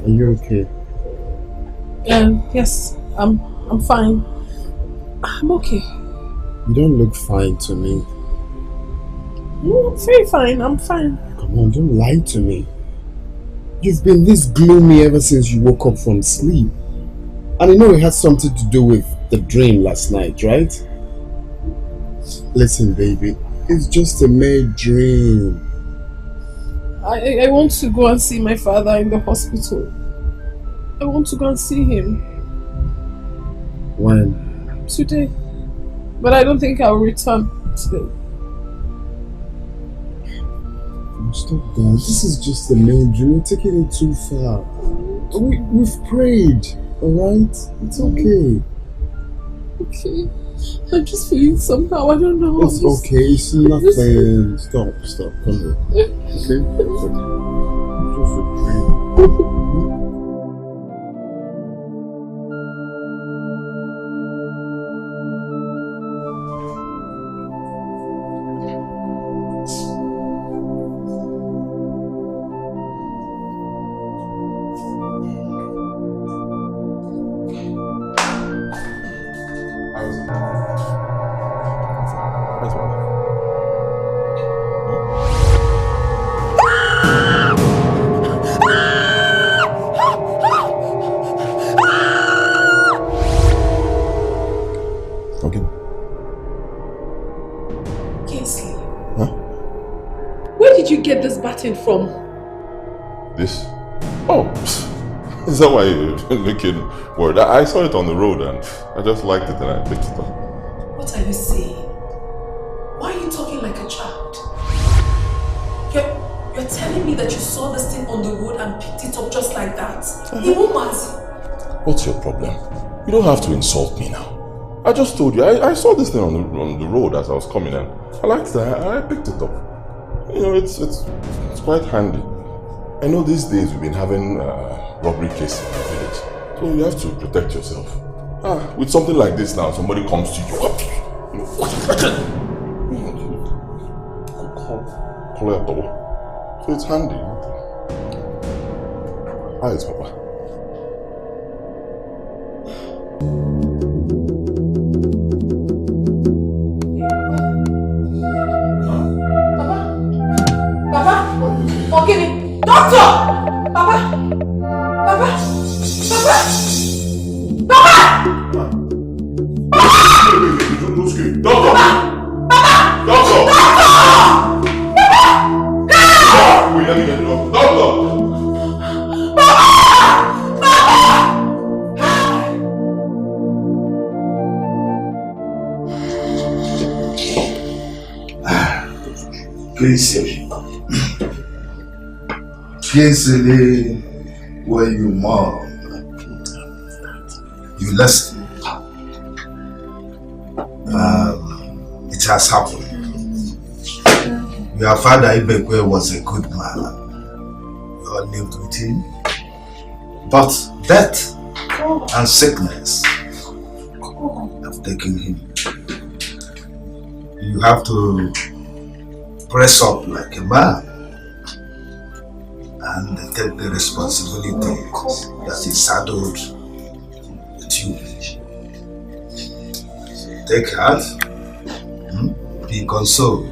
Are you okay? Yes, I'm fine. I'm okay. You don't look fine to me. No, I'm very fine. I'm fine. Come on, don't lie to me. You've been this gloomy ever since you woke up from sleep. And I know it had something to do with the dream last night, right? Listen, baby, it's just a mere dream. I want to go and see my father in the hospital. I want to go and see him. When? Today. But I don't think I'll return today. Stop that. This is just a mere dream. You're taking it too far. We've prayed, alright? It's okay. Okay. I'm just feeling somehow. I don't know. It's okay. It's nothing. Stop. Come here. Okay? It's just a dream. From this? Oh, is that why you're looking worried? I saw it on the road and I just liked it and I picked it up. What are you saying? Why are you talking like a child? You're telling me that you saw this thing on the road and picked it up just like that? What's your problem? You don't have to insult me now. I just told you, I saw this thing on the road as I was coming in. I liked it and I picked it up. You know, it's quite handy. I know these days we've been having robbery cases in the village, so you have to protect yourself. With something like this now, somebody comes to you, so it's handy. How is Papa? Okay, doctor! Papa! Don't scream. Doctor! Doctor! Wait, let me get the doctor. Doctor! Peacefully, where you mourn, you listen. It has happened. Your father Ibekwe was a good man. You all lived with him. But death and sickness have taken him. You have to press up like a man and take the responsibility that is saddled with you. Take heart, be consoled.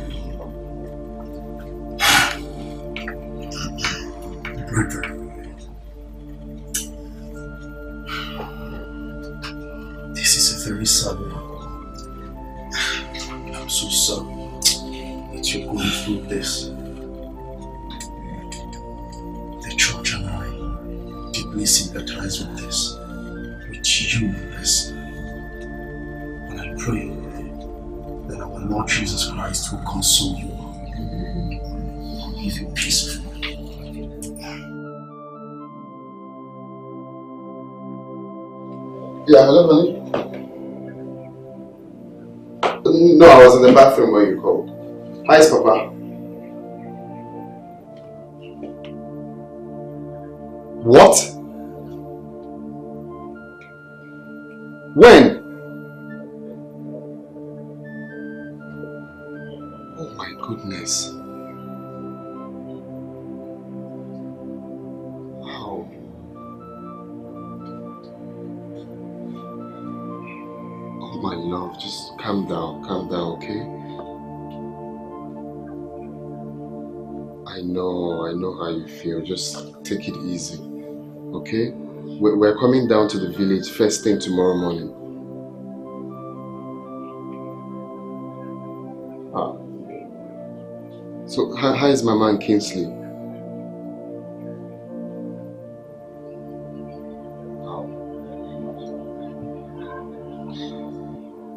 very sorry. I'm so sorry that you're going through this. The church and I deeply sympathize with this, with you, this. And I pray that our Lord Jesus Christ will console you and give you peace of mind. Yeah, hello, honey. No, I was in the bathroom when you called. Hi, Papa. What? When? Oh my goodness. How? Oh my love, just calm down, okay? I know how you feel. Just take it easy, okay? We're coming down to the village first thing tomorrow morning. So, how is Mama and Kingsley?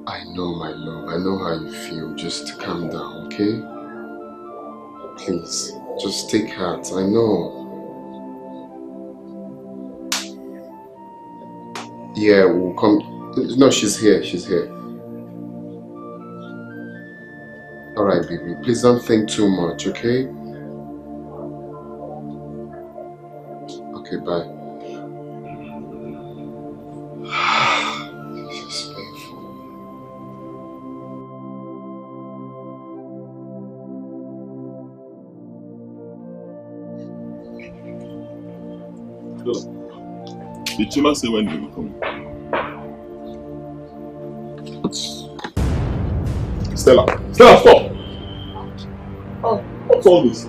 I know, my love. I know how you feel. Just calm down, okay? Please, just take heart. I know. Yeah, we'll come. No, she's here. Alright, baby. Please don't think too much, okay? Okay, bye. This is painful. So, did Chima say when he will come? Stella, stop! Oh, what's all this?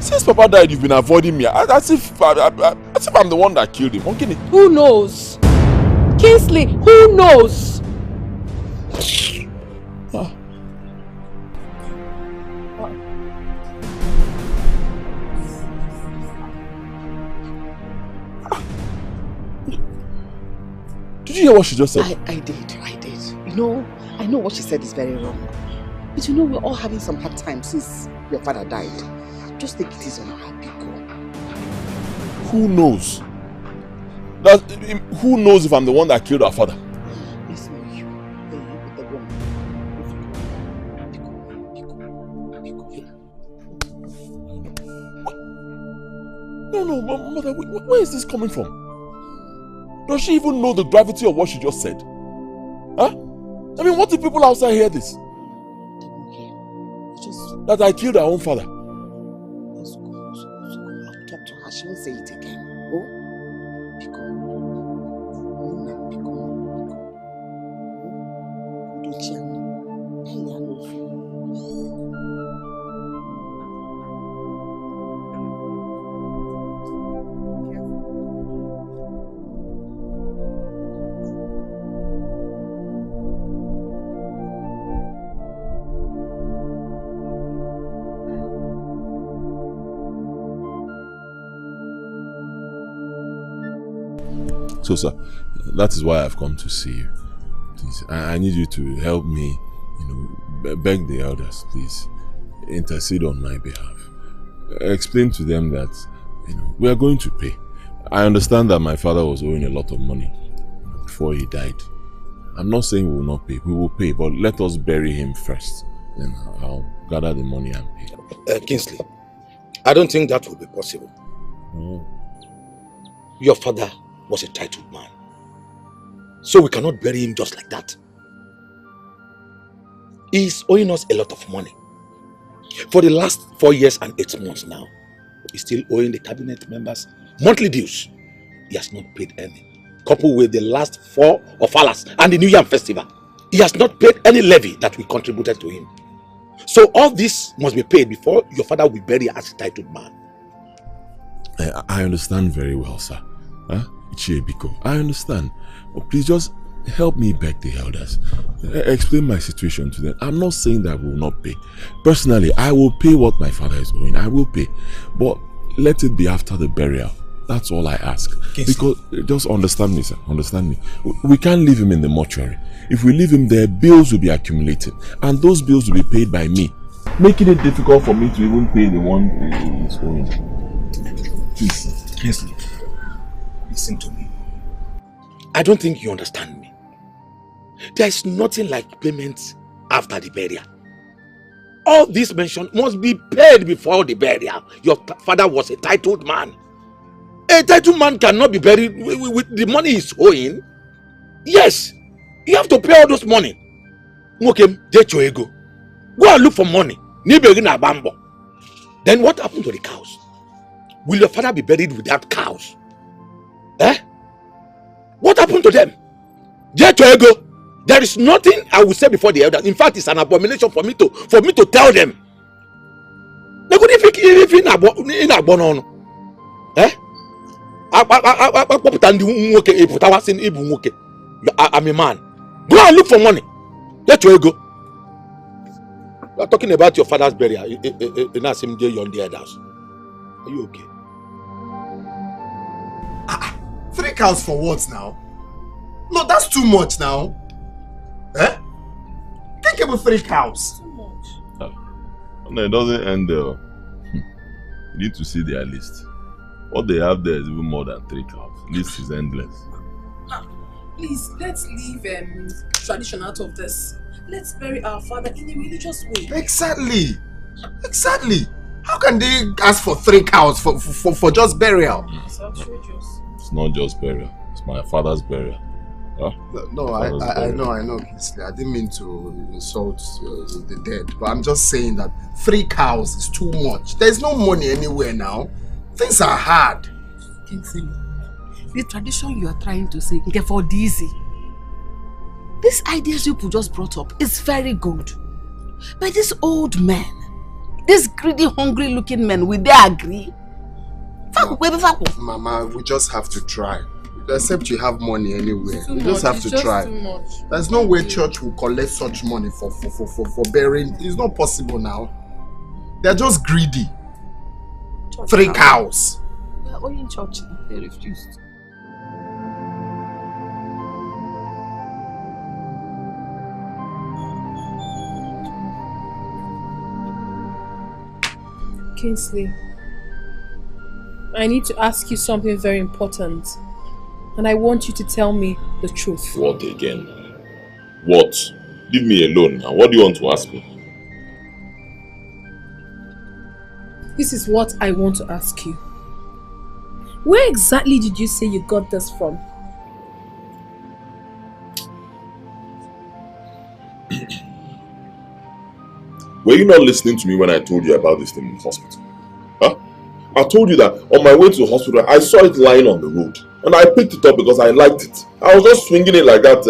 Since Papa died, you've been avoiding me as if I'm the one that killed him. Okay? Who knows? Kingsley, who knows? Ah. Did you hear what she just said? I did. You know, I know what she said is very wrong. But you know, we're all having some hard times since your father died. Just take it easy on our people. Who knows? Who knows if I'm the one that killed our father? It's not you. The woman. No, Mother, where is this coming from? Does she even know the gravity of what she just said? Huh? I mean, what if people outside hear this? That I killed her own father. I'll talk to her. She won't say it again. So, sir, that is why I've come to see you. Please, I need you to help me, beg the elders, please. Intercede on my behalf. Explain to them that, we are going to pay. I understand that my father was owing a lot of money before he died. I'm not saying we will not pay. We will pay, but let us bury him first. Then I'll gather the money and pay. Kingsley, I don't think that will be possible. Oh. Your father was a titled man. So we cannot bury him just like that. He's owing us a lot of money. For the last 4 years and 8 months now, he's still owing the cabinet members monthly dues. He has not paid any. Coupled with the last 4 Ofalas and the New Yam Festival, he has not paid any levy that we contributed to him. So all this must be paid before your father will bury as a titled man. I understand very well, sir. Huh? Chiebiko, I understand. But please just help me beg the elders. Explain my situation to them. I'm not saying that I will not pay. Personally, I will pay what my father is owing. I will pay. But let it be after the burial. That's all I ask. Because, just understand me, sir. Understand me. We can't leave him in the mortuary. If we leave him there, bills will be accumulated. And those bills will be paid by me, making it difficult for me to even pay the one who is owing. Please. Kinsley, listen to me. I don't think you understand me. There is nothing like payment after the burial. All this mention must be paid before the burial. Your father was a titled man. A titled man cannot be buried with the money he's owing. Yes, you have to pay all those money. Okay, get your ego. Go and look for money. Then what happened to the cows? Will your father be buried without cows? Eh? What happened to them? Get your ego. There is nothing I will say before the elders. In fact, it's an abomination for me to tell them. If in eh? I'm a man. Go and look for money. Let your ego. You are talking about your father's burial. In that same day, you're on the elders. Are you okay? 3 cows for what now? No, that's too much now. Eh? Think about 3 cows. Too much. No, it doesn't end there. You need to see their list. What they have there is even more than 3 cows. List is endless. Please, let's leave tradition out of this. Let's bury our father in a religious way. Exactly. How can they ask for 3 cows for just burial? It's outrageous. It's not just burial. It's my father's burial. Huh? No, I know, Kinsley. I didn't mean to insult the dead, but I'm just saying that 3 cows is too much. There's no money anywhere now. Things are hard. Kinsley, the tradition you are trying to say, get for easy. These ideas you just brought up is very good. But these old men, these greedy, hungry looking men, will they agree? Mama, we just have to try. Except you have money anywhere. You just have to try. There's no way church will collect such money for burying. It's not possible now. They're just greedy. 3 cows. We are only in church. They refused. Kinsley, I need to ask you something very important. And I want you to tell me the truth. What again? What? Leave me alone now. What do you want to ask me? This is what I want to ask you. Where exactly did you say you got this from? Were you not listening to me when I told you about this thing in the hospital? Huh? I told you that on my way to the hospital, I saw it lying on the road. And I picked it up because I liked it. I was just swinging it like that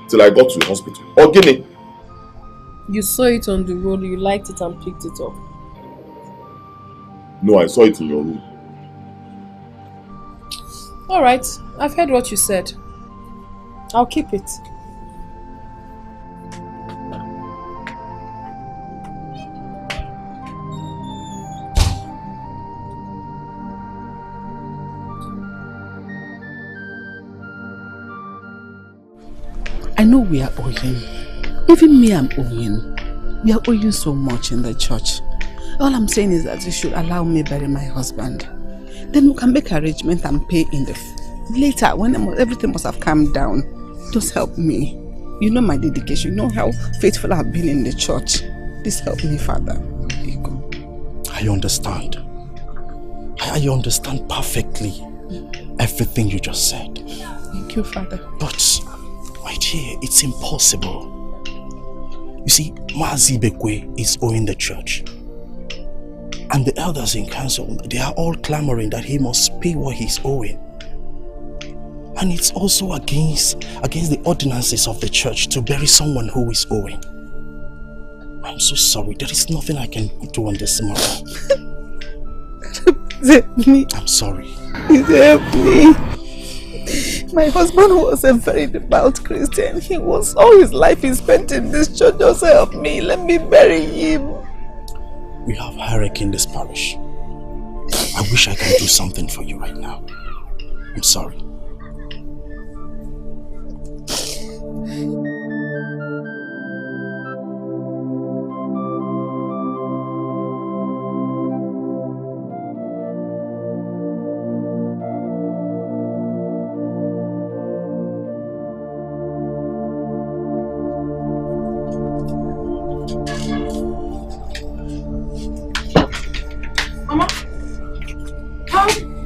till I got to the hospital. Or Guinea. You saw it on the road, you liked it and picked it up. No, I saw it in your room. Alright, I've heard what you said. I'll keep it. I know we are owing. Even me, I'm owing. We are owing so much in the church. All I'm saying is that you should allow me bury my husband. Then we can make arrangement and pay in the later when everything must have calmed down. Just help me. You know my dedication. You know how faithful I've been in the church. Please help me, Father. I understand. I understand perfectly everything you just said. Thank you, Father. But my dear, it's impossible. You see, Mazi Bekwe is owing the church. And the elders in council, they are all clamoring that he must pay what he's owing. And it's also against the ordinances of the church to bury someone who is owing. I'm so sorry. There is nothing I can do on this matter. Help me. I'm sorry. Help me. My husband was a very devout Christian. He was all his life he spent in this church. Just help me. Let me bury him. We have hierarchy in this parish. I wish I could do something for you right now. I'm sorry.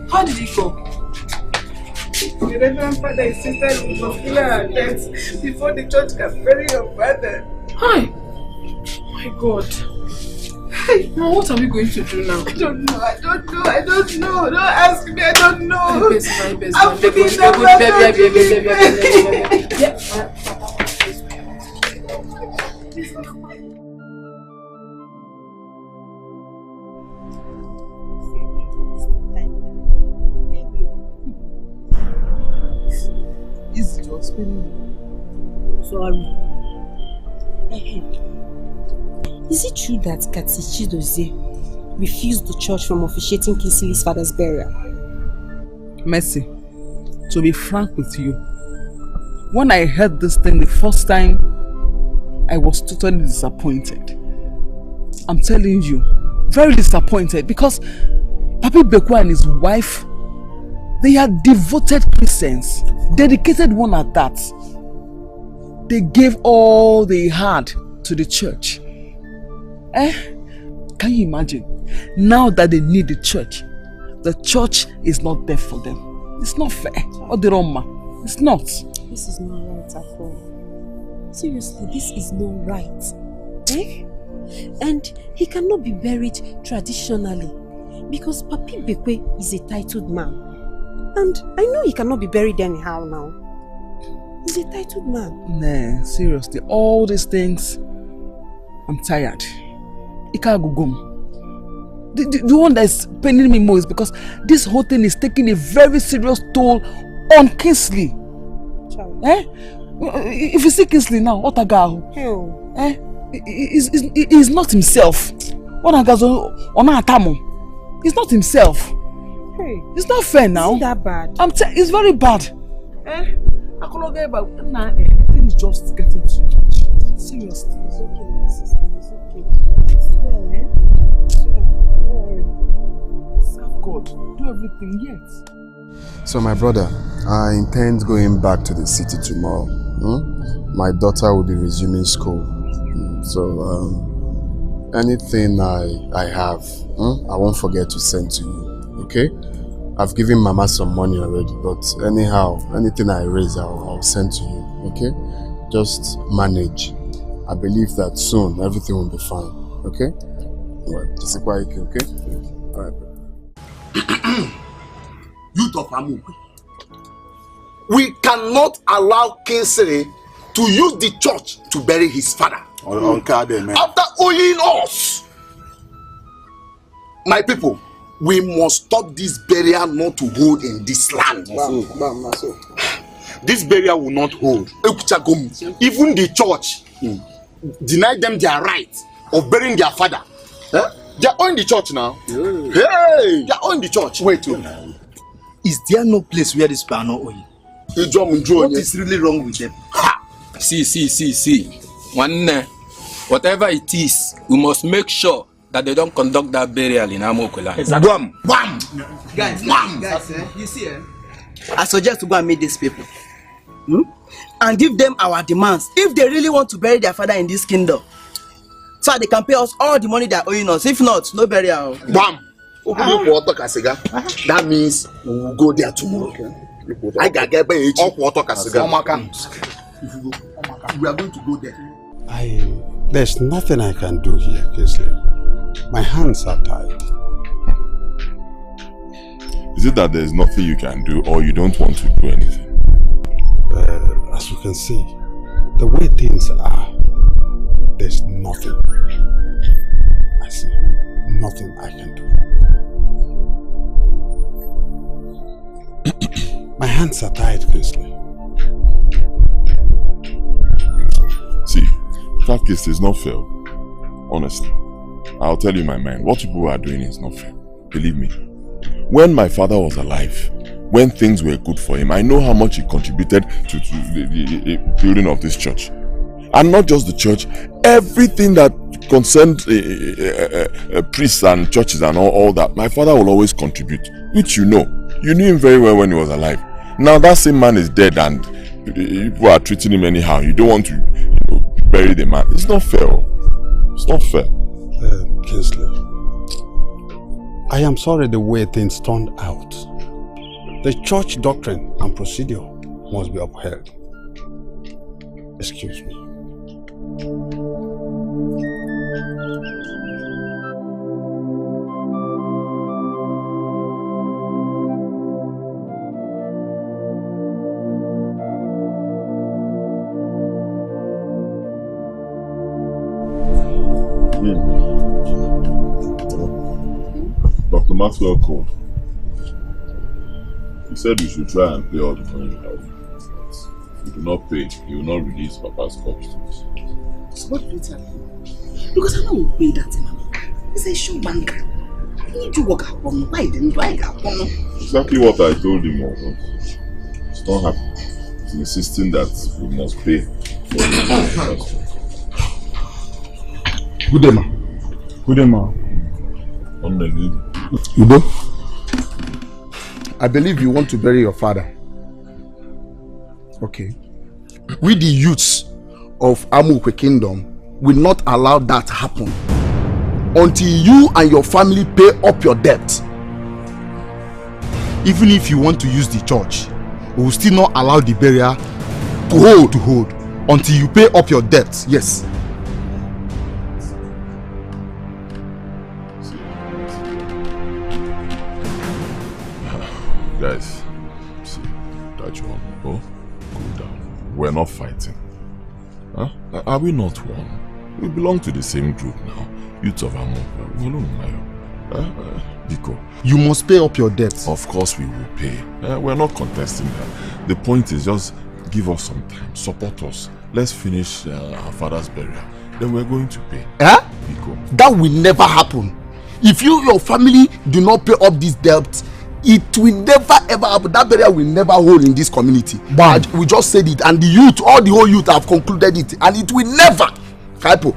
How did it go? The Reverend Father insisted we must clear our debts before the church can bury your father. Hi! My God. Hey, now what are we going to do now? I don't know. Don't ask me, I don't know. I'm feeling It's just been... Sorry. Is it true that Kati Chidozie refused the church from officiating Kinsley's father's burial? Mercy, to be frank with you, when I heard this thing the first time, I was totally disappointed. I'm telling you, very disappointed, because Papi Bekwa and his wife, they are devoted Christians, dedicated one at that. They gave all they had to the church. Can you imagine? Now that they need the church is not there for them. It's not fair. It's not. This is not right at all. Seriously, this is not right. And he cannot be buried traditionally because Papi Bekwe is a titled man. And I know he cannot be buried anyhow now. He's a titled man. Nah, seriously, all these things, I'm tired. The one that's paining me more is because this whole thing is taking a very serious toll on Kinsley. If you see Kinsley now, what a guy. He's not himself. He's not himself. Hey, it's not fair now. Is that bad? It's very bad. The thing is just getting too much. Seriously. It's okay, my sister. It's okay. It's well, Don't worry. Serve God. Do everything yet. So my brother, I intend going back to the city tomorrow. My daughter will be resuming school. So anything I have, I won't forget to send to you. Okay? I've given Mama some money already, but anyhow, anything I raise, I'll send to you. Okay? Just manage. I believe that soon everything will be fine. Okay? Well, just quiet, okay? Alright. Youth of Amugu, we cannot allow Kinsley to use the church to bury his father. After owing us. My people, we must stop this burial not to hold in this land. This burial will not hold. Even the church denied them their right of burying their father. They are owning the church now. Hey, they are owning the church. Wait. Is there no place where these people are not owing? What is really wrong with them? See. Whatever it is, we must make sure that they don't conduct that burial in Amokola. Exactly. Bam! Guys, you see, I suggest to go and meet these people and give them our demands if they really want to bury their father in this kingdom, so they can pay us all the money they are owing us. If not, no burial. Bam! That means we will go there tomorrow. I got get paid. We are going to go there. There's nothing I can do here, Kinsley. My hands are tied. Is it that there's nothing you can do or you don't want to do anything? As you can see, the way things are, there's nothing. I see nothing I can do. My hands are tied, Kingsley. See, that case is not fair. Honestly. I'll tell you my mind. What people are doing is not fair. Believe me. When my father was alive, when things were good for him, I know how much he contributed to the building of this church. And not just the church, everything that concerned priests and churches and all that, my father will always contribute, which you know. You knew him very well when he was alive. Now that same man is dead and people are treating him anyhow. You don't want to bury the man. It's not fair. It's not fair. Kingsley, I am sorry the way things turned out. The church doctrine and procedure must be upheld. Excuse me. Dr. Maxwell called. He said you should try and pay all the money you have. If you do not pay, he will not release Papa's corpse to us. So what do you tell him? Because I know we'll pay that money. He's a shoe banker. You need to work out on why didn't do I got one? Exactly what I told him. He's not happy. He's insisting that we must pay for the Good day, ma. Good day, ma. Udo, I believe you want to bury your father. Okay. We the youths of Amukwe Kingdom will not allow that to happen until you and your family pay up your debt. Even if you want to use the church, we will still not allow the burial to hold until you pay up your debts. Yes. Guys, see, that one, cool down. We're not fighting. Huh? Are we not one? We belong to the same group now. Youth of Amokwe. Biko. You must pay up your debts. Of course we will pay. We're not contesting that. The point is just give us some time. Support us. Let's finish our father's burial. Then we're going to pay. Biko. That will never happen. If your family do not pay up this debt, it will never ever happen. That burial will never hold in this community. But we just said it, and the youth, all the whole youth have concluded it, and it will never. Kaipo.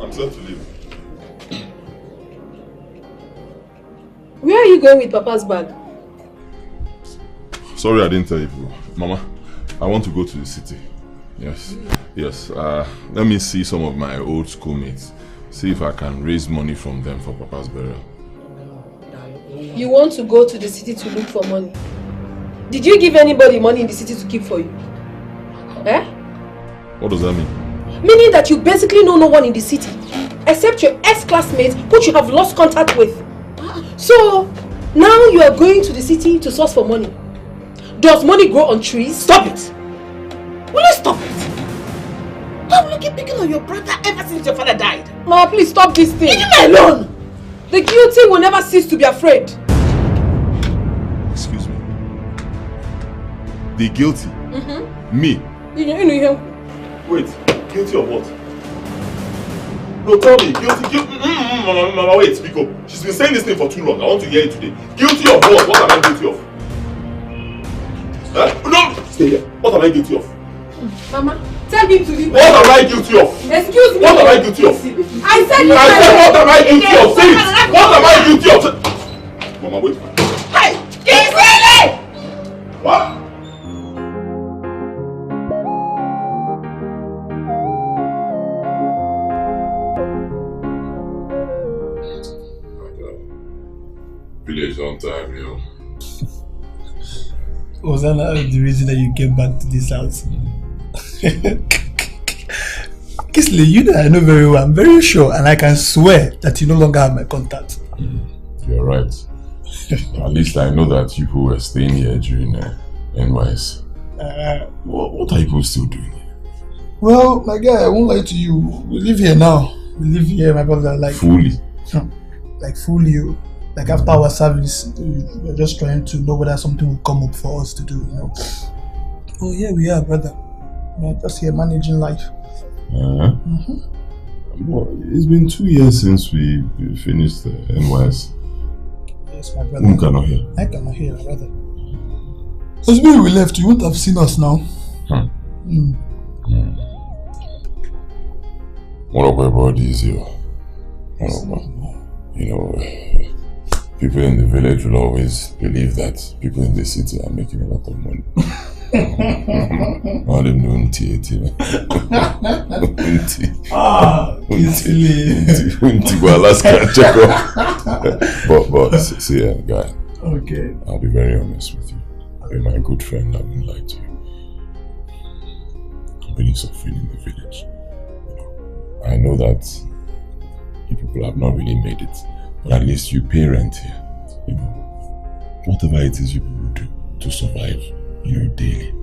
I'm set to leave. Where are you going with Papa's bag? Sorry I didn't tell you, Mama. I want to go to the city. Yes. Let me see some of my old schoolmates. See if I can raise money from them for Papa's burial. You want to go to the city to look for money? Did you give anybody money in the city to keep for you? What does that mean? Meaning that you basically know no one in the city except your ex-classmates who you have lost contact with. So now you are going to the city to source for money. Does money grow on trees? Stop it! Will you stop it? Why will you keep picking on your brother ever since your father died? Mama, please stop this thing. Leave me alone! The guilty will never cease to be afraid. Excuse me. The guilty? Me? Wait, guilty of what? No, tell me, guilty. Mama, wait, speak up. She's been saying this thing for too long. I want to hear it today. Guilty of what? What am I guilty of? No! Stay here. What am I guilty of? Mama, tell him to leave. What am I guilty of? Excuse me. What am I guilty of? I said what am I guilty of? Say it. What am I guilty of? Mama, wait. Hey! Kingsley! What? Village on time, yo. Was that not the reason that you came back to this house? Kisley, you know I know very well. I'm very sure, and I can swear that you no longer have my contact. You're right. At least I know that you who were staying here during NYS. What are you people still doing here? Well, my guy, I won't lie to you. We live here now. We live here, my brother, like... Fully? Like fully. Like after our service, we're just trying to know whether something will come up for us to do, you know. Oh, here we are, brother. We're just here managing life. Well, it's been 2 years since we finished the NYS. Yes, my brother. Who cannot hear? I cannot hear, my brother. As we left, you wouldn't have seen us now. One of my bodies, you know, people in the village will always believe that people in the city are making a lot of money. All them know unti. Go Alaska and check up. But see, guy. Okay. I'll be very honest with you. You're my good friend. I won't lie to you. I'm really suffering in the village. I know that you people have not really made it, but at least you pay rent here. You know, whatever it is you people do to survive, daily.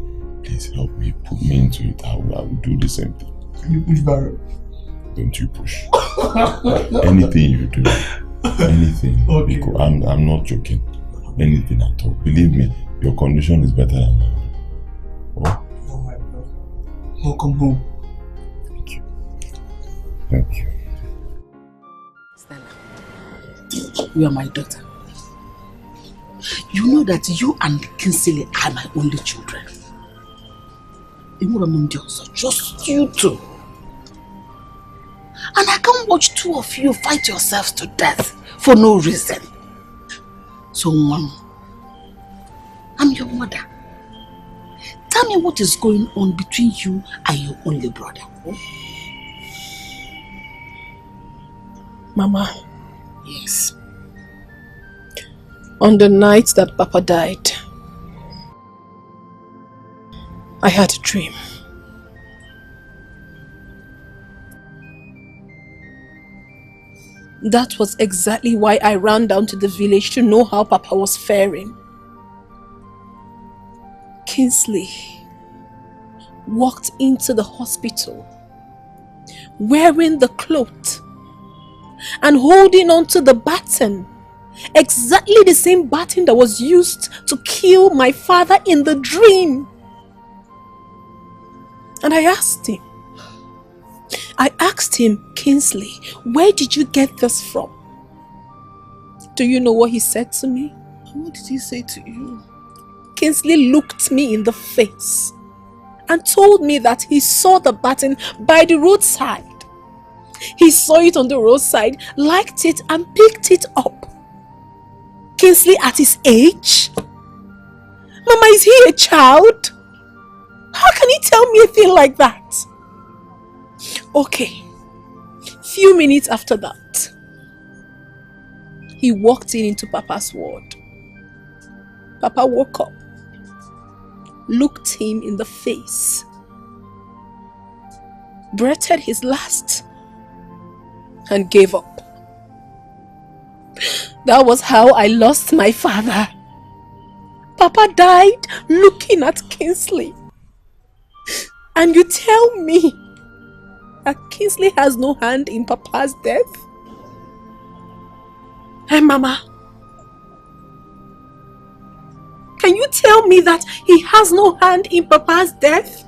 Please help me, put me into it. I will do the same thing. You push barrel. Don't you push. Anything you do, anything. Okay. Because I'm not joking. Anything at all. Believe me, your condition is better than mine. Oh my God. Welcome home. Thank you. Thank you. Stella, you are my daughter. You know that you and Kinsley are my only children. Just you two. And I can't watch two of you fight yourselves to death for no reason. So, Mom, I'm your mother. Tell me what is going on between you and your only brother. Mama. Yes. On the night that Papa died, I had a dream. That was exactly why I ran down to the village to know how Papa was faring. Kinsley walked into the hospital wearing the cloth and holding on to the baton. Exactly the same baton that was used to kill my father in the dream. And I asked him, Kinsley, where did you get this from? Do you know what he said to me? What did he say to you? Kinsley looked me in the face and told me that he saw the baton by the roadside. He saw it on the roadside, liked it and picked it up. Kinsley at his age? Mama, is he a child? How can he tell me a thing like that? Okay. Few minutes after that, he walked into Papa's ward. Papa woke up, looked him in the face, breathed his last, and gave up. That was how I lost my father. Papa died looking at Kinsley. And you tell me that Kinsley has no hand in Papa's death? Hey, Mama. Can you tell me that he has no hand in Papa's death?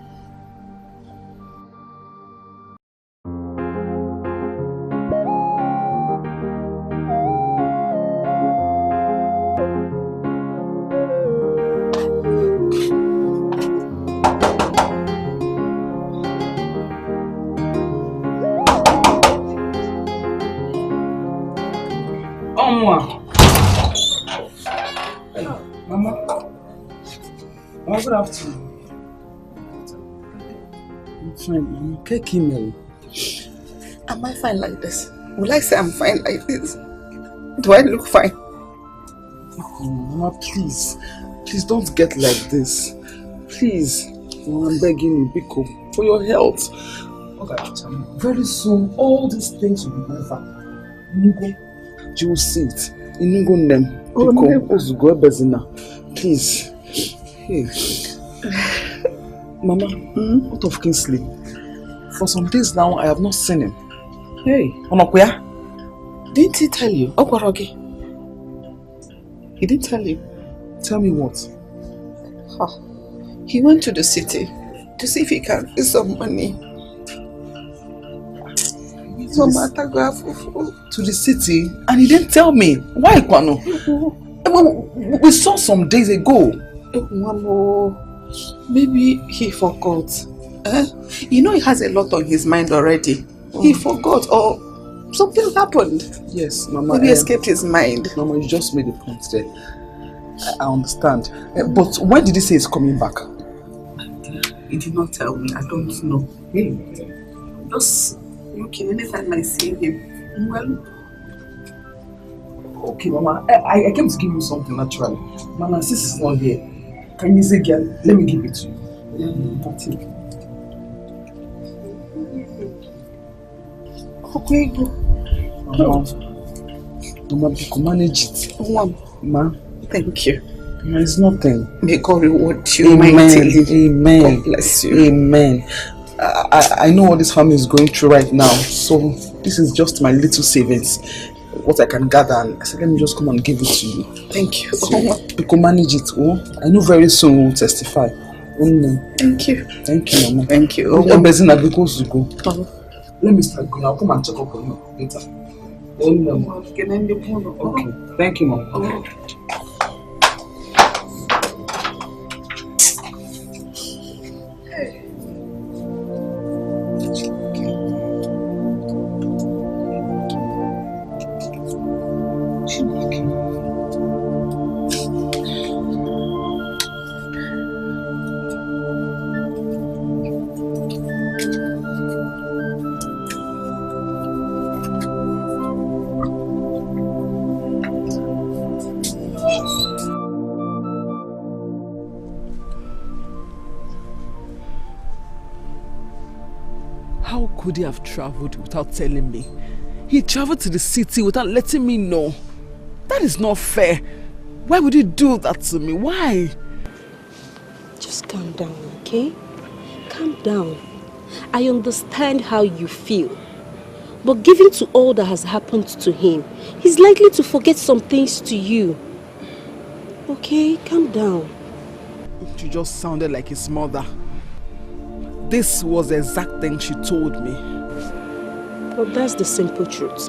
Good afternoon. I'm fine, Mama. Take email. Am I fine like this? Will I say I'm fine like this? Do I look fine? Oh, Mama, please. Please don't get like this. Please. Oh, I'm begging you, Biko, for your health. Very soon, all these things will be over. Nugo, you will see it. Nugo nem. Ozugo Bezina. Please. Hey. Mama, out of Kingsley. For some days now, I have not seen him. Hey, Onokuya. Didn't he tell you? Okwaroge. He didn't tell you. Tell me what? He went to the city to see if he can get some money. To the city, and he didn't tell me. Why, Kwano? We saw some days ago. Maybe he forgot. You know he has a lot on his mind already. He forgot or something happened. Yes, Mama. Maybe escaped his mind. Mama, you just made a point there. I understand. But when did he say he's coming back? He did not tell me. I don't know. Just looking anytime I see him. Well. Okay, Mama. I came to give you something naturally. Mama, since it's not here, can you say, girl, let me give it to you. Okay. Mama, you can manage it. Ma. Thank you. It's nothing. May God reward you. Amen. Mightily. Amen. God bless you. Amen. I know what this family is going through right now, so this is just my little savings, what I can gather, and I said let me just come and give it to you. Thank you. You can manage it. Oh, I know very soon we'll testify. Thank you. Thank you, Mama. Thank you. Let me start going. I'll come and check up on you later. Okay. Thank you, Mama. How could he have traveled without telling me? He traveled to the city without letting me know. That is not fair. Why would he do that to me? Why? Just calm down, okay? Calm down. I understand how you feel. But given to all that has happened to him, he's likely to forget some things to you. Okay, calm down. You just sounded like his mother. This was the exact thing she told me. But that's the simple truth.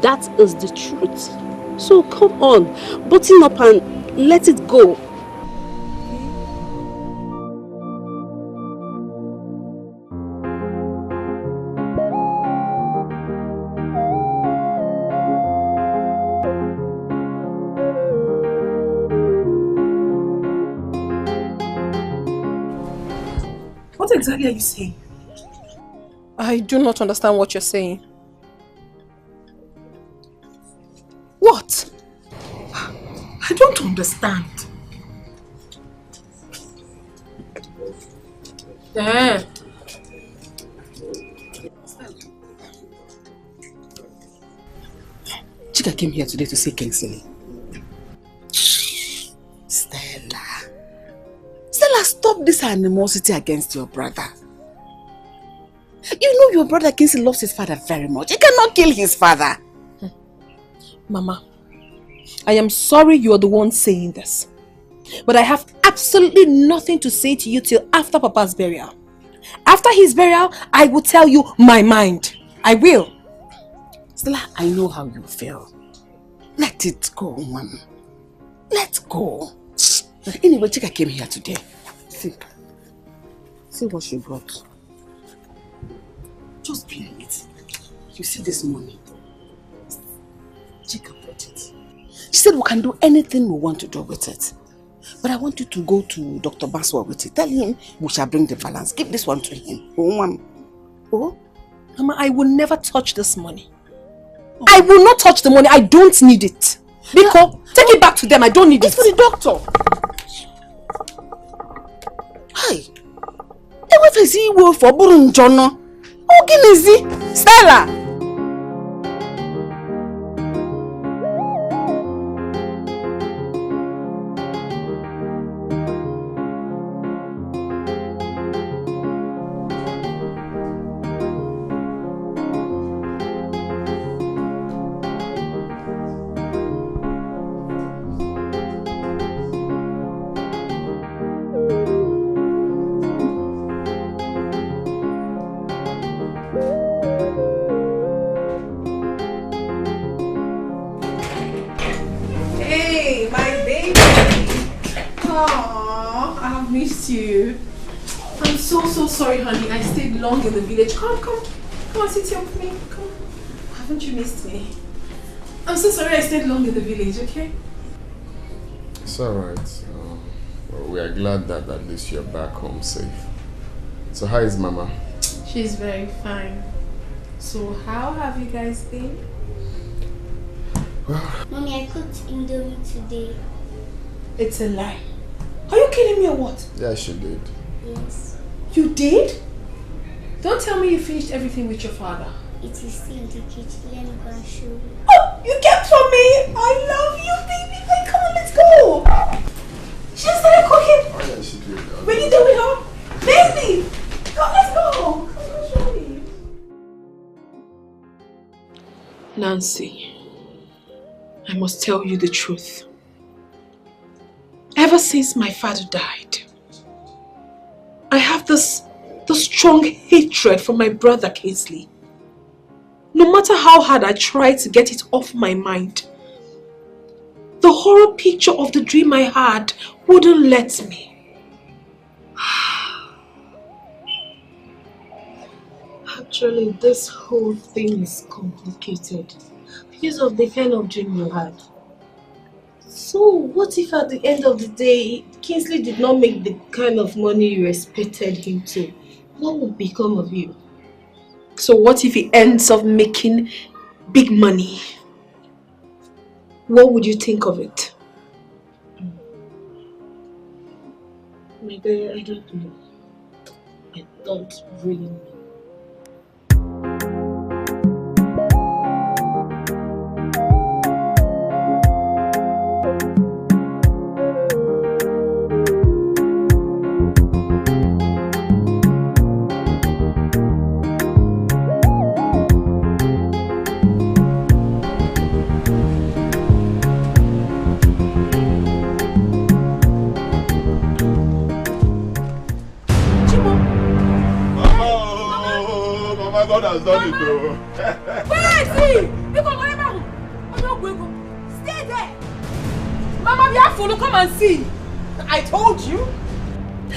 That is the truth. So come on, button up and let it go. What exactly are you saying? I do not understand what you're saying. What? I don't understand. Chika came here today to see Kingsley. Stella, stop this animosity against your brother. You know your brother Kingsley loves his father very much. He cannot kill his father. Mama, I am sorry you are the one saying this. But I have absolutely nothing to say to you till after Papa's burial. After his burial, I will tell you my mind. I will. Stella, I know how you feel. Let it go, Mom. Let go. Anyway, Chika came here today. See what she brought. Just play it. You see this money? Chika brought it. She said we can do anything we want to do with it. But I want you to go to Dr. Baswa with it. Tell him we shall bring the balance. Give this one to him. Oh? Mama, I will never touch this money. I will not touch the money. I don't need it. Biko, take it back to them. I don't need it. It's for the doctor. Hi. What is he worth for Burunjono? Oh, Ginizi! Stella! Sorry, honey, I stayed long in the village. Come on, sit here with me. Come. Haven't you missed me? I'm so sorry I stayed long in the village, okay? It's alright. Well, we are glad that at least you're back home safe. So how is Mama? She's very fine. So how have you guys been? Mommy, I cooked indomie today. It's a lie. Are you kidding me or what? Yeah, she did. Yes. You did? Don't tell me you finished everything with your father. It is still in the kitchen. Let me go and show you. Oh, you kept for me! I love you, baby! Hey, come on, let's go! She just started cooking! Oh yeah, she did. Will you do with her? Baby! Come, let's go! Come on, show me. Nancy, I must tell you the truth. Ever since my father died, I have this strong hatred for my brother Kingsley. No matter how hard I try to get it off my mind, the horror picture of the dream I had wouldn't let me. Actually, this whole thing is complicated because of the kind of dream you had. So, what if at the end of the day, Kingsley did not make the kind of money you expected him to? What would become of you? So what if he ends up making big money? What would you think of it? My dear, I don't know. I don't really know. God has done it, though. Where is he? Stay there. Mama, be careful. Come and see. I told you.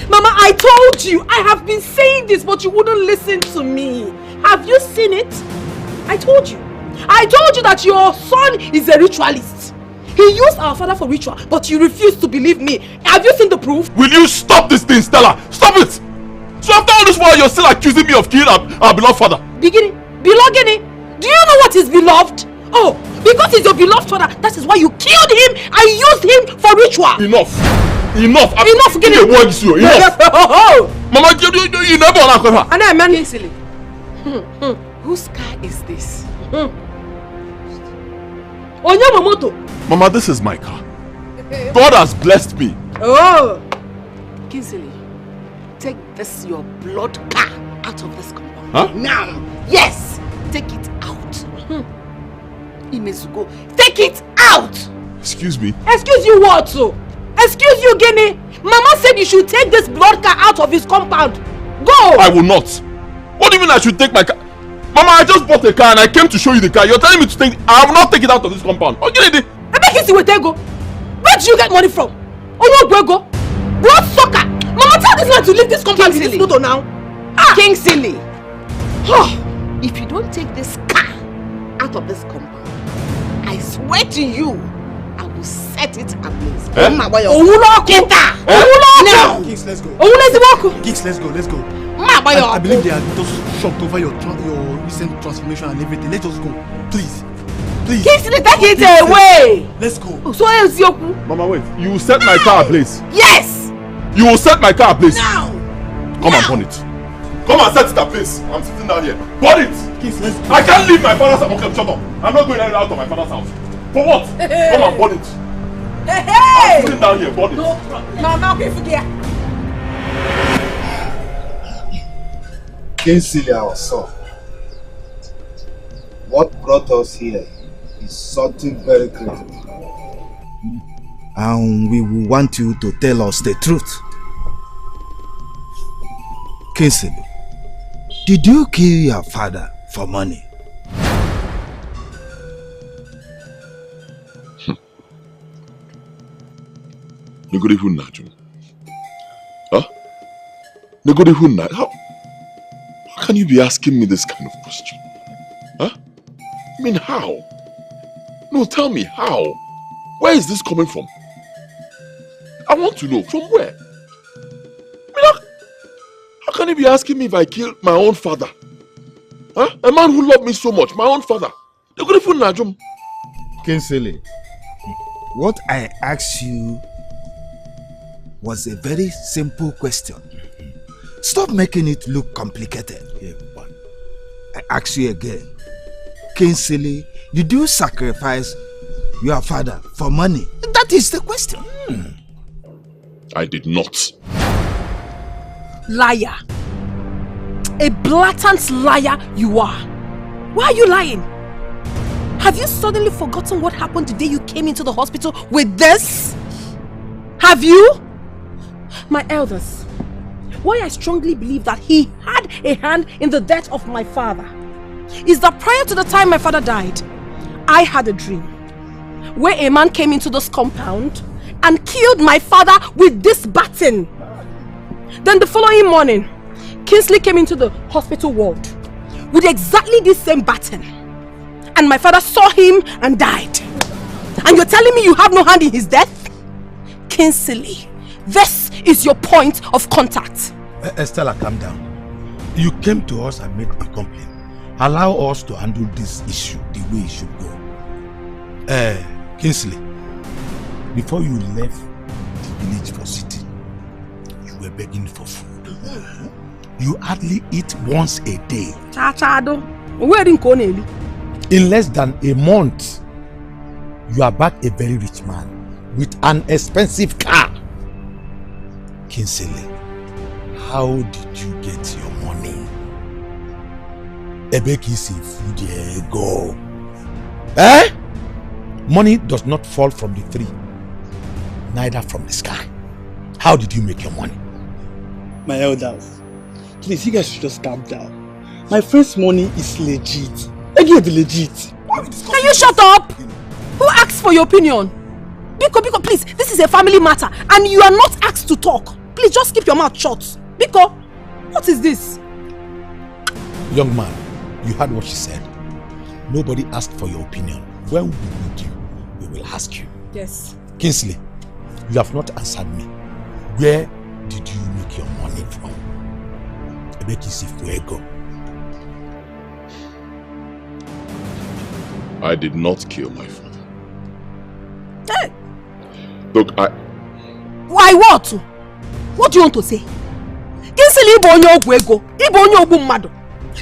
Mama, I told you. I have been saying this, but you wouldn't listen to me. Have you seen it? I told you. I told you that your son is a ritualist. He used our father for ritual, but you refuse to believe me. Have you seen the proof? Will you stop this thing, Stella? Stop it! So after all this while, you're still accusing me of killing our beloved father? Beloved? Do you know what is beloved? Oh, because he's your beloved father, that is why you killed him and used him for ritual. Enough. Enough, Guinea. Enough. Mama, you never want to her. And man, Kingsley. Whose car is this? Mama, this is my car. God has blessed me. Oh, Kingsley, take this your blood car out of this compound. Huh? Now. Yes, take it out. Imezugo, take it out. Excuse me. Excuse you what? Excuse you, Guinea. Mama said you should take this blood car out of his compound. Go. I will not. What do you mean I should take my car? Mama, I just bought a car and I came to show you the car. You're telling me to take it. I will not take it out of this compound. Okay, where did you get money from? Go. Blood sucker. Mama, tell this man to leave this compound in this motor now. Kingsley. If you don't take this car out of this compound, I swear to you, I will set it ablaze. Now! Kings, let's go. Kings, let's go. I believe they are just shocked over your recent transformation and everything. Let's just go. Please. Kingsley, take it away. Let's go. Mama, wait. You will set my car ablaze. Yes. You will set my car ablaze. Now. Come and burn it. Come and set it at place. I'm sitting down here. Burn it! Please, let's go. I can't leave my father's house. Okay, shut up. I'm not going out of my father's house. For what? Hey. Come and burn it. Hey! I'm sitting down here, burn it. No problem. No, okay, forget. Kingsley, our son, what brought us here is something very critical. And we will want you to tell us the truth. Kingsley, did you kill your father for money? Negodifu Najum. Huh? Negodifu Najum. How can you be asking me this kind of question? Huh? I mean, how? No, tell me, how? Where is this coming from? I want to know, from where? I mean, how can you be asking me if I killed my own father? Huh? A man who loved me so much, my own father. Negodifu Najum. Kingsley, what I asked you was a very simple question. Stop making it look complicated. I ask you again. Kingsley, did you sacrifice your father for money? That is the question. I did not. Liar. A blatant liar you are. Why are you lying? Have you suddenly forgotten what happened the day you came into the hospital with this? Have you? My elders, why I strongly believe that he had a hand in the death of my father is that prior to the time my father died, I had a dream where a man came into this compound and killed my father with this baton. Then the following morning, Kingsley came into the hospital ward with exactly this same baton. And my father saw him and died. And you're telling me you have no hand in his death? Kingsley, this is your point of contact. Estella, calm down. You came to us and made a complaint. Allow us to handle this issue the way it should go. Kingsley, before you left the village for city, you were begging for food. You hardly eat once a day. In less than a month, you are back a very rich man with an expensive car. Kingsley, how did you get your money? Ebekisi food go. Eh? Money does not fall from the tree, neither from the sky. How did you make your money? My elders, please, you guys should just calm down. My friend's money is legit. Again, legit. Can you shut up? Who asked for your opinion? Biko, please, this is a family matter and you are not asked to talk. Please just keep your mouth shut. Biko, what is this? Young man, you heard what she said. Nobody asked for your opinion. When we need you, we will ask you. Yes. Kingsley, you have not answered me. Where did you make your money from? Ebekisi Fuego. I did not kill my father. Hey. Look, Why what? What do you want to say?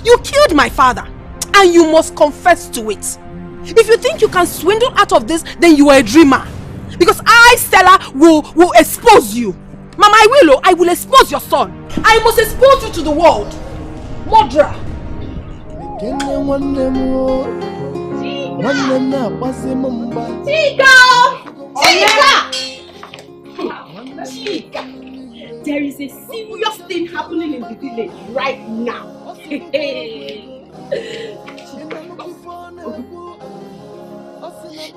You killed my father and you must confess to it. If you think you can swindle out of this, then you are a dreamer. Because I, Stella, will expose you. Mama, I will expose your son. I must expose you to the world. Murderer. Chika! There is a serious thing happening in the village right now.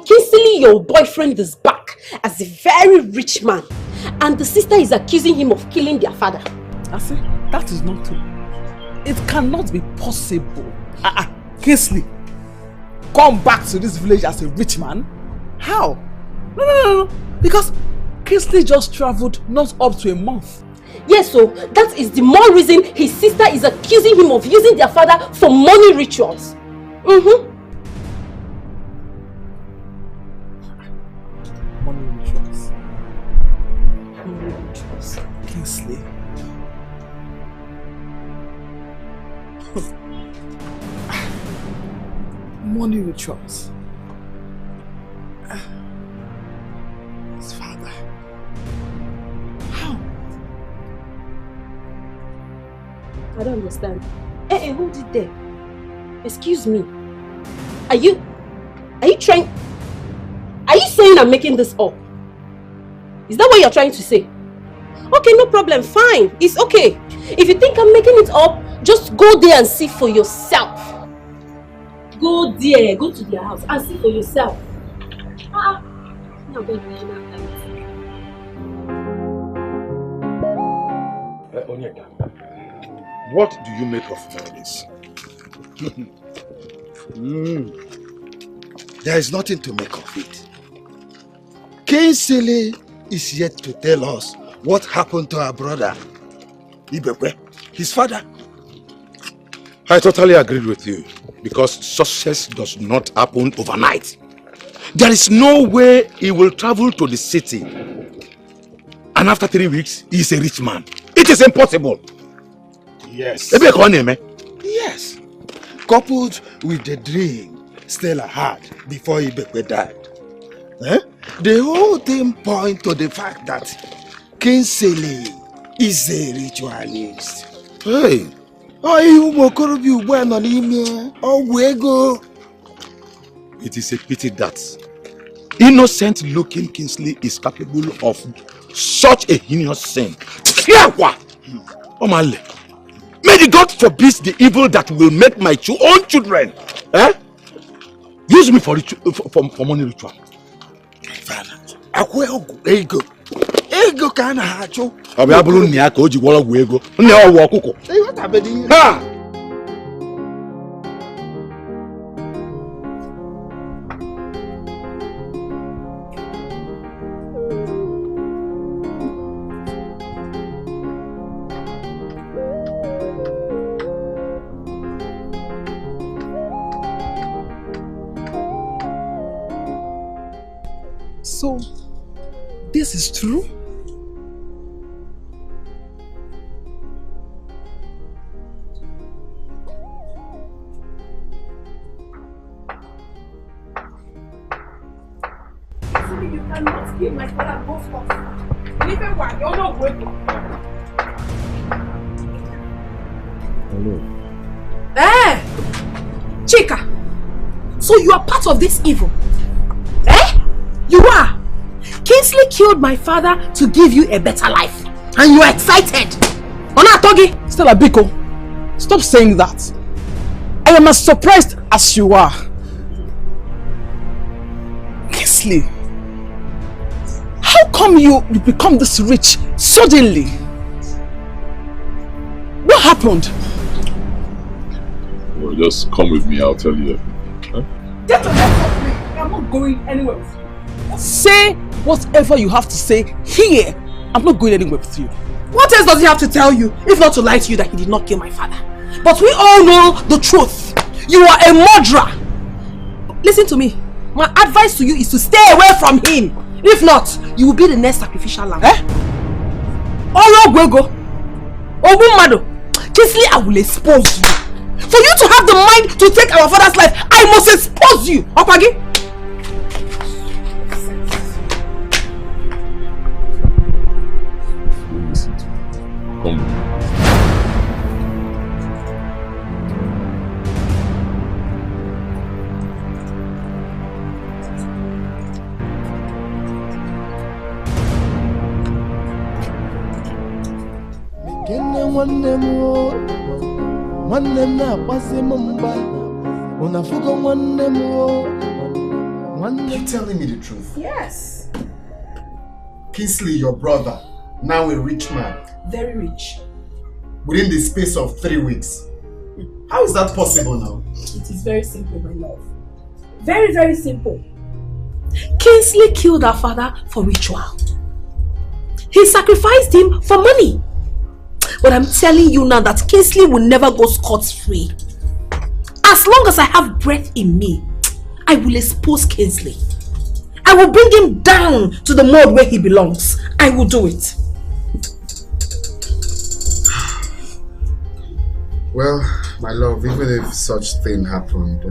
Kingsley, your boyfriend is back as a very rich man, and the sister is accusing him of killing their father. I say, that is not true. It cannot be possible. Kingsley, come back to this village as a rich man? How? No. Because Kingsley just traveled not up to a month. Yes, so that is the more reason his sister is accusing him of using their father for money rituals. Money rituals. Kingsley, Money rituals. His father. How? I don't understand. Hey, hold it there. Excuse me. Are you saying I'm making this up? Is that what you're trying to say? Okay, no problem, fine. It's okay. If you think I'm making it up, just go there and see for yourself. Go there, go to their house and see for yourself. Onyeka, what do you make of all this? There is nothing to make of it. Kingsley is yet to tell us what happened to our brother, Ibekwe, his father. I totally agree with you, because success does not happen overnight. There is no way he will travel to the city and after 3 weeks he is a rich man. It is impossible. Yes. Yes. Yes. Coupled with the dream Stella had before Ibekwe died. The whole thing points to the fact that Kingsley is a ritualist. Hey. It is a pity that innocent looking Kingsley is capable of such a heinous sin. May the God forbid the evil that will make my own children use me for money ritual. Ego kana hacho. Abi abulu ni aka oji woro gwu ego. Nne owo okuko. Ha! So, this is true? You cannot give my father both of you. Even one, you're not going to. Hello. Eh! Chika! So you are part of this evil? Eh? You are! Kingsley killed my father to give you a better life. And you are excited! Onatogi! Stella Biko, stop saying that. I am as surprised as you are. Kingsley, how come you become this rich suddenly? What happened? Well, just come with me, I'll tell you. Huh? Get away from me! I'm not going anywhere with you. Say whatever you have to say here. I'm not going anywhere with you. What else does he have to tell you, if not to lie to you that he did not kill my father? But we all know the truth. You are a murderer. Listen to me. My advice to you is to stay away from him. If not, you will be the next sacrificial lamb. Oro Gwego. Obumado. Kingsley, I will expose you. For you to have the mind to take our father's life, I must expose you. Opagi? Come. You telling me the truth? Yes. Kingsley, your brother, now a rich man. Very rich. Within the space of 3 weeks. How is that possible now? It is very simple, my love. Very, very simple. Kingsley killed our father for ritual. He sacrificed him for money. But I'm telling you now that Kingsley will never go scot-free. As long as I have breath in me, I will expose Kingsley. I will bring him down to the mud where he belongs. I will do it. Well, My love, even if such thing happened,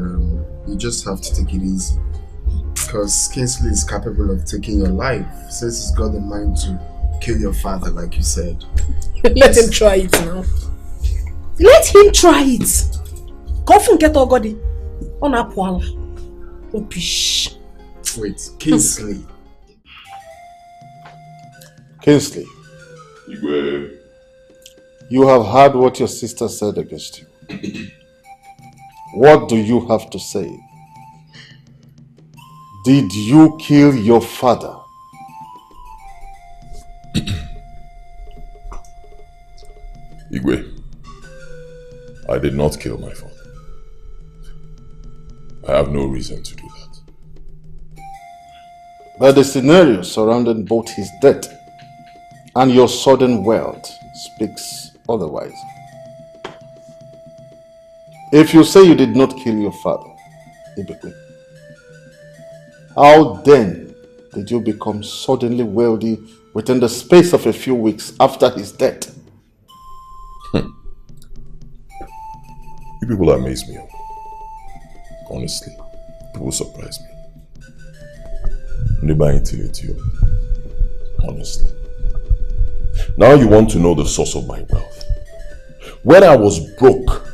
you just have to take it easy. Because Kingsley is capable of taking your life, since he's got the mind to kill your father, like you said. Let him try it now. Let him try it. Confirm get ogodi. On a poala. Opish. Wait, Kingsley. Kingsley. You have heard what your sister said against you. What do you have to say? Did you kill your father? Igwe, I did not kill my father. I have no reason to do that. But the scenario surrounding both his death and your sudden wealth speaks otherwise. If you say you did not kill your father, Ibekwe, how then did you become suddenly wealthy within the space of a few weeks after his death? You people amaze me. Honestly, people surprise me. Honestly. Now you want to know the source of my wealth. When I was broke,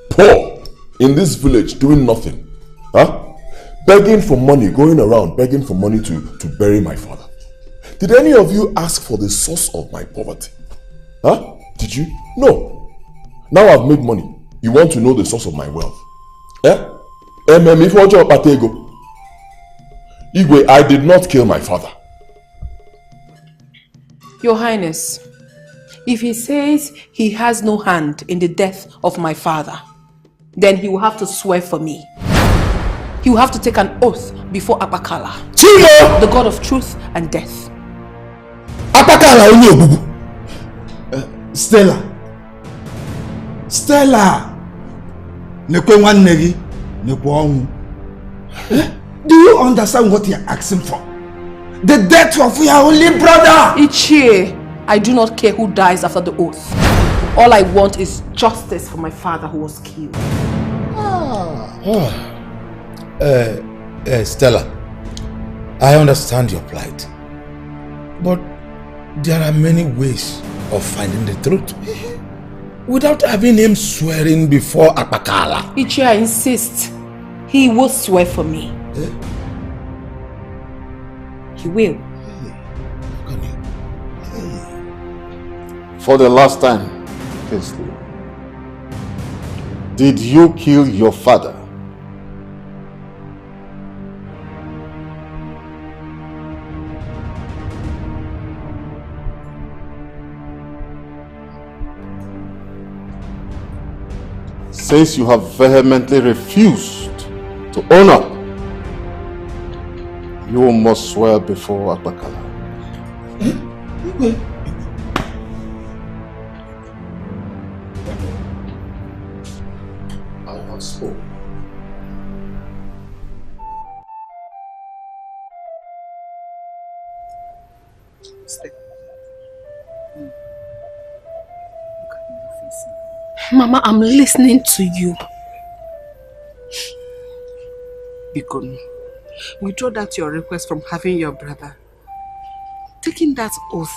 poor, in this village doing nothing, begging for money, going around begging for money to bury my father. Did any of you ask for the source of my poverty? Did you? No. Now I've made money. You want to know the source of my wealth? Igwe, I did not kill my father. Your Highness, if he says he has no hand in the death of my father, then he will have to swear for me. He will have to take an oath before Apakala, the god of truth and death. Apakala Stella. Do you understand what you're asking for? The death of your only brother! Ichie, I do not care who dies after the oath. All I want is justice for my father who was killed. Stella, I understand your plight. But there are many ways of finding the truth. Without having him swearing before Apakala. Ichie, I insist. He will swear for me. He will. For the last time, Kingsley, did you kill your father? Since you have vehemently refused to own up, you must swear before Apakala. I have spoken. Mama, I'm listening to you. Bikon, withdraw that your request from having your brother. Taking that oath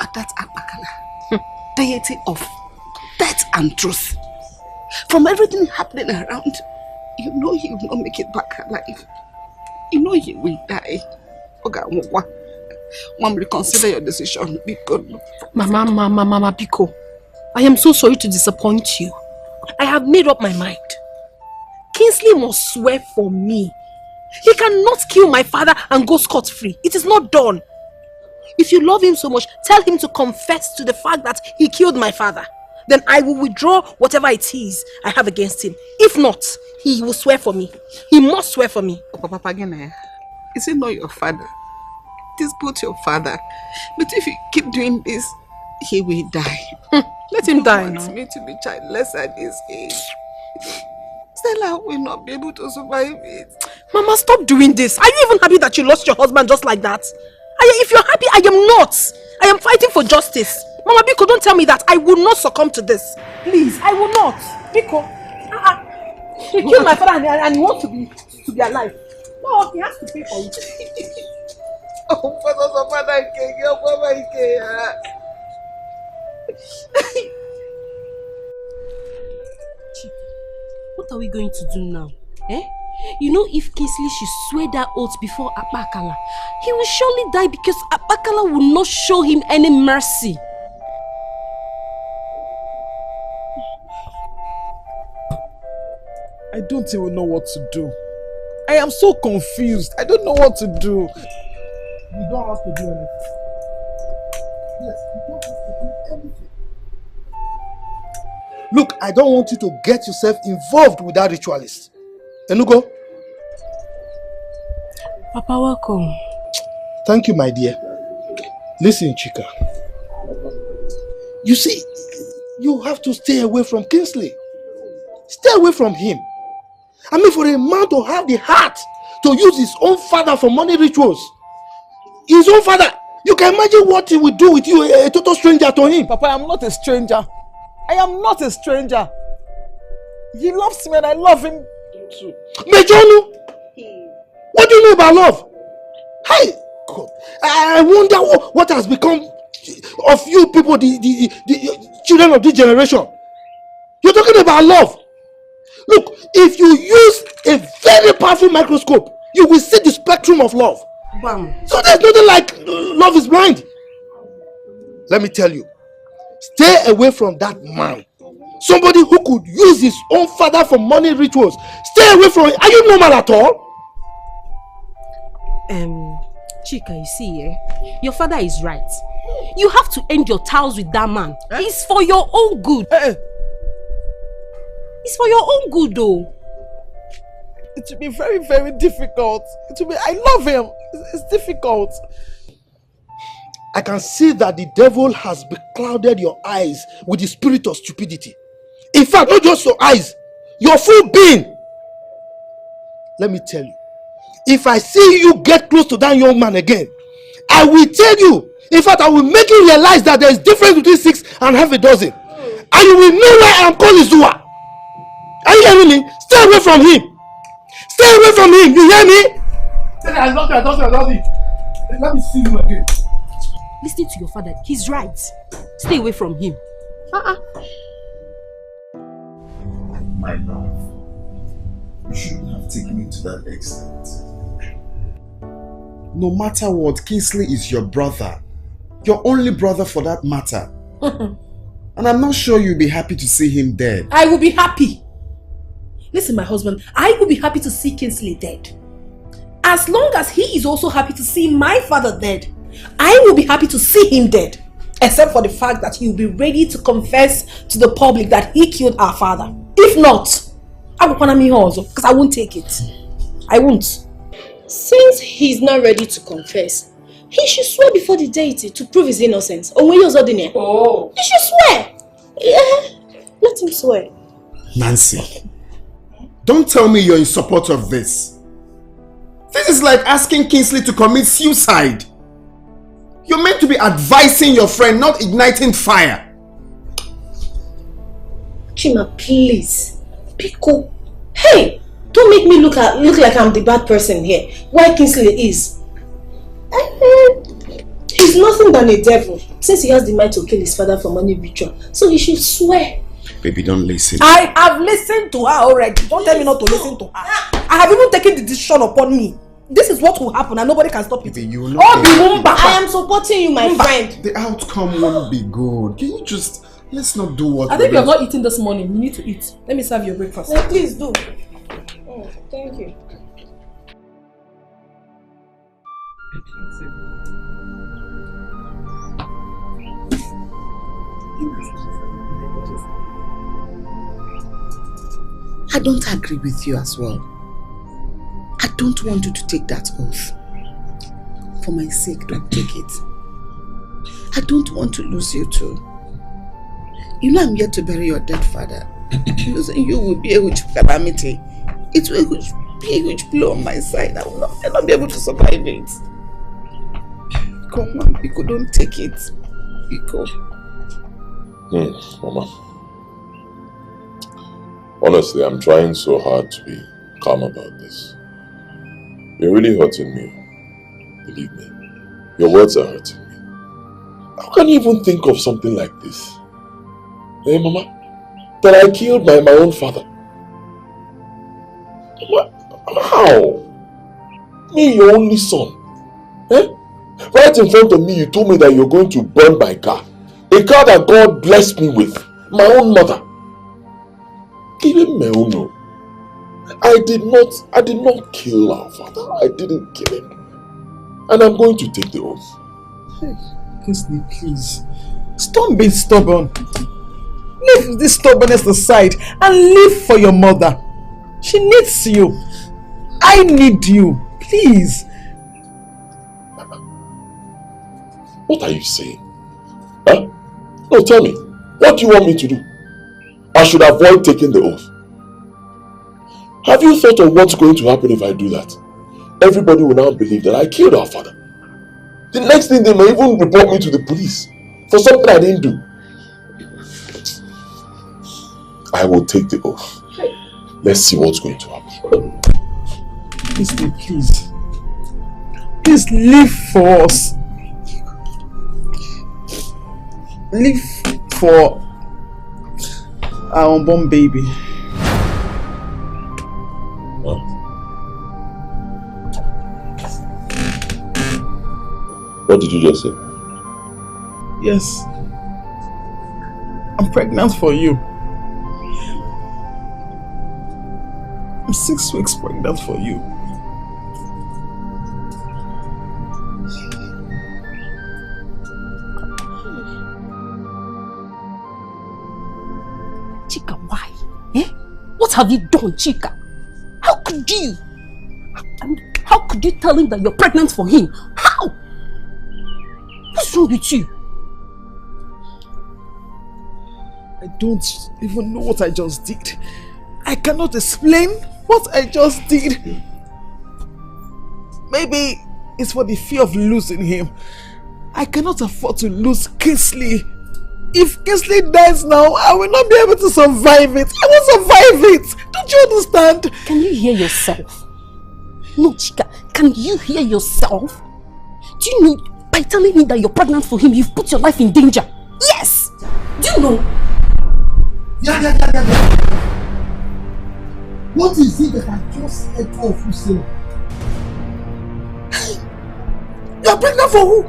at that Apakala, deity of death and truth. From everything happening around, you know he will not make it back alive. You know he will die. Mom, reconsider your decision, Bikon. Mama, Biko. I am so sorry to disappoint you. I have made up my mind. Kingsley must swear for me. He cannot kill my father and go scot-free. It is not done. If you love him so much, tell him to confess to the fact that he killed my father. Then I will withdraw whatever it is I have against him. If not, he will swear for me. He must swear for me. Papa, is it not your father? It is both your father. But if you keep doing this, he will die. Let him die now. Me to be childless at this age. Stella will not be able to survive it. Mama, stop doing this. Are you even happy that you lost your husband just like that? If you're happy, I am not. I am fighting for justice. Mama, Biko, don't tell me that. I will not succumb to this. Please, I will not. Biko. He killed my father and he wants to be alive. No, he has to pay for it. Oh, Father, what are we going to do now? Eh? You know, if Kingsley should swear that oath before Akpakala, he will surely die because Akpakala will not show him any mercy. I don't even know what to do. I am so confused. I don't know what to do. You don't have to do anything. Yes, you don't have to do anything. Look, I don't want you to get yourself involved with that ritualist. Enugo? Papa, welcome. Thank you, my dear. Listen, Chika. You see, you have to stay away from Kingsley. Stay away from him. I mean, for a man to have the heart to use his own father for money rituals. His own father. You can imagine what he would do with you, a total stranger to him. Papa, I am not a stranger. I am not a stranger. He loves me and I love him too. Mejonu! What do you know about love? Hey, God, I wonder what has become of you people, the children of this generation. You're talking about love. Look, if you use a very powerful microscope, you will see the spectrum of love. Bam. So there's nothing like love is blind. Let me tell you, stay away from that man. Somebody who could use his own father for money rituals. Stay away from him. Are you normal at all? Chika, you see, your father is right. You have to end your ties with that man. It's for your own good. It's for your own good, though. It will be very, very difficult. I love him. It's difficult. I can see that the devil has beclouded your eyes with the spirit of stupidity. In fact, not just your eyes, your full being. Let me tell you, if I see you get close to that young man again, I will tell you, in fact, I will make you realize that there is difference between 6 and half a dozen. And you will know why I am called Izua. Are you hearing me? Stay away from him. Stay away from him. You hear me? I love you. Let me see you again. Listen to your father. He's right. Stay away from him. My love, you shouldn't have taken it to that extent. No matter what, Kingsley is your brother. Your only brother for that matter. And I'm not sure you'll be happy to see him dead. I will be happy. Listen, my husband, I will be happy to see Kingsley dead. As long as he is also happy to see my father dead, I will be happy to see him dead. Except for the fact that he will be ready to confess to the public that he killed our father. If not, I will punish him also because I won't take it. I won't. Since he's not ready to confess, he should swear before the deity to prove his innocence. Oh, he should swear. Yeah, let him swear. Nancy, don't tell me you're in support of this. This is like asking Kingsley to commit suicide. You're meant to be advising your friend, not igniting fire. Chima, please. Pico. Hey, don't make me look like I'm the bad person here. Why Kingsley is? He's nothing than a devil, since he has the mind to kill his father for money ritual. So he should swear. Baby, don't listen. I have listened to her already. Don't tell me not to listen to her. I have even taken the decision upon me. This is what will happen and nobody can stop it. I am supporting you, my friend. The outcome won't be good. Can you just... Let's not do what... I think you have not eaten this morning. You need to eat. Let me serve your breakfast. Yeah, please do. Oh, thank you. I don't agree with you as well. I don't want you to take that oath. For my sake, don't take it. I don't want to lose you too. You know I'm here to bury your dead father. Losing you will be a huge calamity. It will be a huge blow on my side. I will not be able to survive it. Come on, Pico, don't take it. Pico. Mama. Honestly, I'm trying so hard to be calm about this. You're really hurting me. Believe me. Your words are hurting me. How can you even think of something like this? Hey, Mama, that I killed my own father. What? How? Me, your only son. Eh? Right in front of me, you told me that you're going to burn my car. A car that God blessed me with. My own mother. Even Meuno. I did not kill our father. I didn't kill him. And I'm going to take the oath. Hey, Kingsley, please. Stop being stubborn. Leave this stubbornness aside and live for your mother. She needs you. I need you. Please. What are you saying? Huh? No, tell me. What do you want me to do? I should avoid taking the oath. Have you thought of what's going to happen if I do that? Everybody will now believe that I killed our father. The next thing, they may even report me to the police for something I didn't do. I will take the oath. Let's see what's going to happen. Please. Please live for us. Live for our unborn baby. What did you just say? Yes. I'm pregnant for you. I'm 6 weeks pregnant for you. Chika, why? Eh? What have you done, Chika? How could you? How could you tell him that you're pregnant for him? How? What's wrong with you? I don't even know what I just did. I cannot explain what I just did. Maybe it's for the fear of losing him. I cannot afford to lose Kingsley. If Kingsley dies now, I will not be able to survive it. I won't survive it. Don't you understand? Can you hear yourself? No, Chika, can you hear yourself? Do you know, by telling me that you're pregnant for him, you've put your life in danger? Yes! Do you know? Yeah. What is it that I just heard two of you say? You are pregnant for who?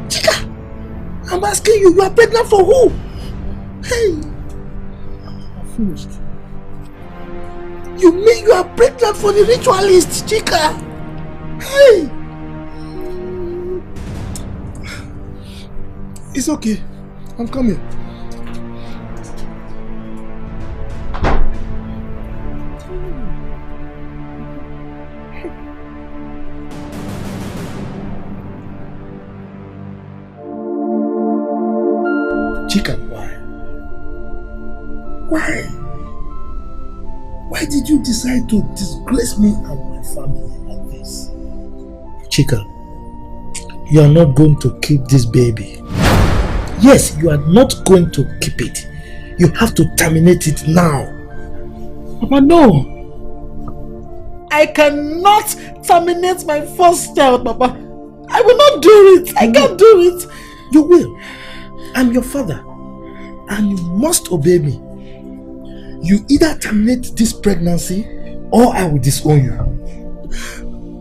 Chika! I'm asking you, you are pregnant for who? Hey! I'm finished. You mean you are pregnant for the ritualist, Chika? Hey! It's okay. I'm coming. Chika, why did you decide to disgrace me and my family like this? Chika, you are not going to keep this baby. Yes, you are not going to keep it. You have to terminate it now. Papa, no. I cannot terminate my first child, Papa. I will not do it. I can't do it. You will. I'm your father. And you must obey me. You either terminate this pregnancy or I will disown you.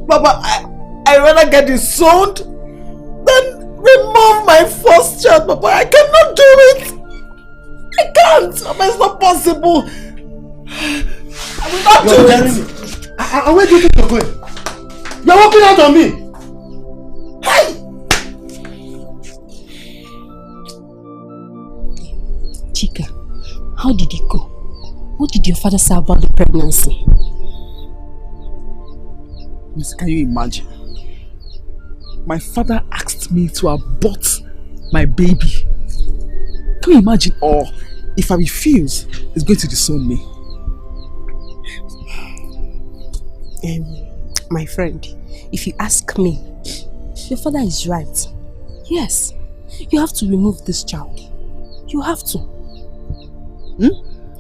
Papa, I rather get disowned than remove my first child, Papa. I cannot do it. I can't. Papa, it's not possible. I will not do it. Where do you think you're going? You're walking out on me. Hey! Chika, how did it go? What did your father say about the pregnancy? Miss, can you imagine? My father asked me to abort my baby. Can you imagine? Or if I refuse, he's going to disown me. My friend, if you ask me, your father is right. Yes, you have to remove this child. You have to.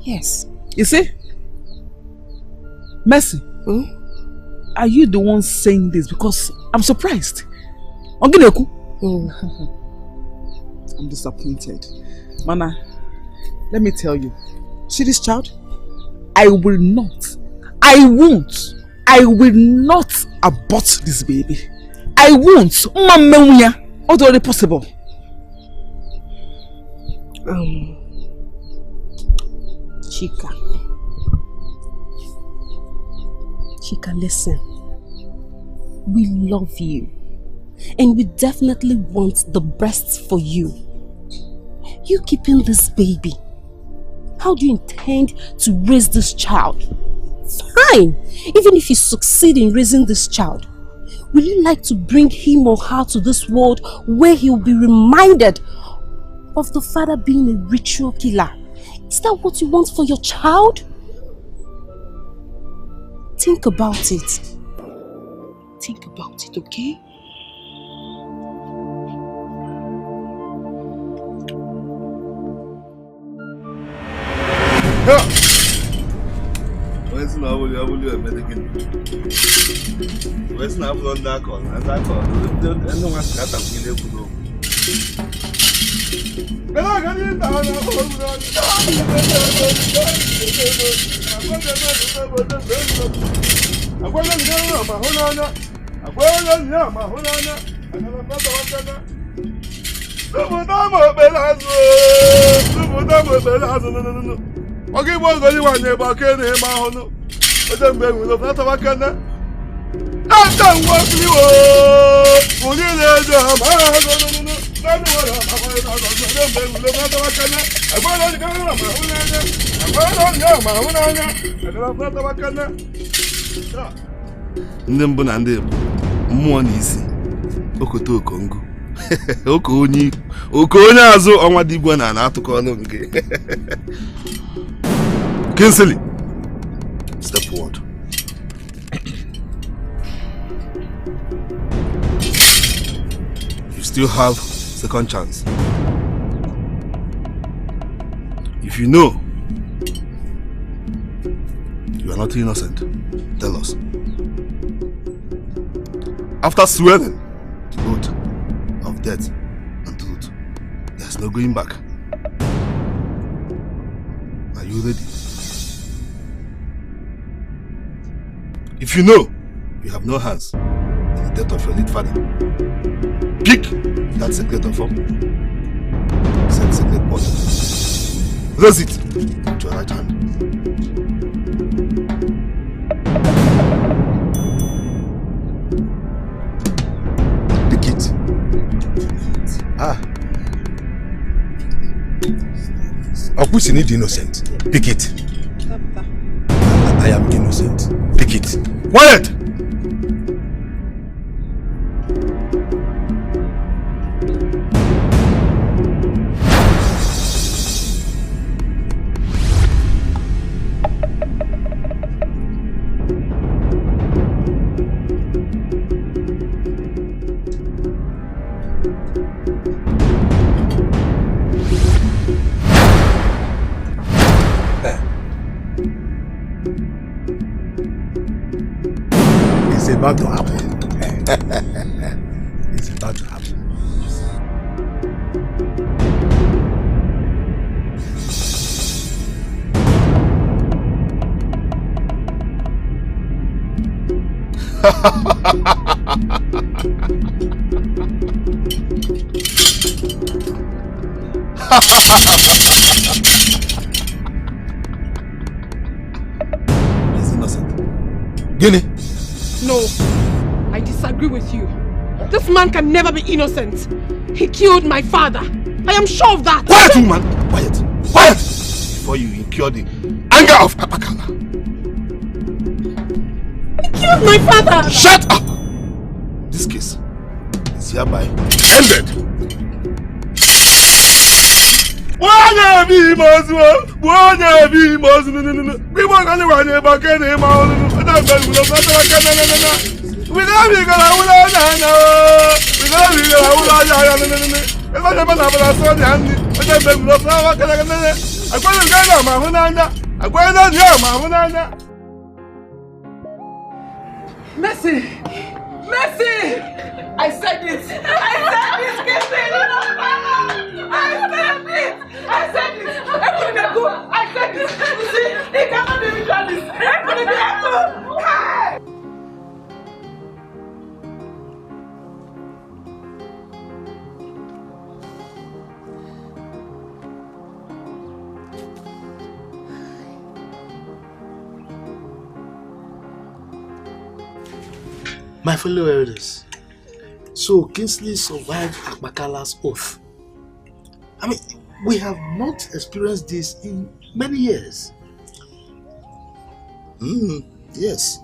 Yes. You see? Mercy, are you the one saying this? Because I'm surprised. I'm disappointed. Mana, let me tell you. See this child? I will not abort this baby. I won't. What's already possible? Chika, listen. We love you. And we definitely want the best for you. You keeping this baby. How do you intend to raise this child? Fine. Even if you succeed in raising this child, will you like to bring him or her to this world where he will be reminded of the father being a ritual killer? Is that what you want for your child? Think about it. Think about it, okay? Where's now? Will you have medical? Where's now? On that call. And that call. No one's got a million to go. Okay, what go you want about Kenny Mahono? But then beg with the flat of a canna. I don't want you. Will you let them? Kinsley, step forward. You still have second chance. If you know you are not innocent, tell us. After swearing the oath of death and truth, there's no going back. Are you ready? If you know you have no hands in the death of your late father, pick that secret of form, secret bottle, raise it to your right hand. Pick it. Akusi need innocent. Pick it. I am innocent. Pick it. Quiet! It's about to happen. It's about to happen. He's innocent. Guinea. No, I disagree with you. This man can never be innocent. He killed my father. I am sure of that. Quiet, woman! Quiet! Quiet! Before you incur the anger of Apakala. He killed my father! Shut up! This case is hereby ended. Mercy! Mercy! I said it! I said it! I said it! I said it! You see, he cannot be ritualist! My fellow elders, so Kingsley survived Akbakala's oath. I mean, we have not experienced this in many years. Yes,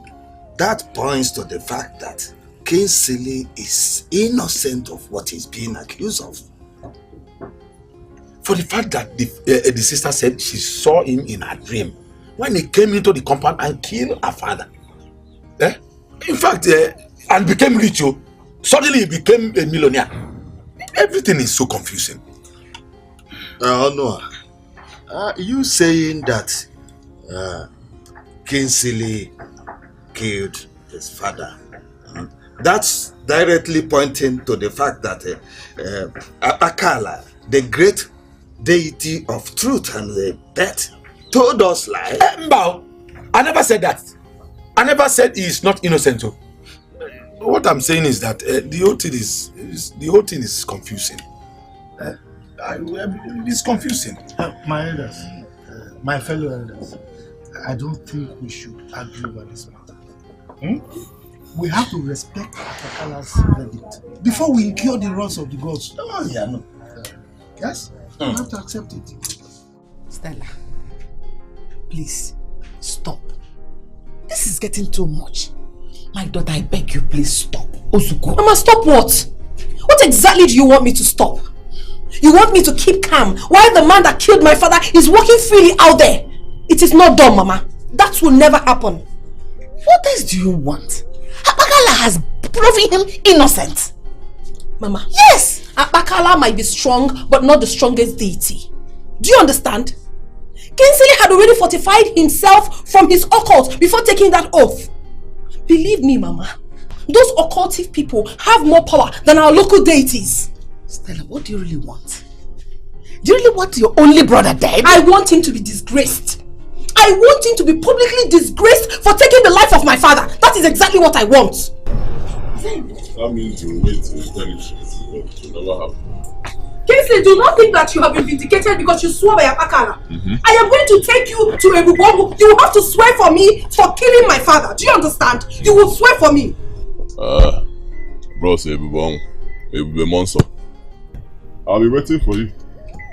that points to the fact that Kingsley is innocent of what he's being accused of. For the fact that the sister said she saw him in her dream when he came into the compound and killed her father. In fact, and became rich. Suddenly he became a millionaire. Everything is so confusing. No. You saying that Kingsley killed his father, that's directly pointing to the fact that Akbakala, the great deity of truth and the death, told us lies. Mbao, I never said that. I never said he is not innocent. What I'm saying is that the whole thing is confusing. It's confusing. My elders, my fellow elders, I don't think we should argue over this matter. We have to respect Akbakala's verdict before we incur the wrath of the gods. Oh, yeah, no. Yes? We have to accept it. Stella, please, stop. This is getting too much. My daughter, I beg you, please stop. Ozuko. Mama, stop what? What exactly do you want me to stop? You want me to keep calm while the man that killed my father is walking freely out there? It is not done, Mama. That will never happen. What else do you want? Akbakala has proven him innocent. Mama. Yes! Akbakala might be strong, but not the strongest deity. Do you understand? Kingsley had already fortified himself from his occult before taking that oath. Believe me, Mama, those occultic people have more power than our local deities. Stella, what do you really want? Do you really want your only brother dead? I want him to be disgraced. I want him to be publicly disgraced for taking the life of my father. That is exactly what I want. That means you wait to perish. It will never happen. Kingsley, do not think that you have been vindicated because you swore by Akbakala. I am going to take you to Ebubongo. You will have to swear for me for killing my father. Do you understand? You will swear for me. Bros, Ebubongo. I'll be waiting for you.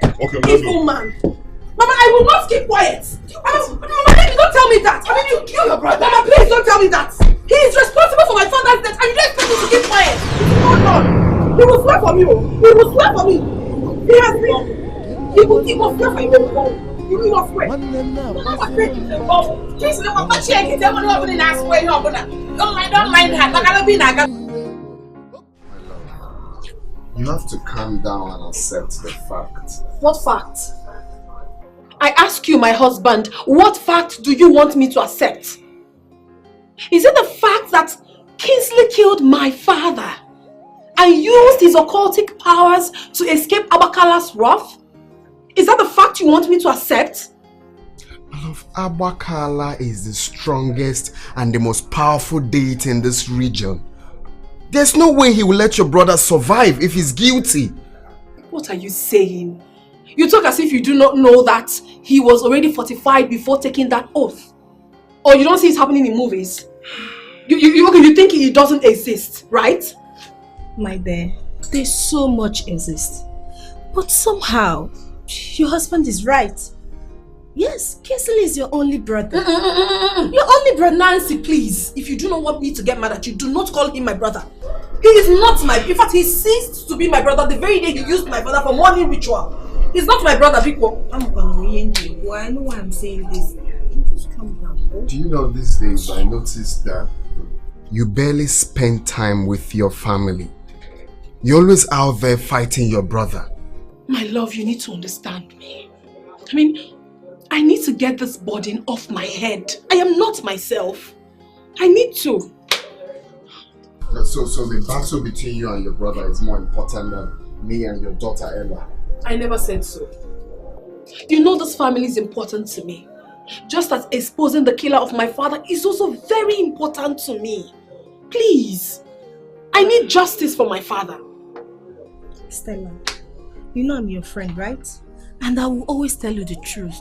Okay, let's Evil go. man. Mama, I will not keep quiet. Mama, please don't tell me that. I mean, you killed your brother. Mama, please don't tell me that. He is responsible for my father's death and you don't expect me to keep quiet. Hold on. He will swear for me. He will swear for me. He has been. He will swear for you. He will not swear. Please, no, Mama, check it. Don't mind her. You have to calm down and accept the fact. What fact? I ask you, my husband, what fact do you want me to accept? Is it the fact that Kingsley killed my father and used his occultic powers to escape Akbakala's wrath? Is that the fact you want me to accept? Love, Akbakala is the strongest and the most powerful deity in this region. There's no way he will let your brother survive if he's guilty. What are you saying? You talk as if you do not know that he was already fortified before taking that oath. Or you don't see it happening in movies. You think it doesn't exist, right? My dear, there's so much exist. But somehow, your husband is right. Yes, Kingsley is your only brother. Your only brother. Nancy, please. If you do not want me to get mad at you, do not call him my brother. He is not my... In fact, he ceased to be my brother the very day he used my father for morning ritual. He's not my brother, Biko. I know why I'm saying this. Just calm down. Do you know these days I noticed that you barely spend time with your family. You're always out there fighting your brother. My love, you need to understand me. I mean, I need to get this burden off my head. I am not myself. I need to. So the battle between you and your brother is more important than me and your daughter Ella. I never said so. You know this family is important to me. Just as exposing the killer of my father is also very important to me. Please. I need justice for my father. Stella, you know I'm your friend, right? And I will always tell you the truth.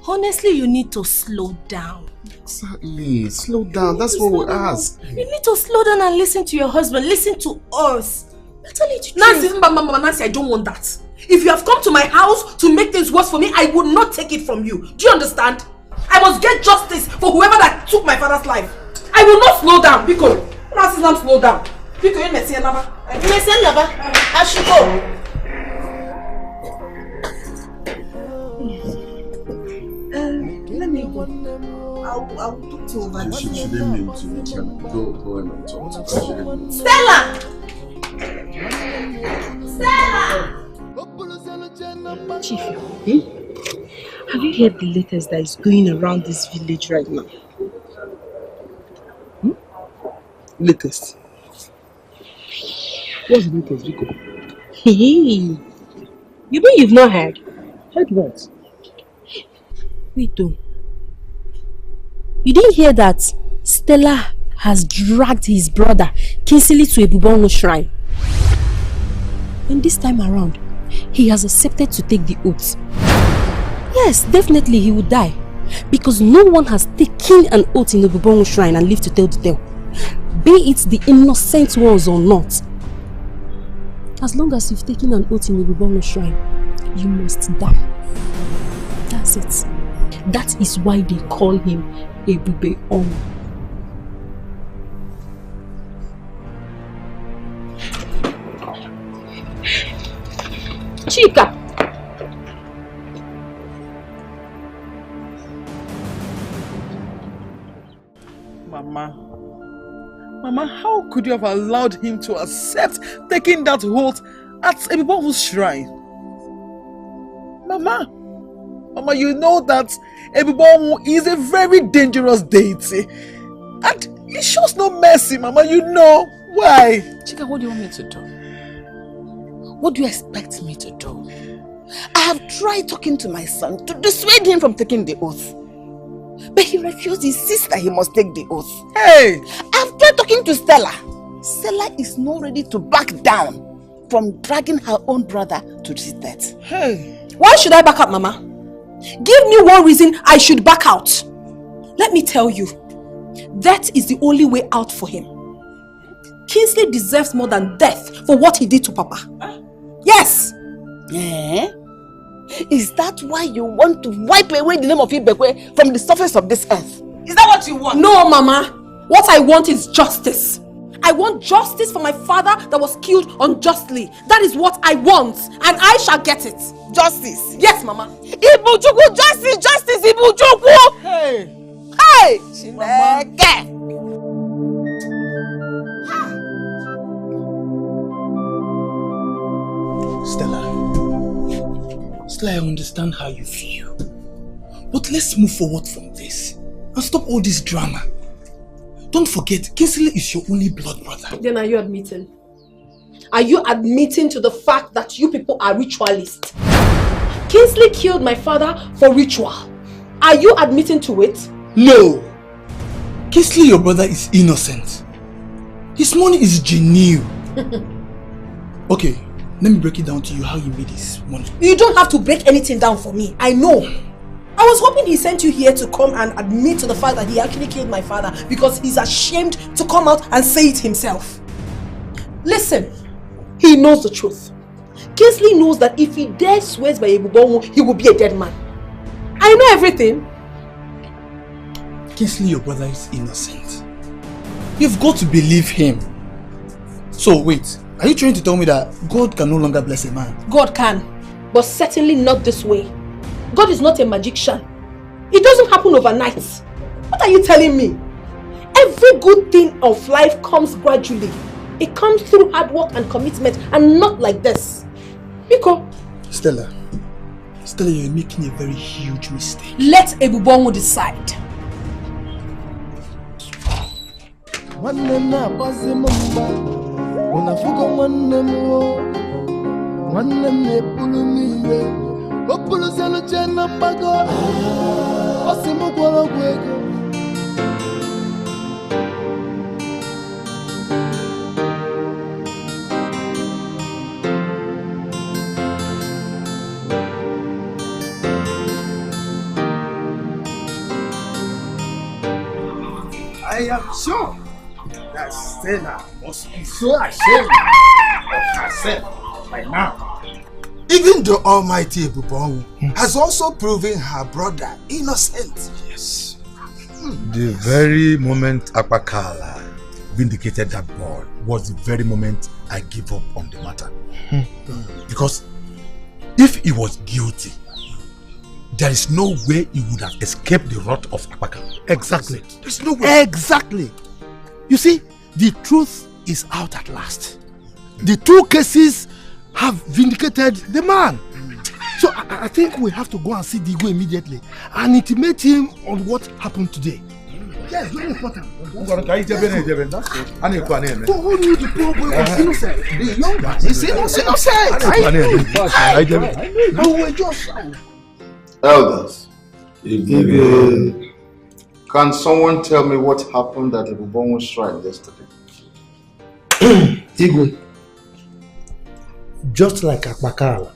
Honestly, you need to slow down. Exactly. Slow down. That's what we ask. You need to slow down and listen to your husband. Listen to us. We're telling you the truth. Nancy, I don't want that. If you have come to my house to make things worse for me, I would not take it from you. Do you understand? I must get justice for whoever that took my father's life. I will not slow down. Because Nancy, slow down. Because you may say another. I should go. Let me go. I'll talk to over. She didn't mean to. Go and talk to her. Stella! Chief, have you heard the latest that is going around this village right now? Latest? What's the latest, Rico? Hey, you mean you've not heard? Heard what? Wait, though. You didn't hear that Stella has dragged his brother Kingsley to a Bubongo shrine? And this time around, he has accepted to take the oath. Yes, definitely he would die. Because no one has taken an oath in a Bubongo shrine and lived to tell the tale. Be it the innocent ones or not. As long as you've taken an oath in a Bubongo shrine, you must die. That's it. That is why they call him Ebube Onwu. Chika! Mama, how could you have allowed him to accept taking that oath at Ebubonwu's shrine? Mama, you know that Ebubonwu is a very dangerous deity. And he shows no mercy, Mama, you know. Why? Chika, what do you want me to do? What do you expect me to do? I have tried talking to my son to dissuade him from taking the oath. But he refused. He insists that he must take the oath. Hey! I've tried talking to Stella. Stella is not ready to back down from dragging her own brother to this death. Hey! Why should I back up, Mama? Give me one reason I should back out. Let me tell you, that is the only way out for him. Kingsley deserves more than death for what he did to Papa. Yes! Eh? Is that why you want to wipe away the name of Ibekwe from the surface of this earth? Is that what you want? No, Mama. What I want is justice. I want justice for my father that was killed unjustly. That is what I want, and I shall get it. Justice? Yes, Mama. Ibuchukwu, justice, justice, Ibuchukwu! Hey! Hey! Chineke! Stella, I understand how you feel. But let's move forward from this and stop all this drama. Don't forget, Kingsley is your only blood brother. Then are you admitting? Are you admitting to the fact that you people are ritualists? Kingsley killed my father for ritual. Are you admitting to it? No! Kingsley, your brother, is innocent. His money is genuine. Okay, let me break it down to you how he made his money. You don't have to break anything down for me. I know. I was hoping he sent you here to come and admit to the fact that he actually killed my father because he's ashamed to come out and say it himself. Listen, he knows the truth. Kingsley knows that if he dares swears by Ebubonwu, he will be a dead man. I know everything. Kingsley, your brother, is innocent. You've got to believe him. So wait, are you trying to tell me that God can no longer bless a man? God can, but certainly not this way. God is not a magician. It doesn't happen overnight. What are you telling me? Every good thing of life comes gradually. It comes through hard work and commitment, and not like this. Biko. Stella, Stella, you're making a very huge mistake. Let Ebubongo decide. I am sure that Stella must be so ashamed of herself by now. Even the Almighty Ebubongo has also proven her brother innocent. Yes. The very moment Akpakala vindicated that boy was the very moment I gave up on the matter. Because if he was guilty, there is no way he would have escaped the wrath of Akpakala. Exactly. There's no way. Exactly. You see, the truth is out at last. The two cases have vindicated the man. So I think we have to go and see Digo immediately and intimate him on what happened today. Yes, very important. Who knew the poor boy was innocent? The young man is innocent. We were just... Elders, can someone tell me what happened at the Ebubongo shrine yesterday? Igwe, just like Akpakala,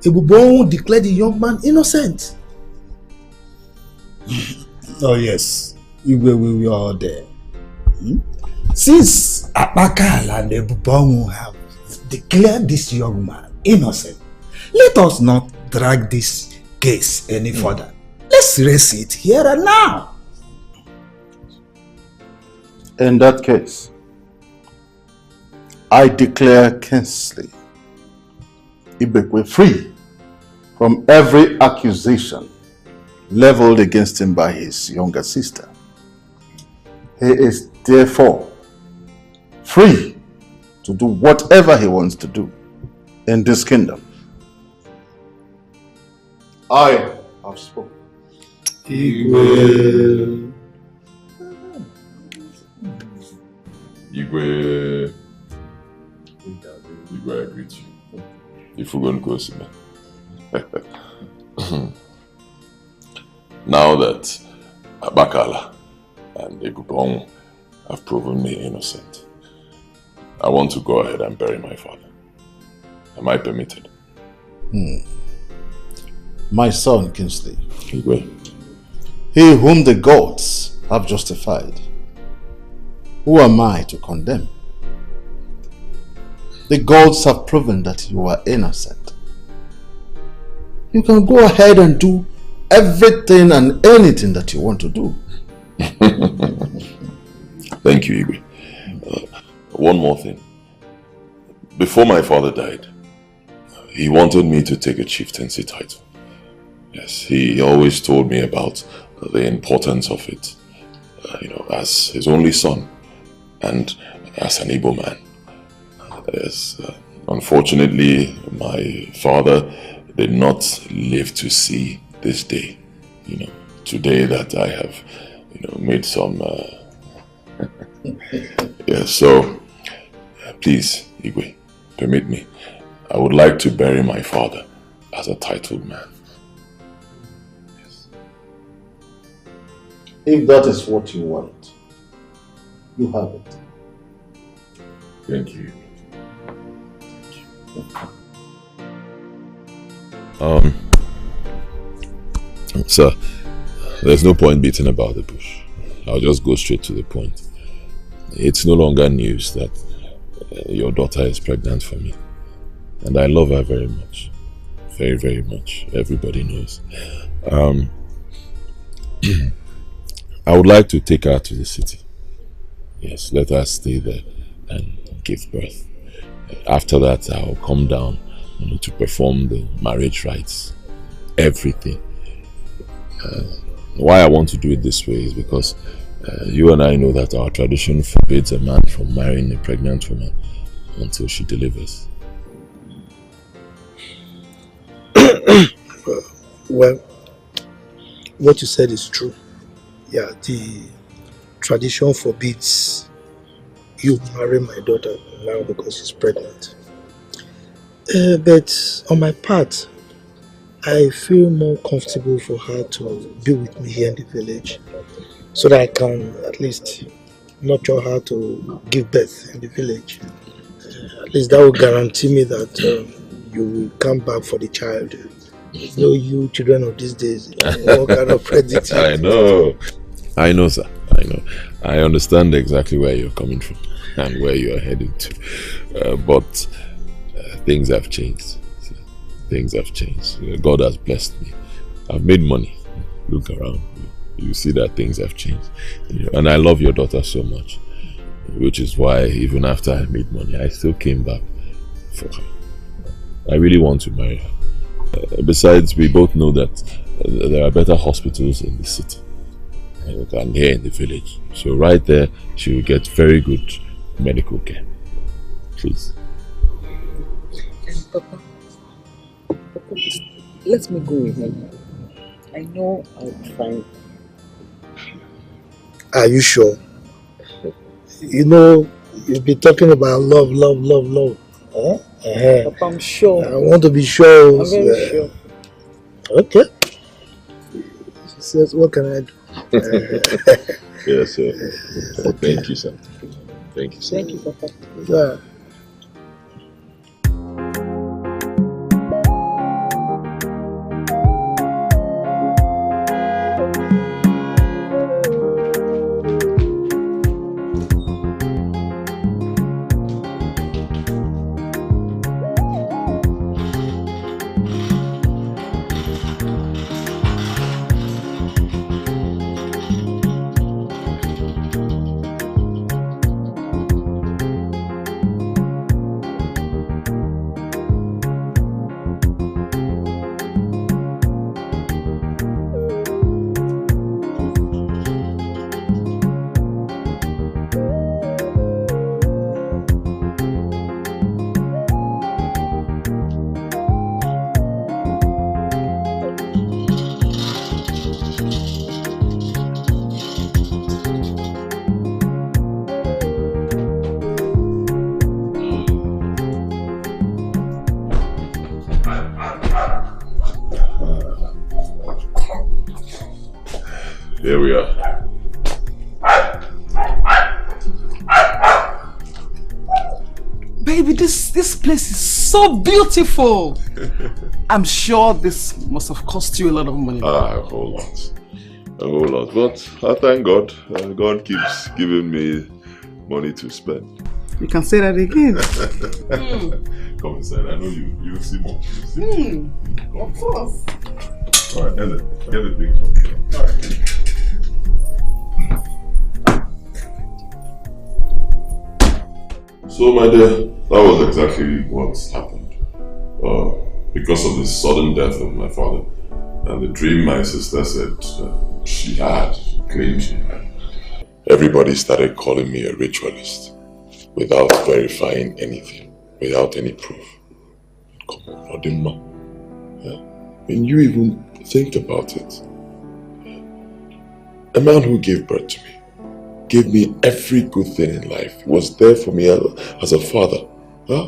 Ebubongo declared the young man innocent. Oh yes, Igwe, we were all there. Since Akpakala and Ebubongo have declared this young man innocent, let us not drag this case any further. Let's raise it here and now. In that case, I declare Kingsley Ibekwe free from every accusation leveled against him by his younger sister. He is therefore free to do whatever he wants to do in this kingdom. I have spoken. Igwe. Igwe, I greet you. If we're going to go see me. Now that Akpakala and Ebubongo have proven me innocent, I want to go ahead and bury my father. Am I permitted? My son, Kingsley. Igwe. He whom the gods have justified, who am I to condemn? The gods have proven that you are innocent. You can go ahead and do everything and anything that you want to do. Thank you, Igwe. One more thing. Before my father died, he wanted me to take a chieftaincy title. Yes, he always told me about the importance of it, as his only son and as an Igbo man. Yes, unfortunately, my father did not live to see this day. Today that I have, made some. Yeah, so please, Igwe, permit me. I would like to bury my father as a titled man. If that is what you want, you have it. Thank you. Sir, there's no point beating about the bush. I'll just go straight to the point. It's no longer news that your daughter is pregnant for me. And I love her very much. Very, very much. Everybody knows. I would like to take her to the city. Yes, let her stay there and give birth. After that, I'll come down to perform the marriage rites. Everything. Why I want to do it this way is because you and I know that our tradition forbids a man from marrying a pregnant woman until she delivers. Well, what you said is true. Yeah, the tradition forbids you marry my daughter now because she's pregnant. But on my part, I feel more comfortable for her to be with me here in the village so that I can at least nurture her to give birth in the village. At least that will guarantee me that you will come back for the child. You know, you children of these days, all kind of predict. I know, sir. I know. I understand exactly where you're coming from and where you are heading to. But things have changed. Things have changed. God has blessed me. I've made money. Look around. You see that things have changed. And I love your daughter so much. Which is why even after I made money, I still came back for her. I really want to marry her. Besides, we both know that there are better hospitals in the city than here in the village. So right there, she will get very good medical care. Please. Papa, let me go with him. I know I'll be fine. Are you sure? You know, you've been talking about love. Huh? Papa, I'm sure. I want to be sure. I'm very sure. Okay. She says, what can I do? Yes, sir. Thank you, sir. Thank you, sir. Thank you, Papa. Yeah. Here we are. Baby, this place is so beautiful. I'm sure this must have cost you a lot of money. A whole lot. A whole lot. But I thank God. God keeps giving me money to spend. You can say that again. Come inside. I know you'll see more. Of course. Alright, Ellen, get the big one. Alright. So, my dear, that was exactly what happened. Because of the sudden death of my father and the dream my sister said she claimed she had. Everybody started calling me a ritualist without verifying anything, without any proof. Come on, Odimma. When you even think about it, a man who gave birth to me, gave me every good thing in life. He was there for me as a father.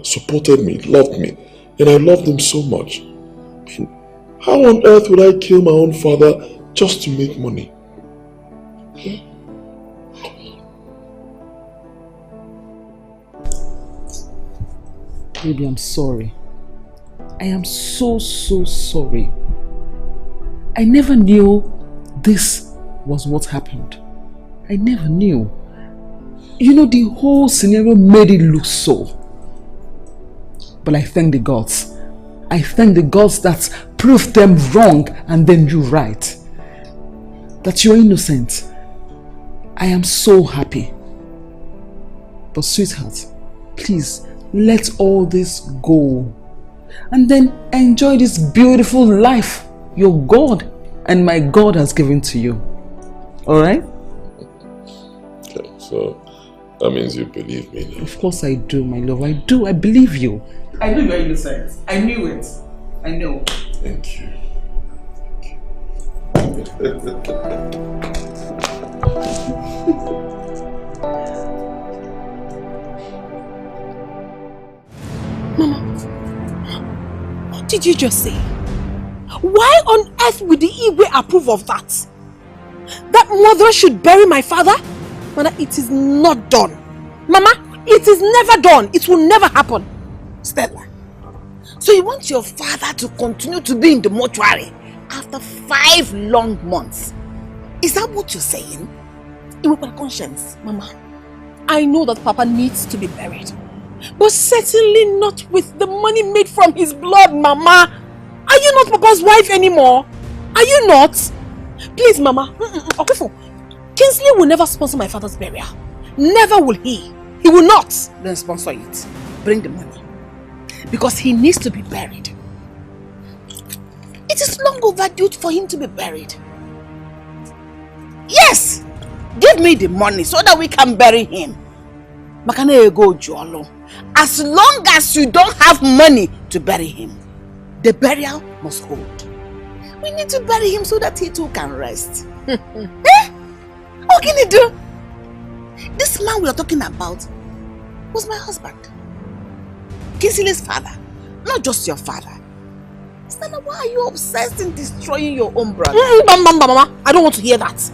Supported me, loved me. And I loved him so much. How on earth would I kill my own father just to make money? Baby, I'm sorry. I am so sorry. I never knew this was what happened. I never knew. You know, the whole scenario made it look so. But I thank the gods. I thank the gods that proved them wrong and then you right. That you're innocent. I am so happy. But sweetheart, please, let all this go. And then enjoy this beautiful life your God and my God has given to you. Alright? Okay, so that means you believe me now. Of course I do, my love. I do. I believe you. I know you're innocent. I knew it. I know. Thank you. Mama, what did you just say? Why on earth would the Igwe approve of that? That mother should bury my father? Mama, it is not done. Mama, it is never done. It will never happen. Stella, so you want your father to continue to be in the mortuary after 5 long months? Is that what you're saying? In my conscience, Mama, I know that Papa needs to be buried. But certainly not with the money made from his blood, Mama. Are you not Papa's wife anymore? Are you not? Please, Mama. Okefo, Kingsley will never sponsor my father's burial. Never will he. He will not. Then sponsor it. Bring the money. Because he needs to be buried. It is long overdue for him to be buried. Yes! Give me the money so that we can bury him. Makane go Jolo. As long as you don't have money to bury him, the burial must hold. We need to bury him so that he too can rest. Eh? What can he do? This man we are talking about was my husband. Kingsley's father, not just your father. Stella, why are you obsessed in destroying your own brother? Mama, I don't want to hear that.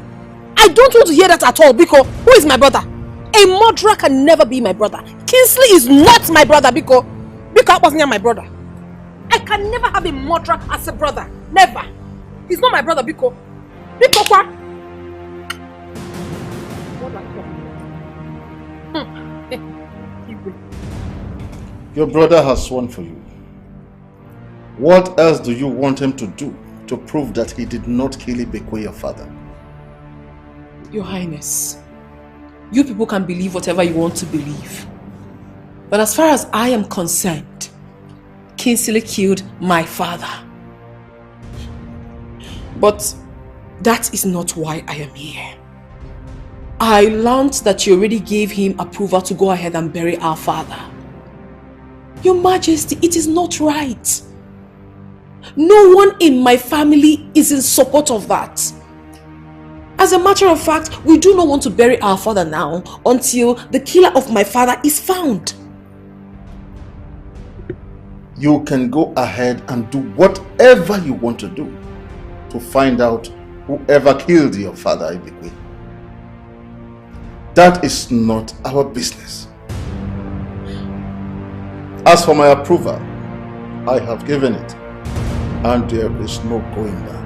I don't want to hear that at all, because who is my brother? A murderer can never be my brother. Kingsley is not my brother, because I wasn't my brother. I can never have a murderer as a brother. Never. He's not my brother, because what? Your brother has sworn for you. What else do you want him to do to prove that he did not kill Ibekwe, your father? Your Highness, you people can believe whatever you want to believe. But as far as I am concerned, Kingsley killed my father. But that is not why I am here. I learned that you already gave him approval to go ahead and bury our father. Your Majesty, it is not right. No one in my family is in support of that. As a matter of fact, we do not want to bury our father now until the killer of my father is found. You can go ahead and do whatever you want to do to find out whoever killed your father, Ibekwe. That is not our business. As for my approval, I have given it, and there is no going back.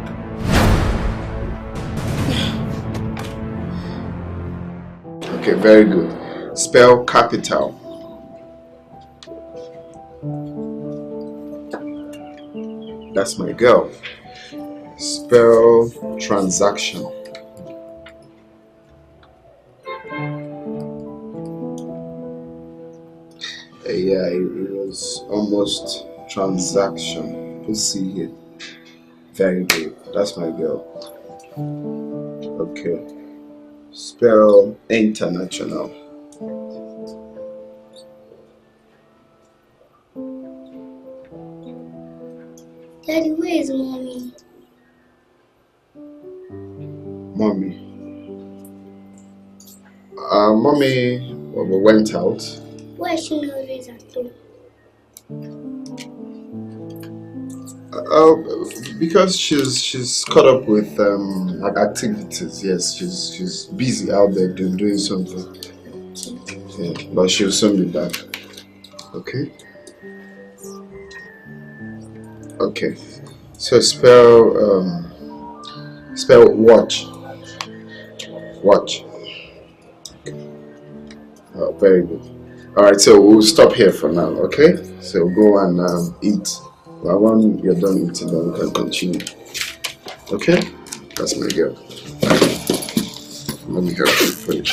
Okay, very good. Spell capital. That's my girl. Spell transaction. Yeah, it was almost transaction. Let's see here. Very good. That's my girl. Okay. Spell international. Daddy, where is mommy? Mommy. Mommy went out. Why is she not always at home? Because she's caught up with activities. Yes, she's busy out there doing something. Yeah, but she'll soon be back. Okay. Okay. So spell watch. Watch. Oh, very good. All right. So we'll stop here for now. Okay. So go and eat. Well, when you're done eating, then we can continue. Okay? That's my girl. Let me help you finish.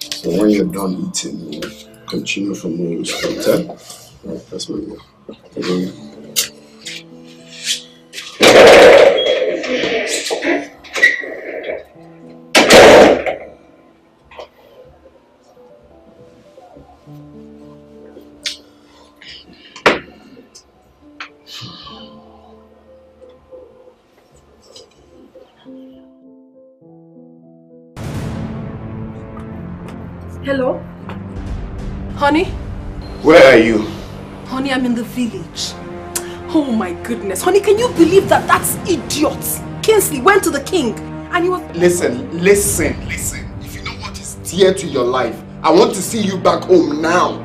So when you're done eating, we'll continue from where you stopped. Right, that's my girl. Hello? Honey? Where are you? Honey, I'm in the village. Oh my goodness. Honey, can you believe that that's idiot? Kingsley went to the king and he was... Listen. If you know what is dear to your life, I want to see you back home now.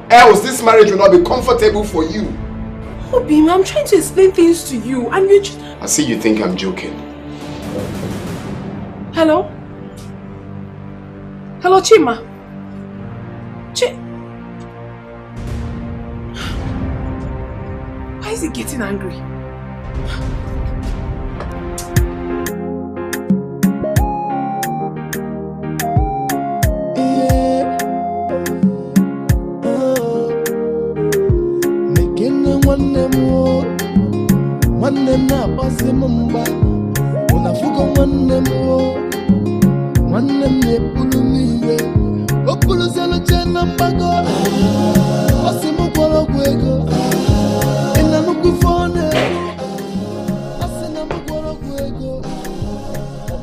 Else this marriage will not be comfortable for you. Oh, Bima, I'm trying to explain things to you and you just... I see you think I'm joking. Hello? Hello, Chima? Why is he getting angry?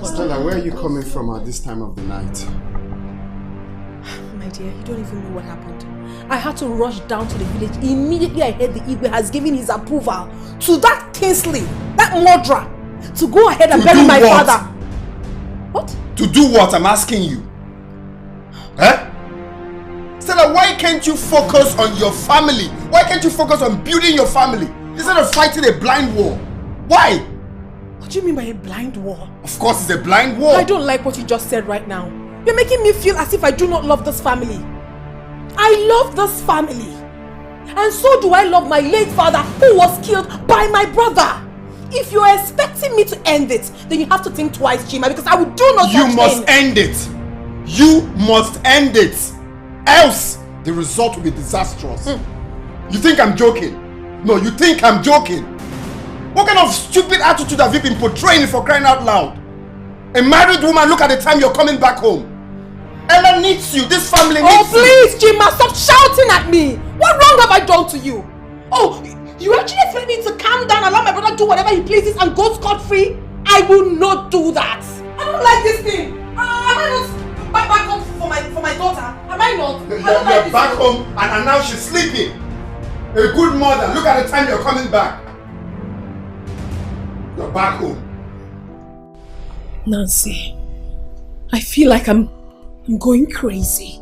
Stella, where are you coming from at this time of the night? My dear, you don't even know what happened. I had to rush down to the village. Immediately I heard the Igwe has given his approval to that Kingsley, that murderer, to go ahead and bury my father. What? To do what? I'm asking you. Huh? Stella, why can't you focus on your family? Why can't you focus on building your family instead of fighting a blind war? Why? What do you mean by a blind war? Of course it's a blind war. I don't like what you just said right now. You're making me feel as if I do not love this family. I love this family. And so do I love my late father who was killed by my brother. If you're expecting me to end it, then you have to think twice, Chima, because I will do not. You must end it. You must end it. Else, the result will be disastrous. You think I'm joking? No, you think I'm joking? What kind of stupid attitude have you been portraying, for crying out loud? A married woman, look at the time you're coming back home. Ella needs you. This family needs you. Oh, please, Chima, stop shouting at me. What wrong have I done to you? Oh, you actually expect me to calm down, allow my brother do whatever he pleases and go scot-free? I will not do that. I don't like this thing. Am I not back home for my daughter? Am I not? You're back home and now she's sleeping. A good mother. Look at the time you're coming back. You're back home. Nancy, I feel like I'm going crazy.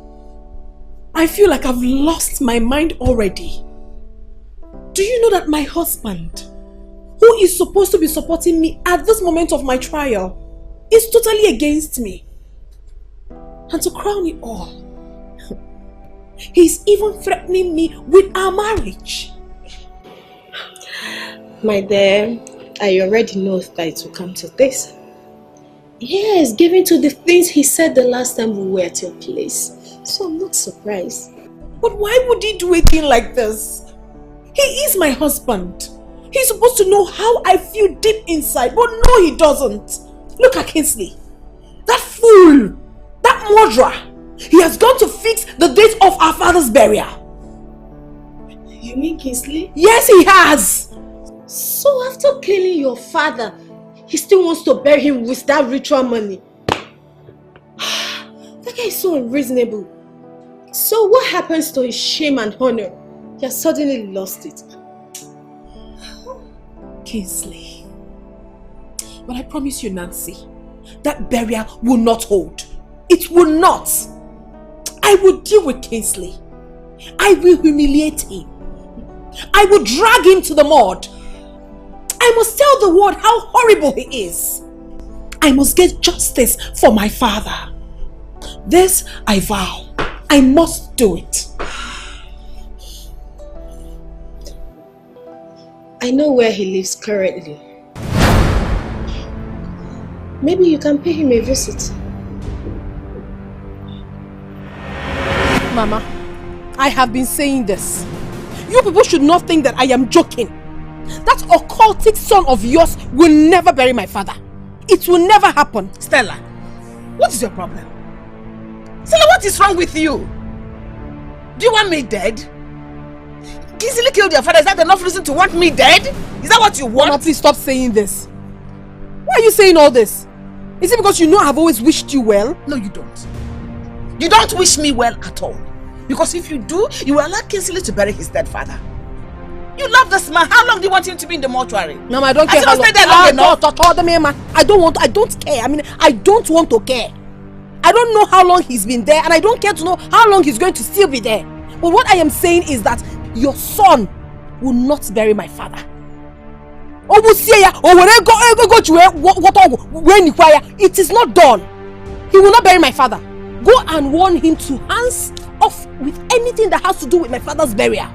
I feel like I've lost my mind already. Do you know that my husband, who is supposed to be supporting me at this moment of my trial, is totally against me? And to crown it all, he's even threatening me with our marriage. My dear, I already know that it will come to this. Yes, given to the things he said the last time we were at your place. So I'm not surprised. But why would he do a thing like this? He is my husband. He's supposed to know how I feel deep inside, but no, he doesn't. Look at Kingsley. That fool, that murderer. He has gone to fix the date of our father's burial. You mean Kingsley? Yes, he has. So after killing your father, he still wants to bury him with that ritual money. That guy is so unreasonable. So what happens to his shame and honor? He has suddenly lost it. Kingsley. But I promise you, Nancy, that burial will not hold. It will not. I will deal with Kingsley. I will humiliate him. I will drag him to the mud. I must tell the world how horrible he is. I must get justice for my father. This I vow. I must do it. I know where he lives currently. Maybe you can pay him a visit. Mama, I have been saying this. You people should not think that I am joking. That occultic son of yours will never bury my father. It will never happen. Stella, what is your problem? Stella, what is wrong with you? Do you want me dead? Easily killed your father. Is that enough reason to want me dead? Is that what you want? Mama, please stop saying this. Why are you saying all this? Is it because you know I've always wished you well? No, you don't. You don't wish me well at all. Because if you do, you will allow Kingsley to bury his dead father. You love this man. How long do you want him to be in the mortuary? Mama, I don't care how long. I don't care. I mean, I don't want to care. I don't know how long he's been there, and I don't care to know how long he's going to still be there. But what I am saying is that your son will not bury my father. It is not done. He will not bury my father. Go and warn him to hands off with anything that has to do with my father's burial.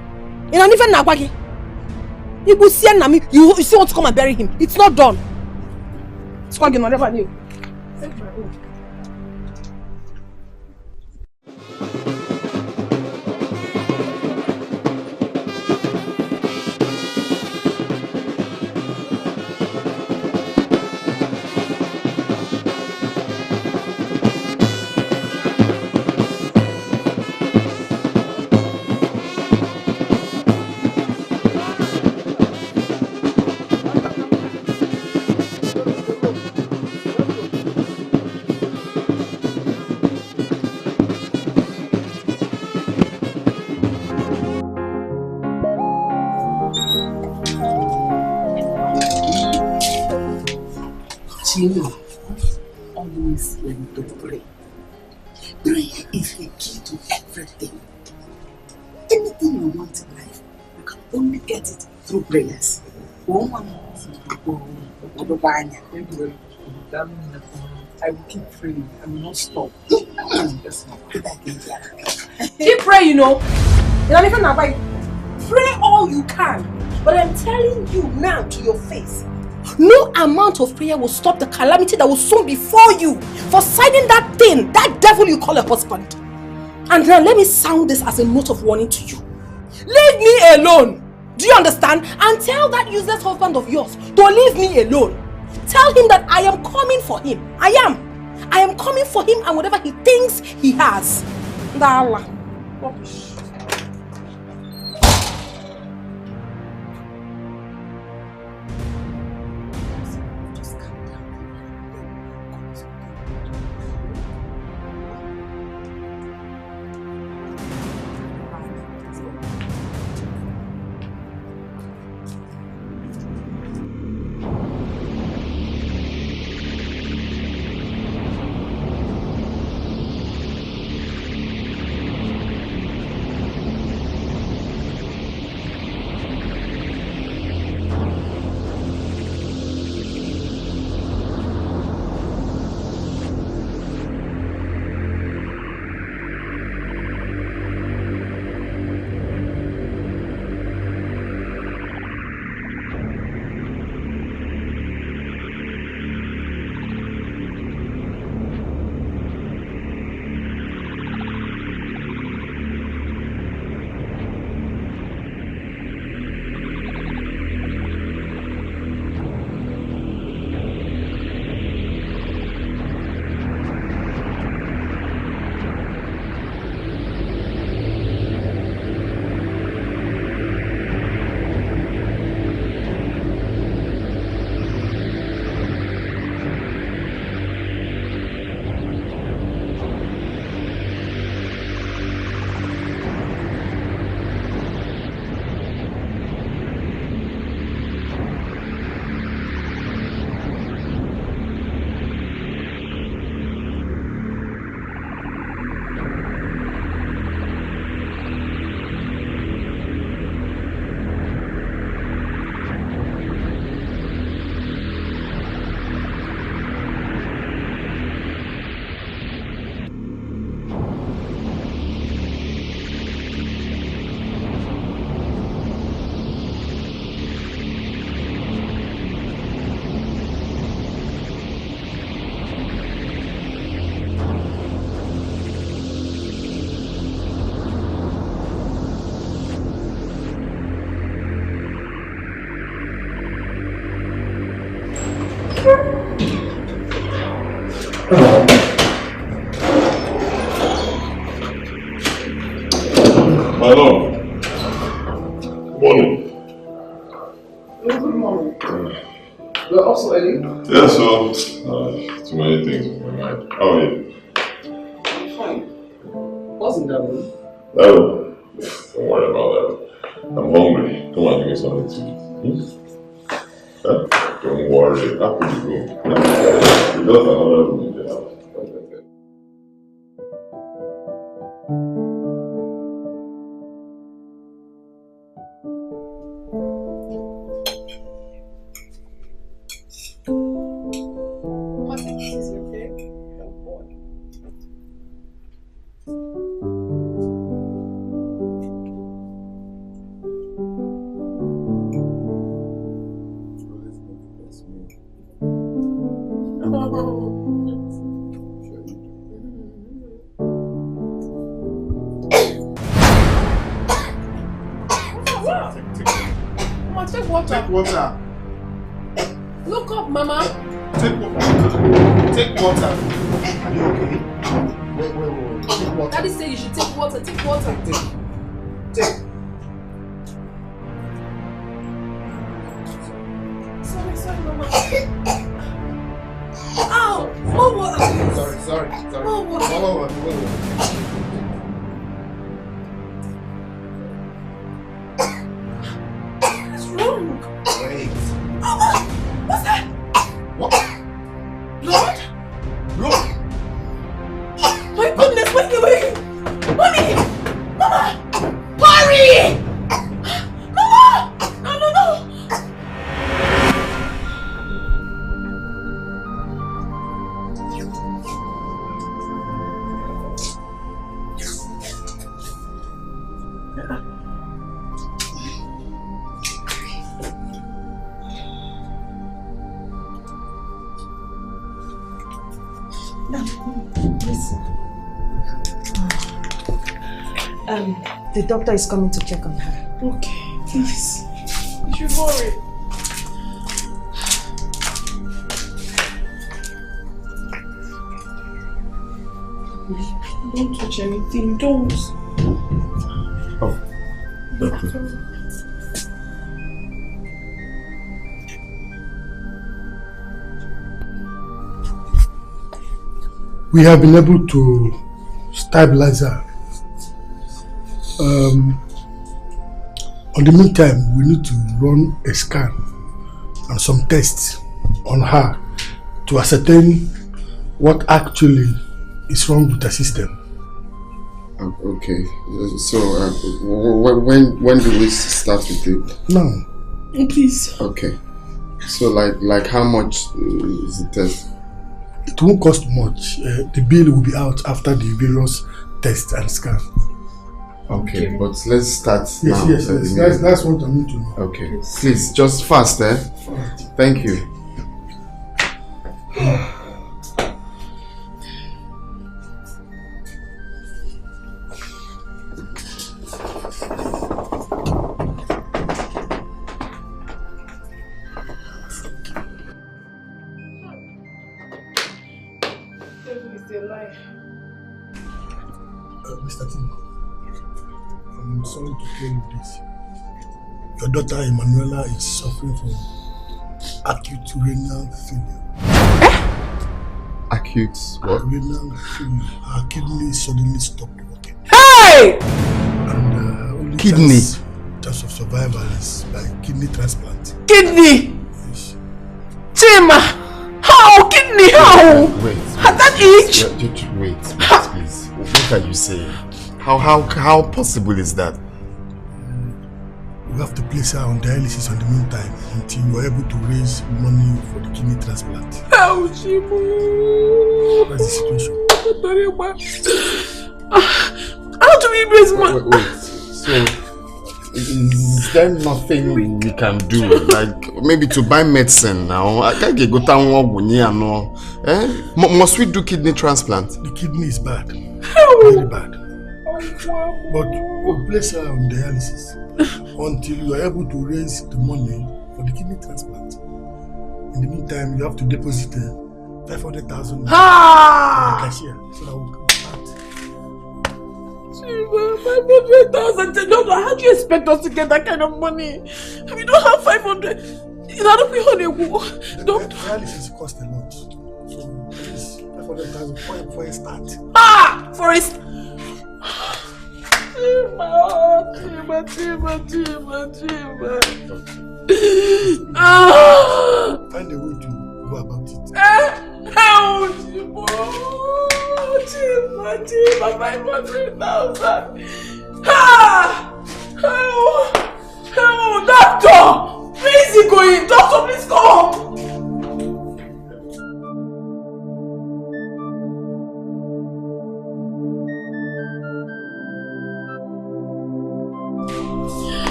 And even Nagwagi, you still want to come and bury him. It's not done. It's quite never knew. Always learn to pray. Prayer is the key to everything. Anything you want in life, you can only get it through prayers. I will keep praying. I will not stop. Keep praying, you know. Pray all you can. But I'm telling you now to your face, no amount of prayer will stop the calamity that will soon befall you for signing that thing, that devil you call a husband. And now let me sound this as a note of warning to you. Leave me alone. Do you understand? And tell that useless husband of yours to leave me alone. Tell him that I am coming for him. I am coming for him and whatever he thinks he has. Dala. Rubbish. My lord. Good morning. Good morning. You're also early? Yeah, so too many things on my mind. How are you? Fine. else in the room? No. Don't worry about that. I'm hungry. Come on, give me something to eat. Don't worry. I'll put the room. There's another room in the house. Take water. Look up, Mama. Take water. Are you okay? Wait. Take water. Daddy said you should take water. Take water. Take. Sorry, Mama. Ow! More water. Sorry. More water. More water. What's wrong? Wait. Mama! What's that? What? Blood? Blood? My goodness, wait. Mommy! Mama! Hurry! Mama! No. The doctor is coming to check on her. Okay, please. You should worry. Don't touch anything, don't. Oh, doctor. We have been able to stabilize her. On the meantime, we need to run a scan and some tests on her to ascertain what actually is wrong with the system. Okay, so when do we start with it? Now. Please. Okay, so like how much is the test? It won't cost much. The bill will be out after the various tests and scans. Okay, but let's start now. Yes. That's what I need to know. Okay, please, just fast, Thank you. Mr. Tim, I'm sorry to tell you this. Your daughter Emanuela is suffering from acute renal failure. Acute what? Renal failure. Her kidney suddenly stopped working. Hey! And only kidney? Chance of survival is by kidney transplant. Kidney! Yes. Chima! How? Kidney? How? Wait. At that age? Wait, please. What are you saying? How possible is that? You have to place her on dialysis in the meantime until you are able to raise money for the kidney transplant. How, Chimu? That's the situation. How do we raise money? Wait. So, is there nothing we can do? Like, maybe to buy medicine now? I can't get Must we do kidney transplant? The kidney is bad. Very bad. But we'll place her on dialysis until you are able to raise the money for the kidney transplant. In the meantime, you have to deposit 500,000 in the cashier so that we'll come start. 500,000. No, how do you expect us to get that kind of money? We don't have 500. Don't. Dialysis costs a lot. So please, 500,000 for a start. For a Find a way to go about it. How Chima, 500,000. Doctor! Where is he going? Doctor, please come!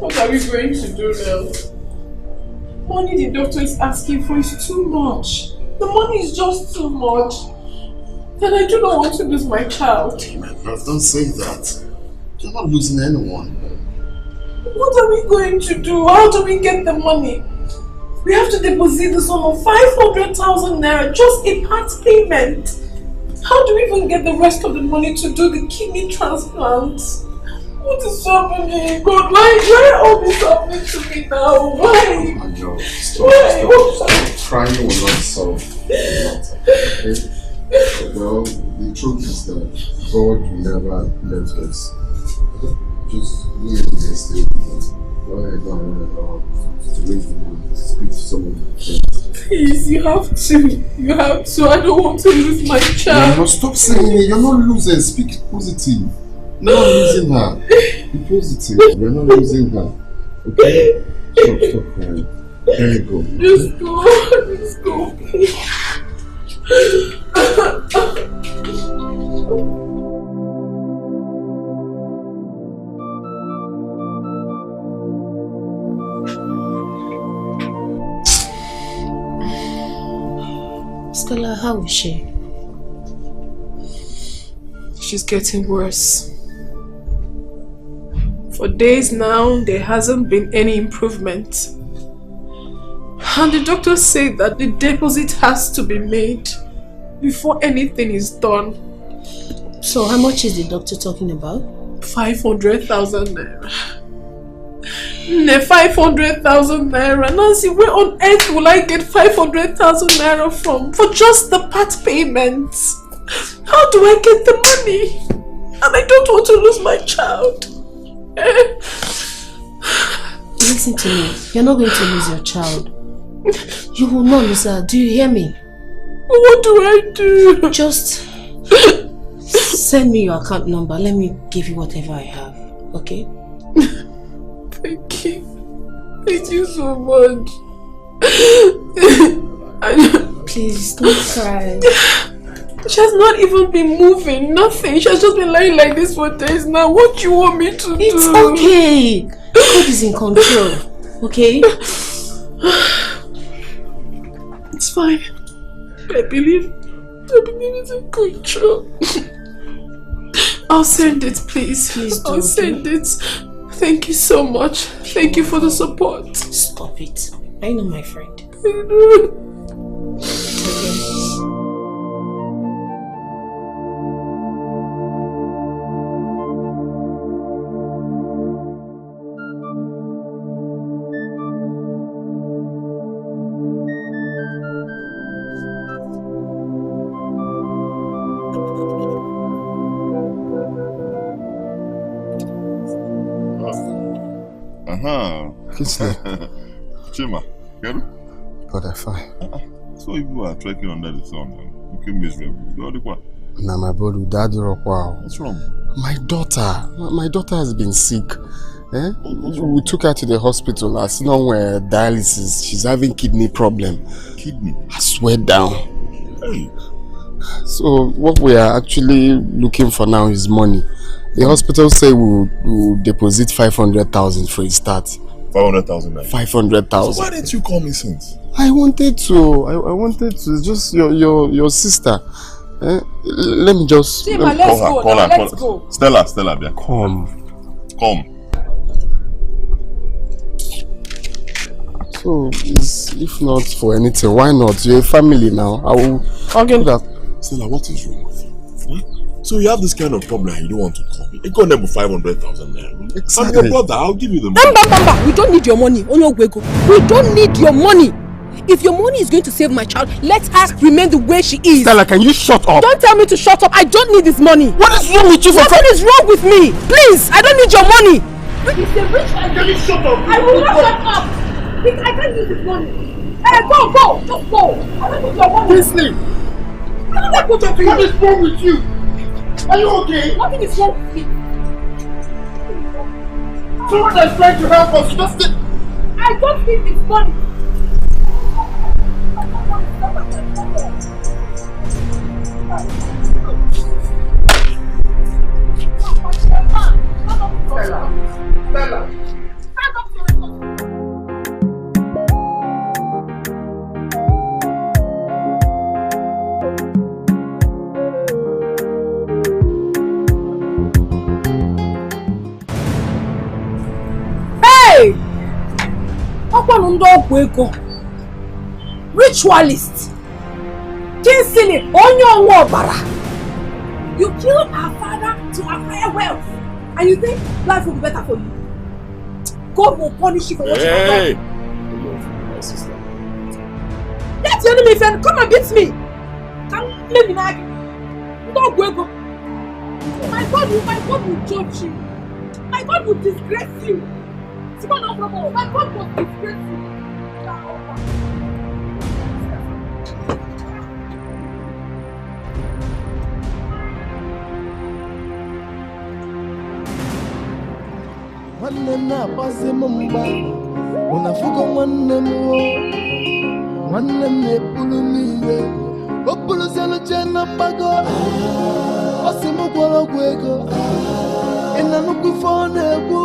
What are we going to do now? Money the doctor is asking for is too much. The money is just too much. And I do not want to lose my child. Don't say that. You're not losing anyone. What are we going to do? How do we get the money? We have to deposit the sum of 500,000 naira, just a part payment. How do we even get the rest of the money to do the kidney transplant? What is happening? God, why all this happening to me now? Why? Stop. Crying will not solve the matter. Okay? Well, the truth is that God will never let us. Just leave this thing. Go ahead to raise the money, speak to someone. Please, you have to. You have to. I don't want to lose my child. No, stop saying it. You're not losing. Speak positive. You're not losing her. Be positive. You're not losing her. Okay? Stop crying. There you go. Just go. Just go. Stella, how is she? She's getting worse. For days now, there hasn't been any improvement. And the doctors say that the deposit has to be made before anything is done. So how much is the doctor talking about? 500,000 naira. 500,000 naira. Nancy, where on earth will I get 500,000 naira from? For just the part payments. How do I get the money? And I don't want to lose my child. Listen to me. You're not going to lose your child. You will not lose her. Do you hear me? What do I do? Just send me your account number. Let me give you whatever I have. Okay? Thank you. Thank you so much. Please, don't cry. She has not even been moving. Nothing. She has just been lying like this for days now. What do you want me to do? It's okay. God is in control. Okay? It's fine. I believe it's in control. I'll send it, please. I'll send it. Thank you so much. Thank you for the support. Stop it. I know, my friend. I know. Chima, Keru? But I'm fine. So you are trekking under the sun and looking miserable. Nah, my brother, Daddy Rockwell. What's wrong? My daughter has been sick. We took her to the hospital. I see now where dialysis. She's having kidney problem. Kidney? I swear down. Hey. So what we are actually looking for now is money. The hospital say we'll deposit 500,000 for a start. 500,000. 500,000. So why didn't you call me since? I wanted to. I wanted to. It's just your sister. Let me just. Chima, let's go. Let's go. Stella, yeah. Come. So, if not for anything, why not? You're a family now. I will. Okay. Stella, what is wrong with you? So you have this kind of problem and you don't want to call me. You got them 500,000 naira. Exactly. I'm your brother. I'll give you the money. We don't need your money. We don't need your money. If your money is going to save my child, let her remain the way she is. Stella, can you shut up? Don't tell me to shut up. I don't need this money. What is wrong with you? Nothing is wrong with me. Please, I don't need your money. It's a rich man. Can you shut up? I will not shut up. I can't use this money. Go. Just go. I don't need your money. Kingsley. What is wrong with you? Are you okay? Nothing is wrong with me. Someone is trying to help us. Just sit. I don't need this money. Stella. Hey! Ọkwanụ ndị ọgwụ ego, ritualist, Kingsley, onye ọnwụ ọbara. You killed our father to acquire wealth, and you think life will be better for you? God will punish you for what you have done. My sister. Let your enemy friend come and beat me. Come let me nag. Don't go. My God will judge you. My God will disgrace you. My God will disgrace you. Nwanne m na-akpazi m mgba, unafugo nwanne m o. Nwanne m na-ebulu m iwe, o buluzielu jee na mgbago. Ọ sị m gwọrọ ọgwụ ego, ị na nnukwu ife ọ na-egwu.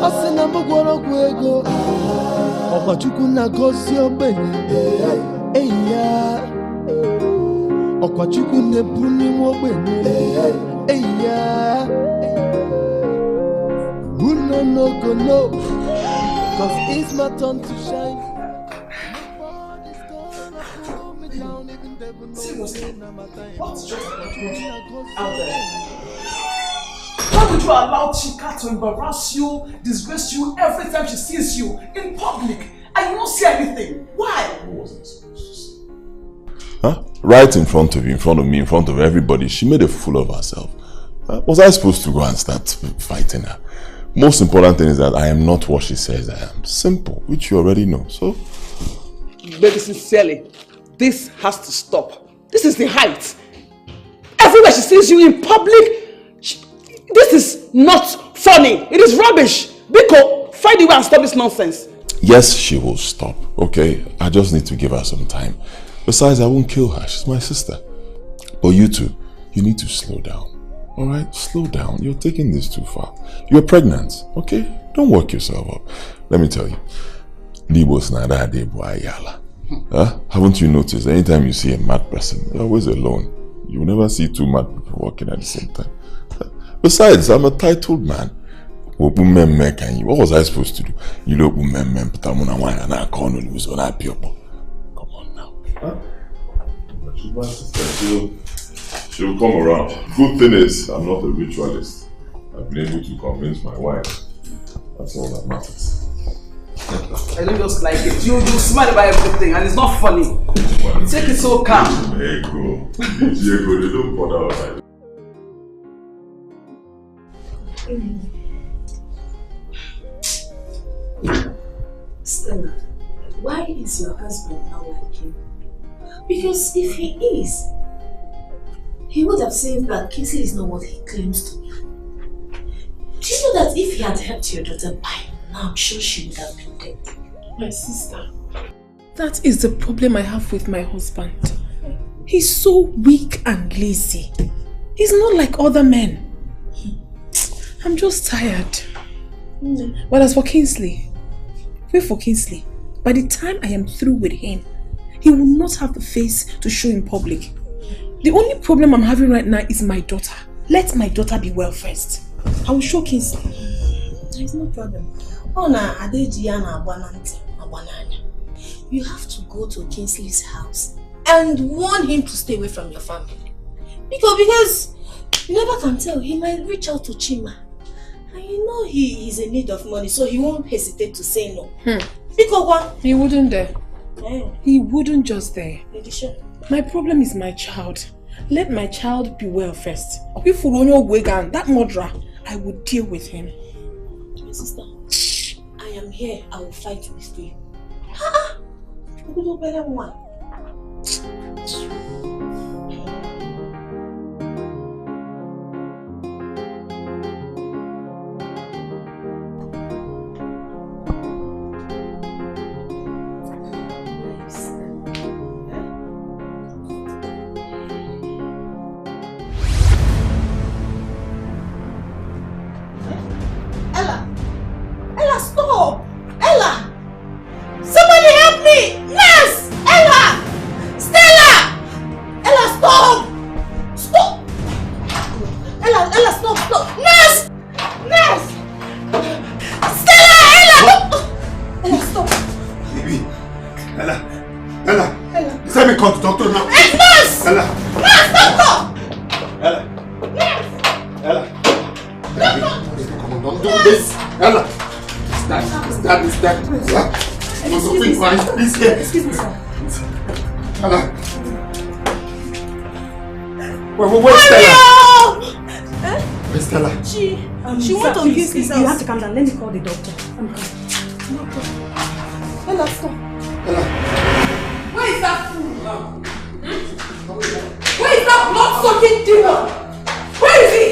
Ọ sị na m gwọrọ ọgwụ ego, ọkwa Chukwu na-agọzi ogbenye, enyi ya. Ọkwa Chukwu na-ebu n'ime ogbenye, enyi ya. Who no go know, cause it's my turn to shine. Seriously, what's just out there? Why would you allow Chika to embarrass you, disgrace you every time she sees you in public and you don't say anything? Why? What was I supposed to say? Huh? Right in front of you, in front of me, in front of everybody, she made a fool of herself. Was I supposed to go and start fighting her? Most important thing is that I am not what she says I am. Simple, which you already know. So, Baby, sincerely, this has to stop. This is the height. Everywhere she sees you in public, this is not funny. It is rubbish. Biko, find a way and stop this nonsense. yes, she will stop, okay? I just need to give her some time. Besides, I won't kill her. She's my sister. But you two, you need to slow down. Alright? Slow down. You're taking this too far. You're pregnant, okay? Don't work yourself up. Let me tell you. Libos nada adebo ayala. Haven't you noticed? Anytime you see a mad person, they're always alone. You will never see two mad people walking at the same time. Besides, I'm a titled man. What was I supposed to do? You look but I'm on wine and I can't lose on that people. Come on now. She's my sister. She'll come around. Good thing is, I'm not a ritualist. I've been able to convince my wife. That's all that matters. I don't just like it. You smile about everything and it's not funny. You take it so calm. Diego, they don't bother us. Stella, why is your husband not like you? Because if he is, he would have said that Kingsley is not what he claims to be. Do you know that if he had helped your daughter by now, I'm sure she would have been dead? My sister, that is the problem I have with my husband. He's so weak and lazy. He's not like other men. I'm just tired. But as for Kingsley, wait for Kingsley. By the time I am through with him, he will not have the face to show in public. The only problem I'm having right now is my daughter. Let my daughter be well first. I will show Kingsley. There is no problem. You have to go to Kingsley's house and warn him to stay away from your family. Because you never can tell, he might reach out to Chima. And you know he is in need of money, so he won't hesitate to say no. He wouldn't dare. He wouldn't just there. My problem is my child. Let my child be well first. If that murderer, I will deal with him. My sister, I am here. I will fight with you. Ella, stop! Ella! Somebody help me! Nurse! Ella! Stella! Ella, stop! Stop! Ella, stop! Nurse! Nurse! Stella! Ella, stop! Baby! Ella! Let me call the doctor now! Hey, nurse! Ella! Nurse, doctor! Ella! Nurse! Ella! Doctor! Come on, don't do this! Ella! Stand. Excuse me, sir. Please, here. Excuse me, sir. Ella! Where's Stella? Where's Stella? She wants to use this. You have to calm down. Let me call the doctor. I'm coming. Ella, stop. Where is that fool? Where is that blood-sucking demon? Where is he?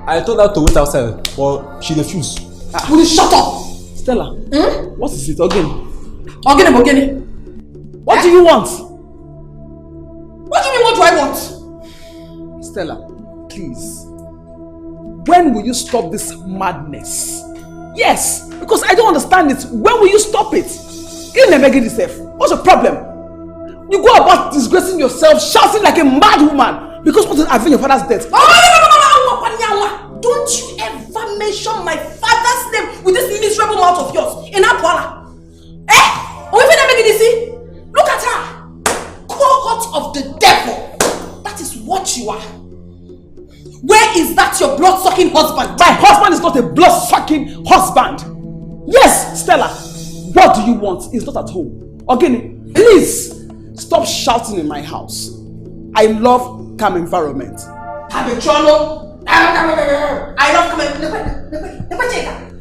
I told her to wait outside, but she refused. Will you shut up? Stella, what is it again? Ogene. What do you want? What do you mean, what do I want? Stella, please. When will you stop this madness? Yes, because I don't understand it. When will you stop it? You never get yourself. What's your problem? You go about disgracing yourself, shouting like a mad woman because what is having your father's death? Don't you ever mention my father's name with this miserable mouth of yours in Abuala. Look at her. Cohort of the devil. That is what you are. Where is that your blood-sucking husband? My husband is not a blood-sucking husband. Yes, Stella. What do you want? He's not at home. Again, please stop shouting in my house. I love calm environment. I love coming.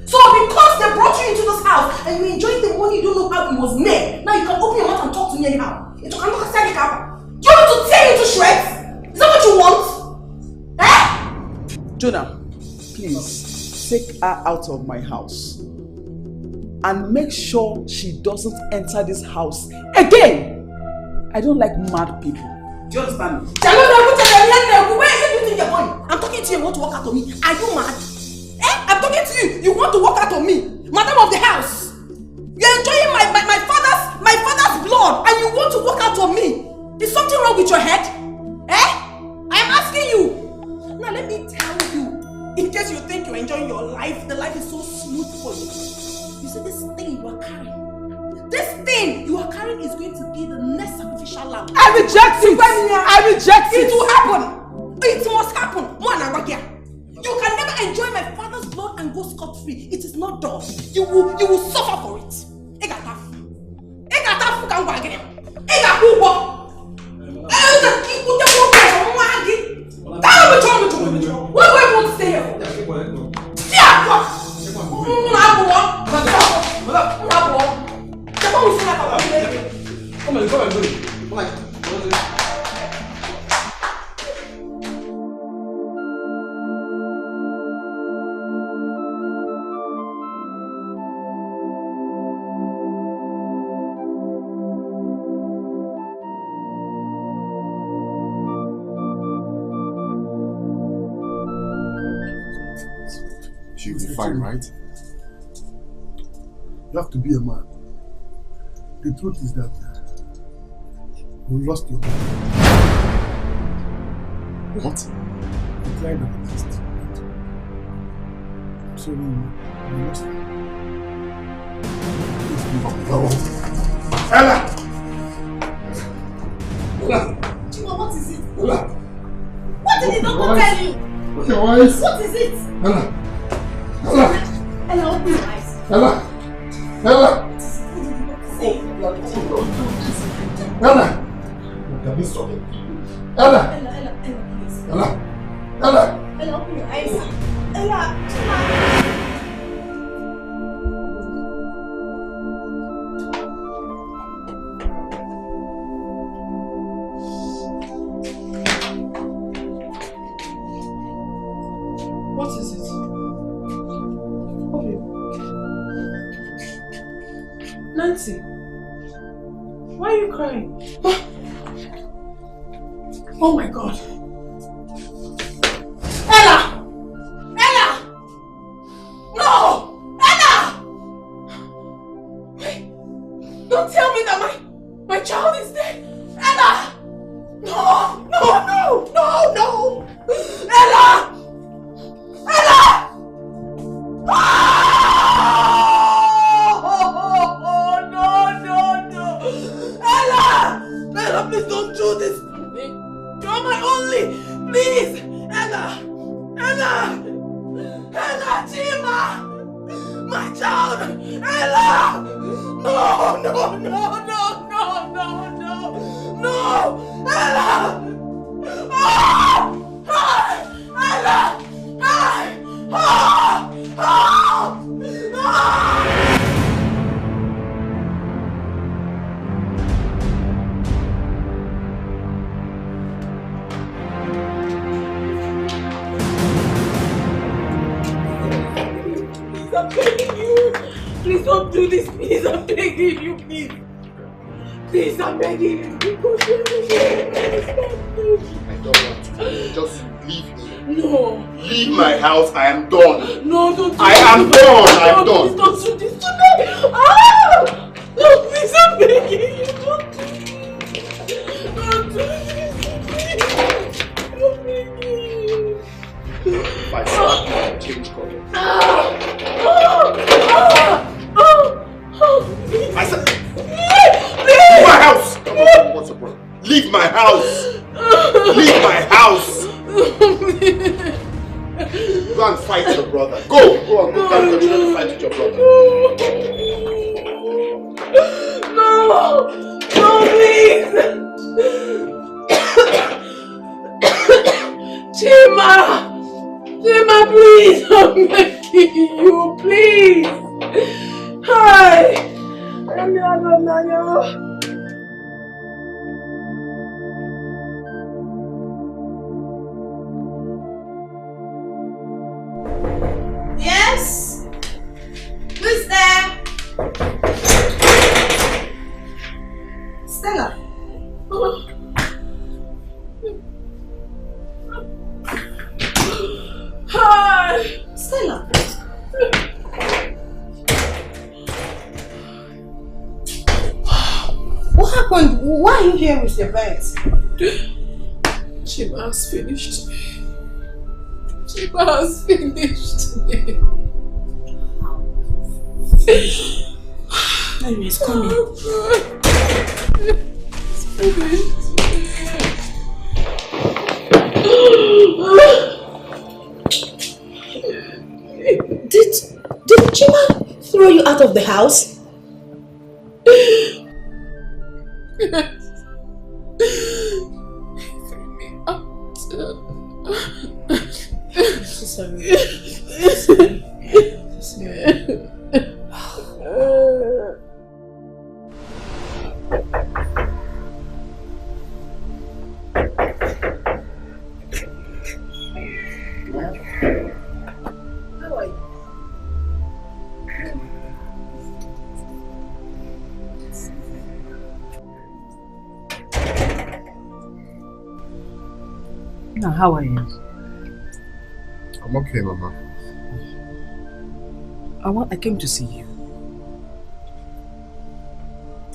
So because they brought you into this house and you enjoyed the money, you don't know how it was made. Now you can open your mouth and talk to me anyhow. Do you want me to tear you to shreds? Is that what you want? Jonah, please take her out of my house and make sure she doesn't enter this house again. I don't like mad people. Do you understand me? Where do you think you're going? I'm talking to you, you want to walk out on me? Are you mad? I'm talking to you, you want to walk out on me? Madam of the house! You're enjoying my father's blood and you want to walk out on me? Is something wrong with your head? I am asking you! Now let me tell you, in case you think you're enjoying your life, the life is so smooth for you. You see this thing you are carrying? This thing you are carrying is going to be the next sacrificial lamb. I reject it! I reject it! It will happen! It must happen! You can never enjoy my father's blood and go scot-free. It is not done. You will suffer for it. What do I want to stay here for? Come on. She'll be fine, right? You have to be a man. The truth is that you lost your mother. What? You tried our best. So you lost her. Please give up. Ella! Chima, what is it? Ella! What did the doctor tell you? Open your eyes! What is it? Ella! Ella, open your eyes. Ella! Ella! Ella! Can we stop it? Ella! Ella, please. Ella! Ella! Ella, open your eyes. Ella! What is it? Okay. Nancy, why are you crying? Oh my God. Ella! Ella! No! Ella! Wait, don't tell me that my child is dead. Ella! No! No! No! No! No! Ella! Ella! Oh, no! Ella! Ella, please don't do this to me. You're my only. Please! Ella! Ella! Ella, Chima! My child! Ella! No! Ella! Ella! Please, I'm begging you. Please don't do this, please. I'm begging you, please. Please, I'm begging you. I don't want to. Just leave me. No. Leave my house. I am done. No, don't do I am done. I am done. Please don't do this to me. Ah! No, please, I'm begging you. Don't do this. Don't do this. I'm begging you. If I slap you, I'll change color. I said, leave my house. Come on, what's the problem? Leave my house. Leave my house. Go and fight your brother. Go on, go and continue to fight with your brother. No, please. Chima, please, I'm begging you, please. Hi. Yes? Who's there? Stella. Hi. Stella. What happened? Why are you here with your bags? Chima has finished me. Chima has finished me. Anyways, come here. Did Chima throw you out of the house? Sorry. How are you? Now, how are you? I'm okay, Mama. I came to see you.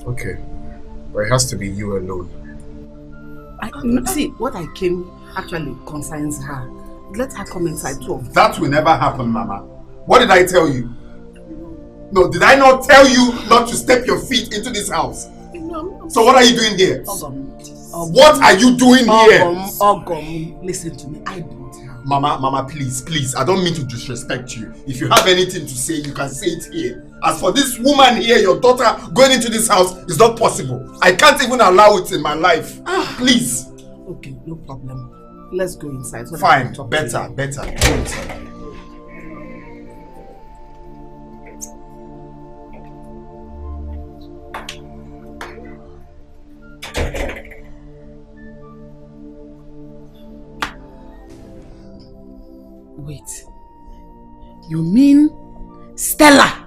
Okay. But it has to be you alone. See, what I came actually concerns her. Let her come inside too. That will never happen, Mama. What did I tell you? No, did I not tell you not to step your feet into this house? So what are you doing here? What are you doing here? Ogom, listen to me. I don't have Mama, please. I don't mean to disrespect you. If you have anything to say, you can say it here. As for this woman here, your daughter going into this house, is not possible. I can't even allow it in my life. Please. Okay, no problem. Let's go inside. So fine, better. Go inside. Wait. You mean Stella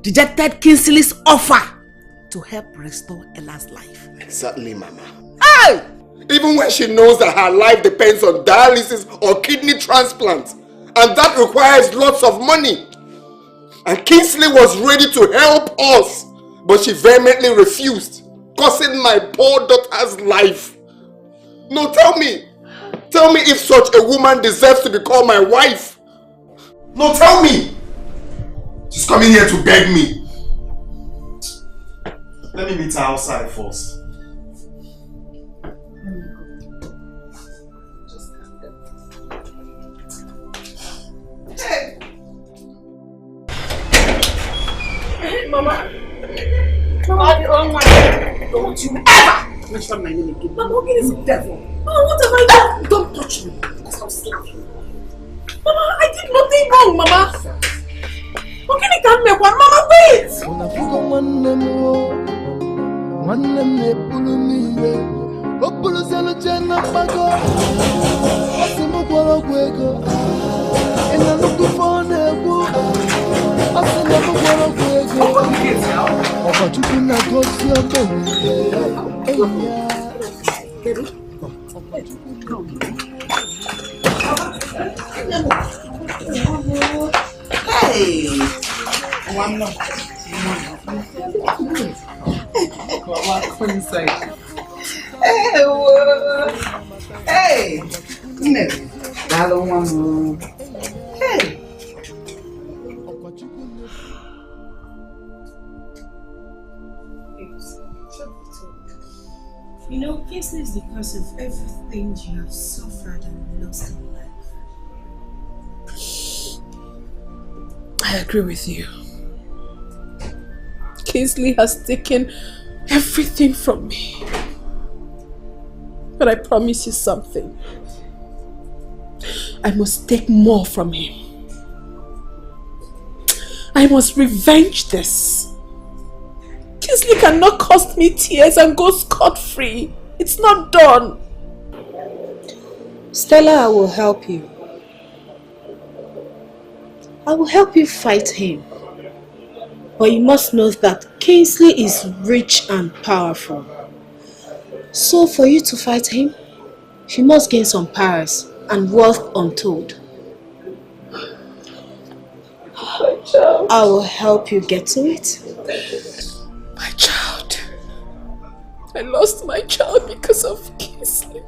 rejected Kingsley's offer to help restore Ella's life? Exactly, Mama. Hey! Even when she knows that her life depends on dialysis or kidney transplant, and that requires lots of money. And Kingsley was ready to help us, but she vehemently refused, costing my poor daughter's life. No, tell me if such a woman deserves to be called my wife. No, tell me. She's coming here to beg me. Let me meet her outside first. Hey, Mama. Don't you ever mention my name again. Mama, what is the devil? Mama, what have I done? Don't touch me, because I'll slap you. Mama, I did nothing wrong, Mama. How can you come back? Mama, wait! Hey! One more. Come inside. Hey! No. That one more. Hey! You know, Kingsley is the cause of everything you have suffered and lost in life. I agree with you. Kingsley has taken everything from me. But I promise you something. I must take more from him. I must revenge this. Kingsley cannot cost me tears and go scot-free. It's not done. Stella, I will help you. I will help you fight him. But you must know that Kingsley is rich and powerful. So for you to fight him, you must gain some powers and wealth untold. I will help you get to it. My child. I lost my child because of Kingsley.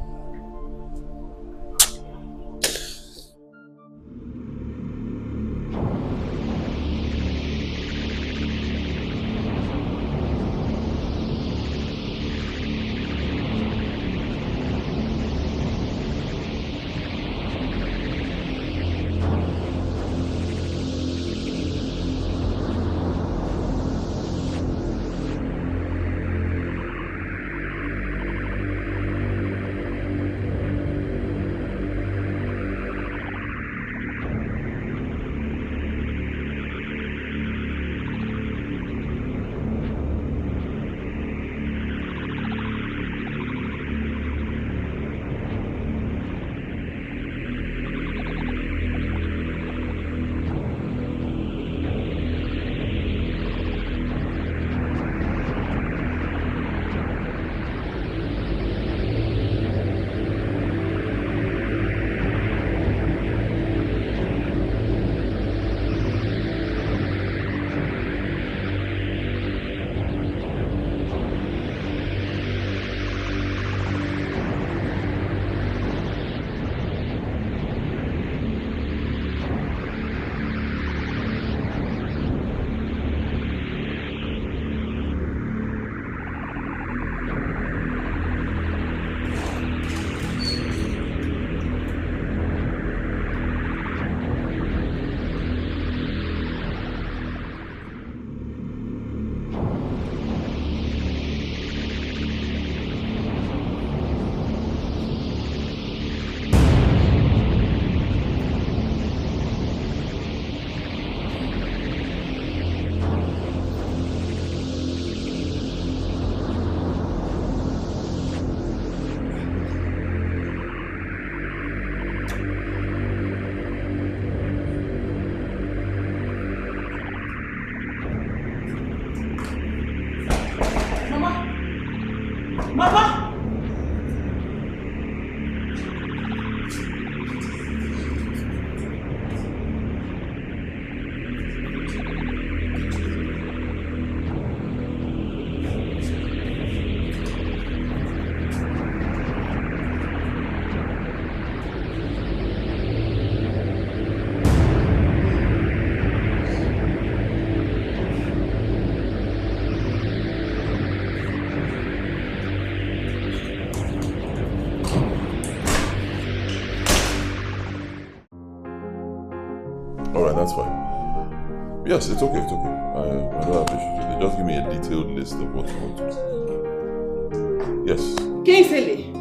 fine, that's fine. Yes, it's okay, it's okay. I don't have issues with it. Just give me a detailed list of what you want to do. Yes. Kingsley,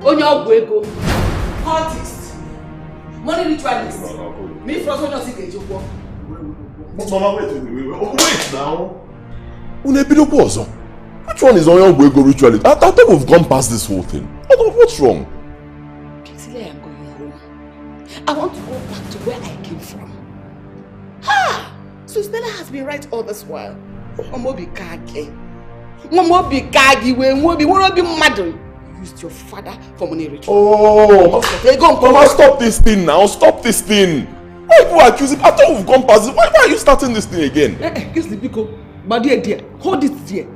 Onyo Gwego, artist, money ritualist. Me from Onyo Sigejoko. Mama, wait now. Which one is Onyo Gwego ritualist? I thought we've gone past this whole thing. What's wrong? Kingsley, I am going home. I want to go back to where I came from. Ha! So Stella has been right all this while. Momobi Kage. Momobi Kage, Momobi Madu. You used your father for money ritual. Oh, Mama, stop this thing now. Stop this thing. Why are you accusing? I thought we've gone past it. Why are you starting this thing again? Kingsley, Biko, my dear, hold it there.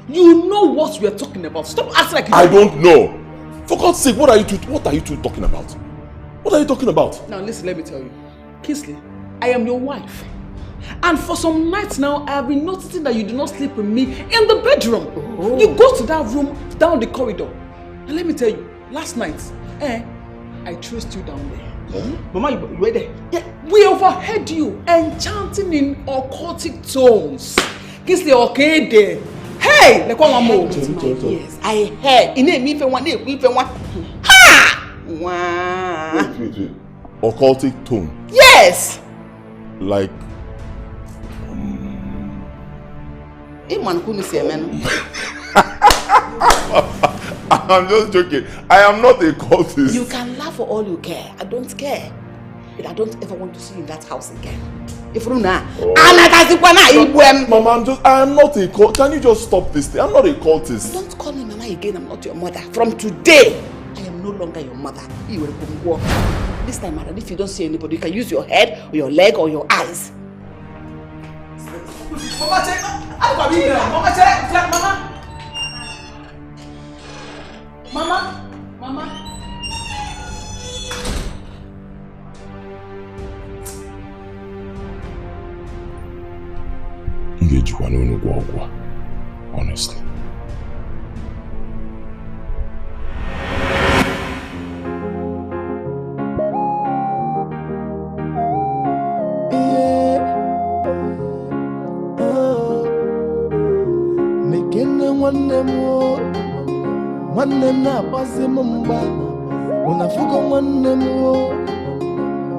You know what we are talking about. Stop acting like you I don't know. For God's sake, what are you two talking about? What are you talking about? Now listen, let me tell you. Kingsley, I am your wife. And for some nights now, I have been noticing that you do not sleep with me in the bedroom. Oh. You go to that room down the corridor. And let me tell you, last night, I traced you down there. Mama, you were there. Yeah, we overheard you enchanting in occultic tones. Kingsley, okay there. Hey, like one more. Yes, I heard. Ha! Wow. Wait. Occultic tone. Yes. Like. I'm just joking. I am not a cultist. You can laugh for all you care. I don't care. But I don't ever want to see you in that house again. If Runa, Mama, I am not a cultist. Can you just stop this thing? I'm not a cultist. Don't call me Mama again. I'm not your mother. From today, I am no longer your mother. You will walk. This time around, if you don't see anybody, you can use your head or your leg or your eyes. Mama, check. Mama, check. Mama. Honestly. Nwanne m na-akpasi m mgba unafugo nwanne m o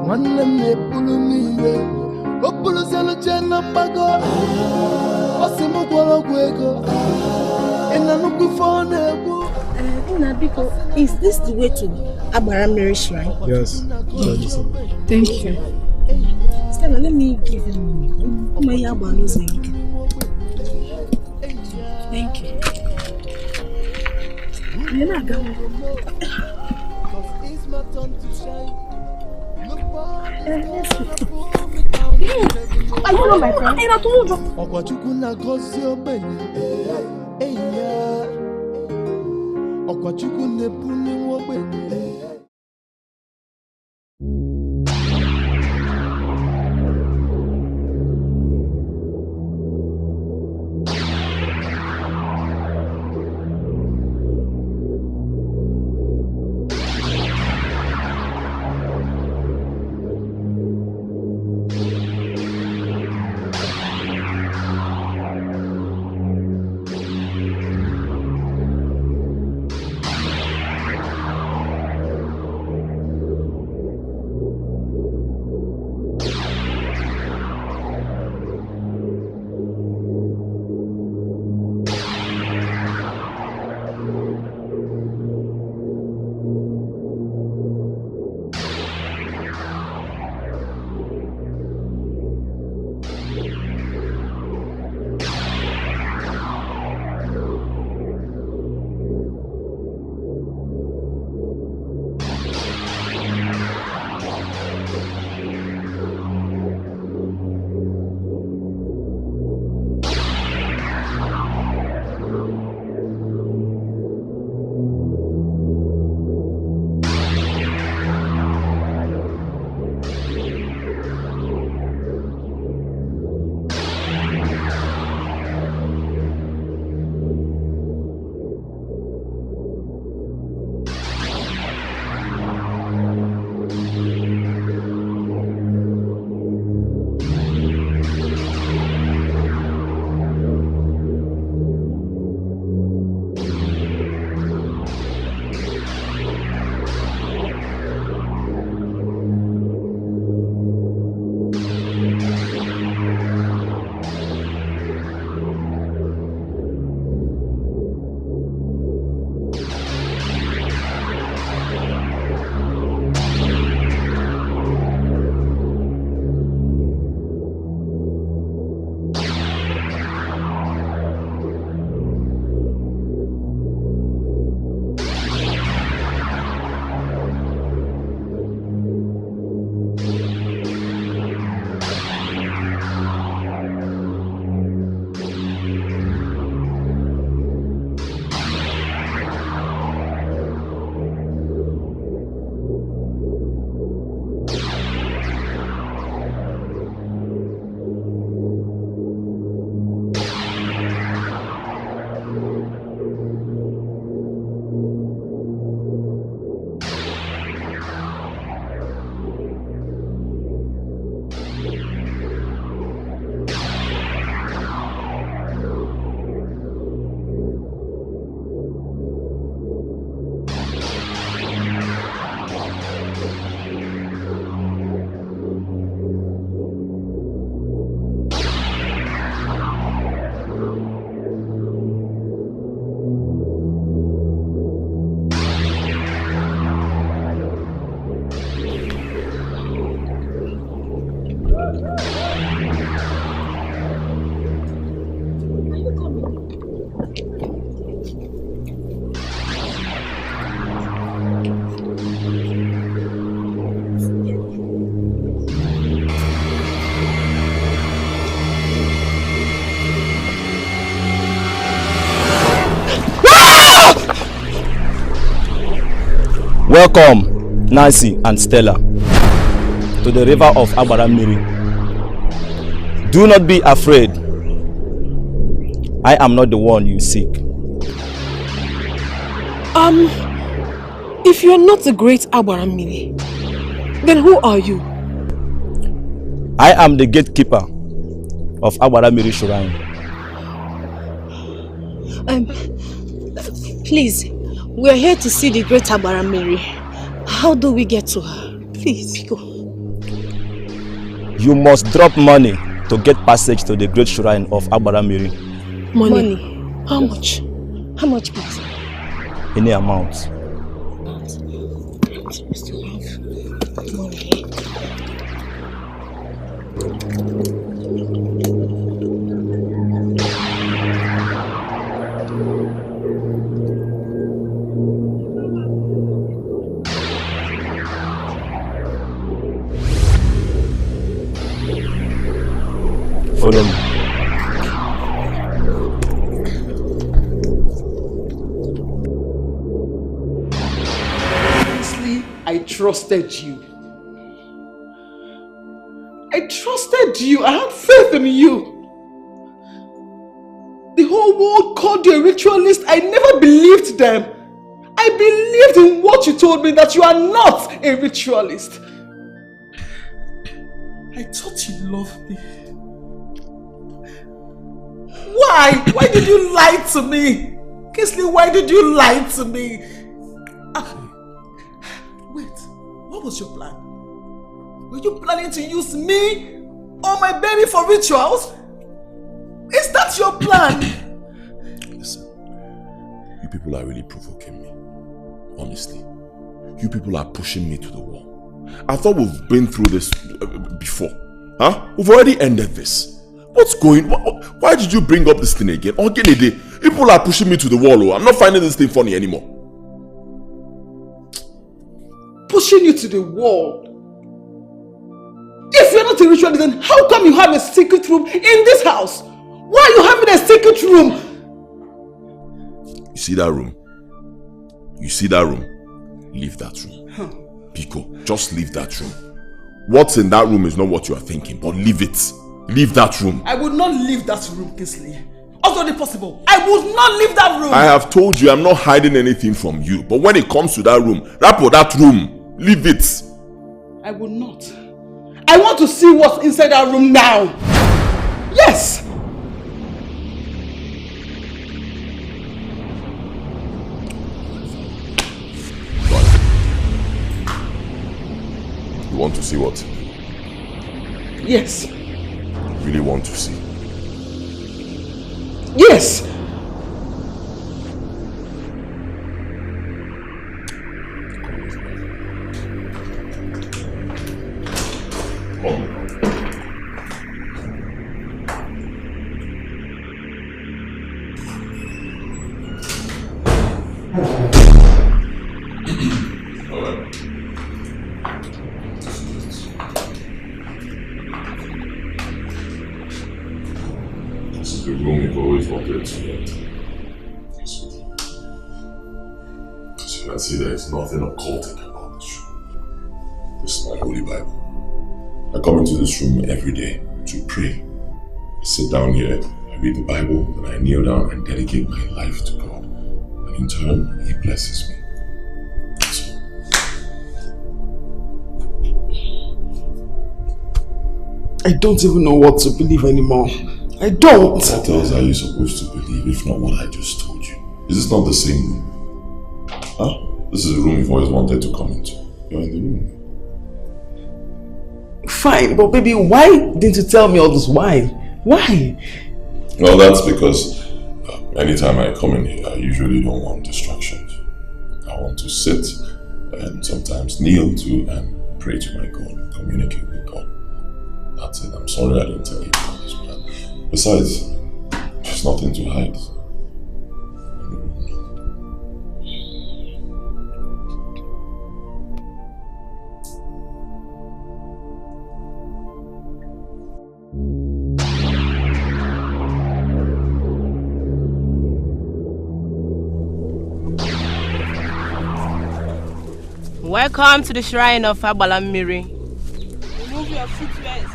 nwanne m na-epulu m iwe o puluzielu je na mgbago o si m gwọrọ ọgwụ ego ị na nnukwu ife ọ na-egwu. Nna biko, is this the way to Agbara Mary Shrine? Yes. Thank you. Stella, let me give you money. Thank you. You're not going. Are you not my friend? I told you. Okwachukwu na-agọzi ogbenye. Okwachukwu na-ebuli ogbenye. Welcome, Nancy and Stella, to the river of Agbaramiri. Do not be afraid. I am not the one you seek. If you are not the great Agbaramiri, then who are you? I am the gatekeeper of Agbaramiri Shrine. Please, we are here to see the great Agbaramiri. How do we get to her? Please, go. You must drop money to get passage to the great shrine of Agbaramiri. Money? How much? How much, please? Any amount. Follow me. Honestly, I trusted you. I trusted you. I had faith in you. The whole world called you a ritualist. I never believed them. I believed in what you told me, that you are not a ritualist. I thought you loved me. Why? Why did you lie to me? Kingsley, why did you lie to me? Wait, what was your plan? Were you planning to use me or my baby for rituals? Is that your plan? Listen, you people are really provoking me. Honestly. You people are pushing me to the wall. I thought we've been through this before. Huh? We've already ended this. What's going on? Why did you bring up this thing again? People are pushing me to the wall. I'm not finding this thing funny anymore. Pushing you to the wall? If you're not a ritualist, then how come you have a secret room in this house? Why are you having a secret room? You see that room? You see that room? Leave that room. Pico, just leave that room. What's in that room is not what you are thinking, but leave it. Leave that room. I would not leave that room, Kingsley. Although possible, I would not leave that room. I have told you I'm not hiding anything from you. But when it comes to that room, Rapo, that room, leave it. I will not. I want to see what's inside that room now. Yes. You want to see what? Yes. Really want to see? Yes. The room you've always wanted to get. As you can see, there is nothing occultic about this room. This is my holy Bible. I come into this room every day to pray. I sit down here, I read the Bible, and I kneel down and dedicate my life to God. And in turn, He blesses me. I don't even know what to believe anymore. I don't. What else are you supposed to believe if not what I just told you? Is this not the same room? Huh? This is a room you've always wanted to come into. You're in the room. Fine, but baby, why didn't you tell me all this? Why? Why? Well, that's because anytime I come in here, I usually don't want distractions. I want to sit and sometimes kneel to and pray to my God, communicate with God. That's it. sorry I didn't tell you. Besides, there's nothing to hide. Welcome to the shrine of Abalammiri. Remove your footwear.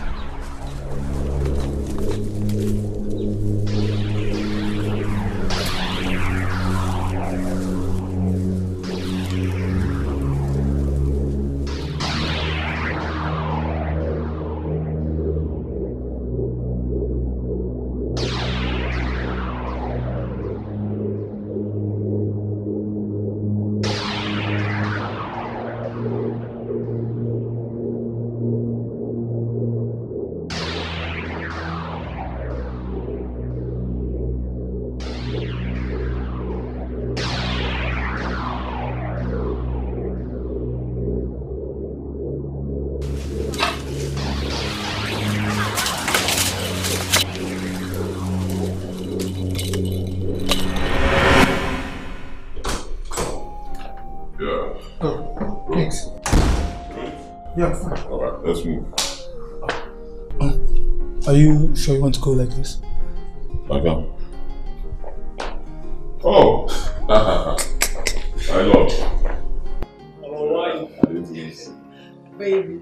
Yeah, fine. Alright, let's move. Are you sure you want to go like this? Okay. Oh! I love you. Alright. I didn't miss. Baby.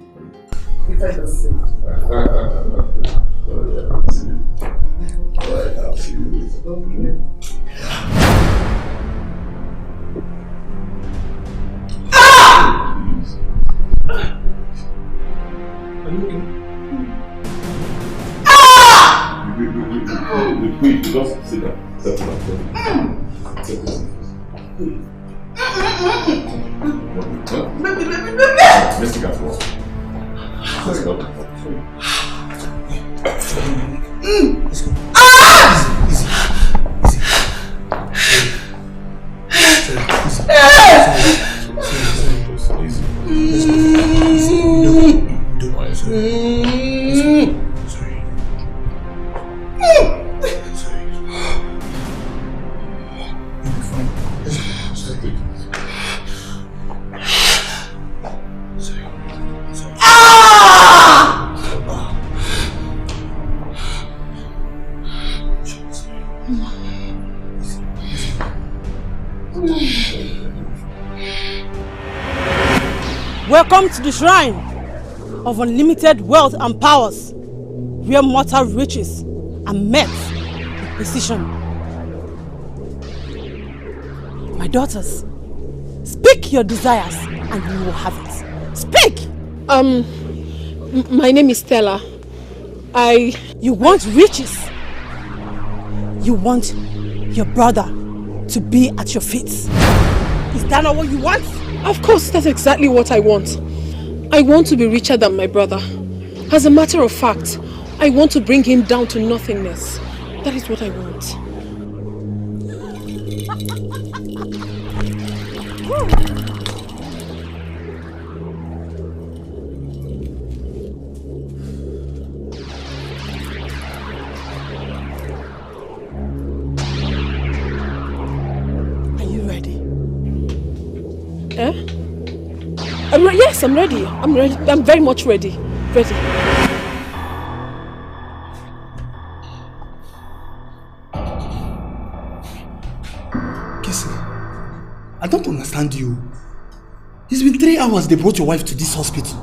If I just say. Alright, I'll see you later. Are you okay? Wait, just sit down. Settle down. Settle down. Let's take out walk. Let's go. Let's go. Welcome to the shrine of unlimited wealth and powers, where mortal riches are met with precision. My daughters, speak your desires and you will have it. Speak! My name is Stella. You want riches? You want your brother to be at your feet? Is that not what you want? Of course, that's exactly what I want. I want to be richer than my brother. As a matter of fact, I want to bring him down to nothingness. That is what I want. Are you ready? Yes, I'm ready. I'm ready. I'm very much ready. Ready. Kissy, I don't understand you. It's been 3 hours they brought your wife to this hospital.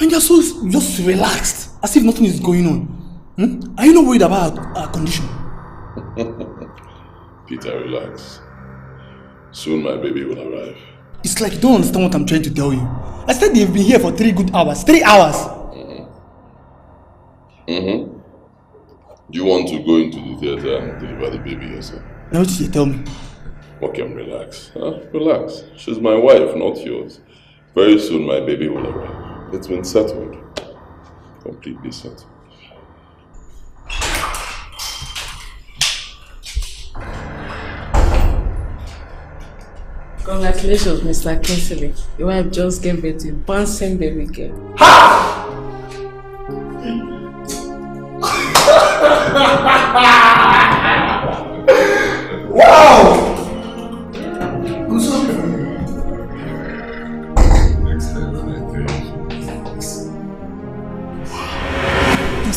And you're so just relaxed, as if nothing is going on. Are you not worried about her condition? Peter, relax. Soon my baby will arrive. It's like you don't understand what I'm trying to tell you. I said they've been here for 3 good hours. 3 hours! Do you want to go into the theater and deliver the baby yourself? Now what did you tell me? Okay, relax. Relax. She's my wife, not yours. Very soon my baby will arrive. It's been settled. Completely settled. Congratulations, Mr. Kinsley. Your wife just gave birth to a bouncing baby girl.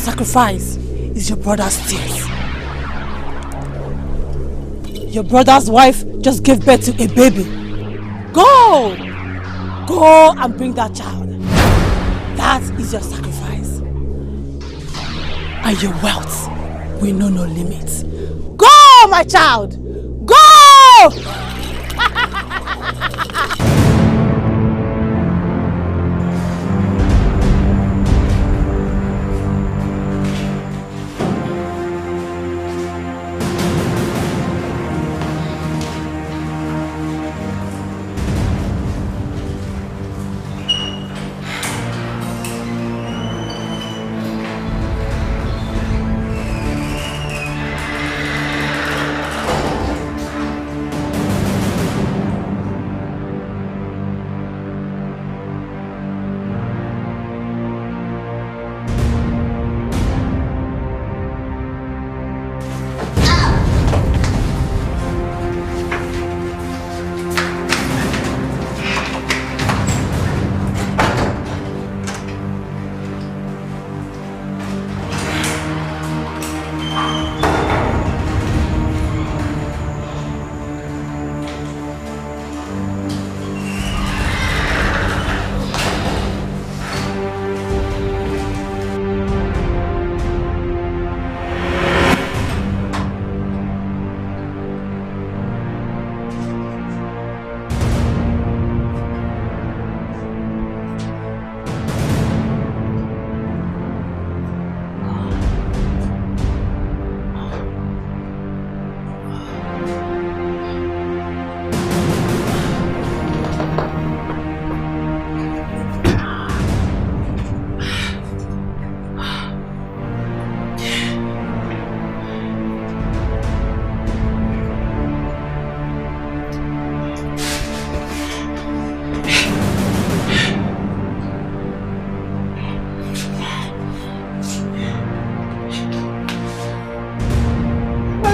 sacrifice is your brother's tears. Your brother's wife just gave birth to a baby. Go! Go and bring that child. That is your sacrifice. And your wealth will know no limits. Go, my child! Go!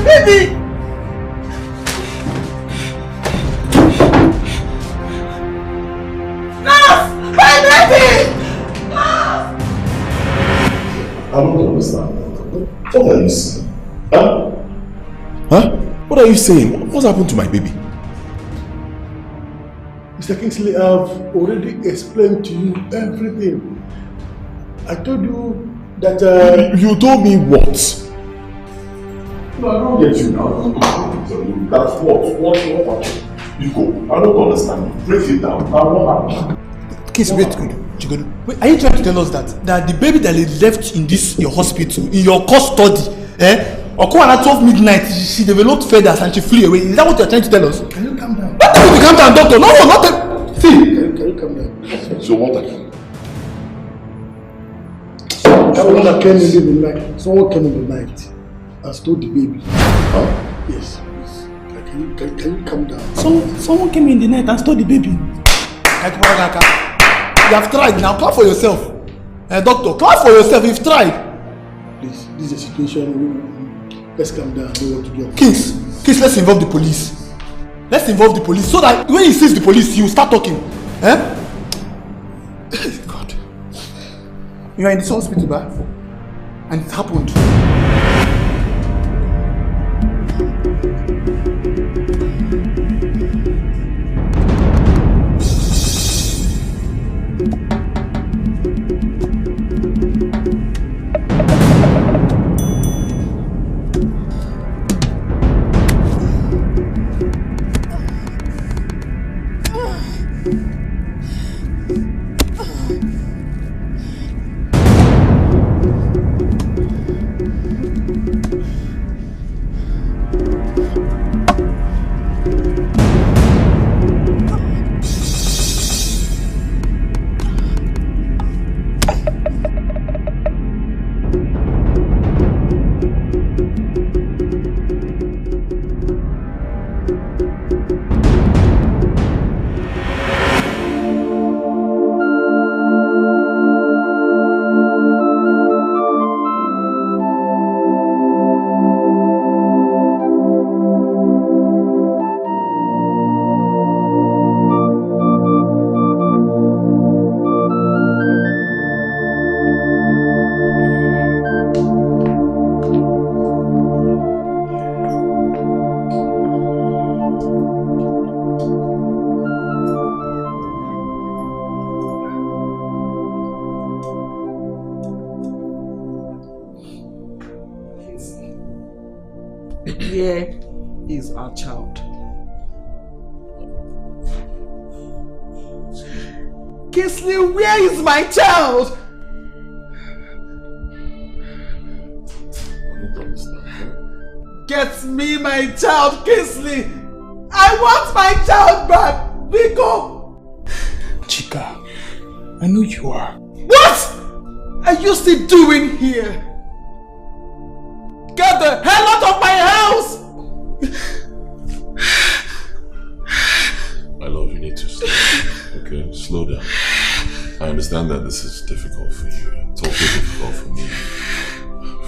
Baby! Nurse! My baby! I don't understand. What are you saying? Huh? Huh? What are you saying? What's happened to my baby? Mr. Kingsley, I've already explained to you everything. I told you that You told me what? No, I don't get you now. That's what happened? You go. I don't understand. Break it down. What happened? Kiss, wait, Chigodo. Wait, are you trying to tell us that the baby that they left in this your hospital, in your custody, occurred at 12 midnight, she developed feathers and she flew away? Is that what you're trying to tell us? Can you calm down? What you calm down, doctor? No, not that. See. Can you calm down? So what happened? Someone came in the night and stole the baby. Huh? Yes. Can you calm down? Someone came in the night and stole the baby. You have tried now. Clap for yourself. Doctor, clap for yourself. You've tried. Please, this is a situation. Let's calm down. I don't want to be. Kings, let's involve the police. Let's involve the police so that when he sees the police, he will start talking. God. You are in this hospital, bah? And it happened. Where is our child? Kingsley, where is my child? Get me my child, Kingsley! I want my child back! Biko! Chika, I know you are. What are you still doing here? Get the hell out of my house! My love, you need to slow down, okay? Slow down. I understand that this is difficult for you. It's also difficult for me.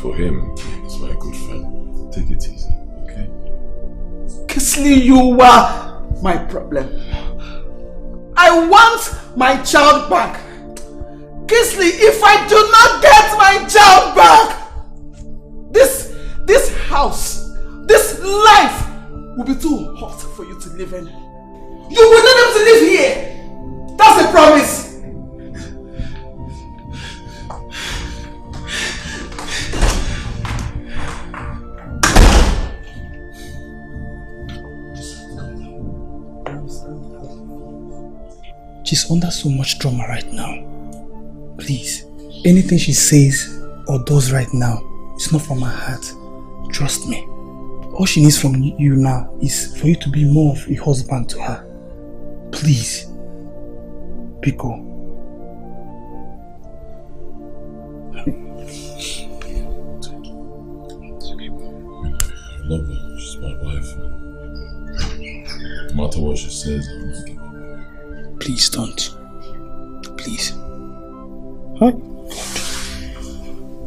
For him, he's my good friend. Take it easy, okay? Kingsley, you are my problem. I want my child back. Kingsley, if I do not get my child back, this house, this life will be too hot for you to live in. You will not be able to live here. That's a promise. She's under so much trauma right now. Please, anything she says or does right now, it's not from her heart. Trust me. All she needs from you now is for you to be more of a husband to her. Please. Biko. I love her. She's my wife. No matter what she says, I'm not giving up. Please don't. Please. Huh?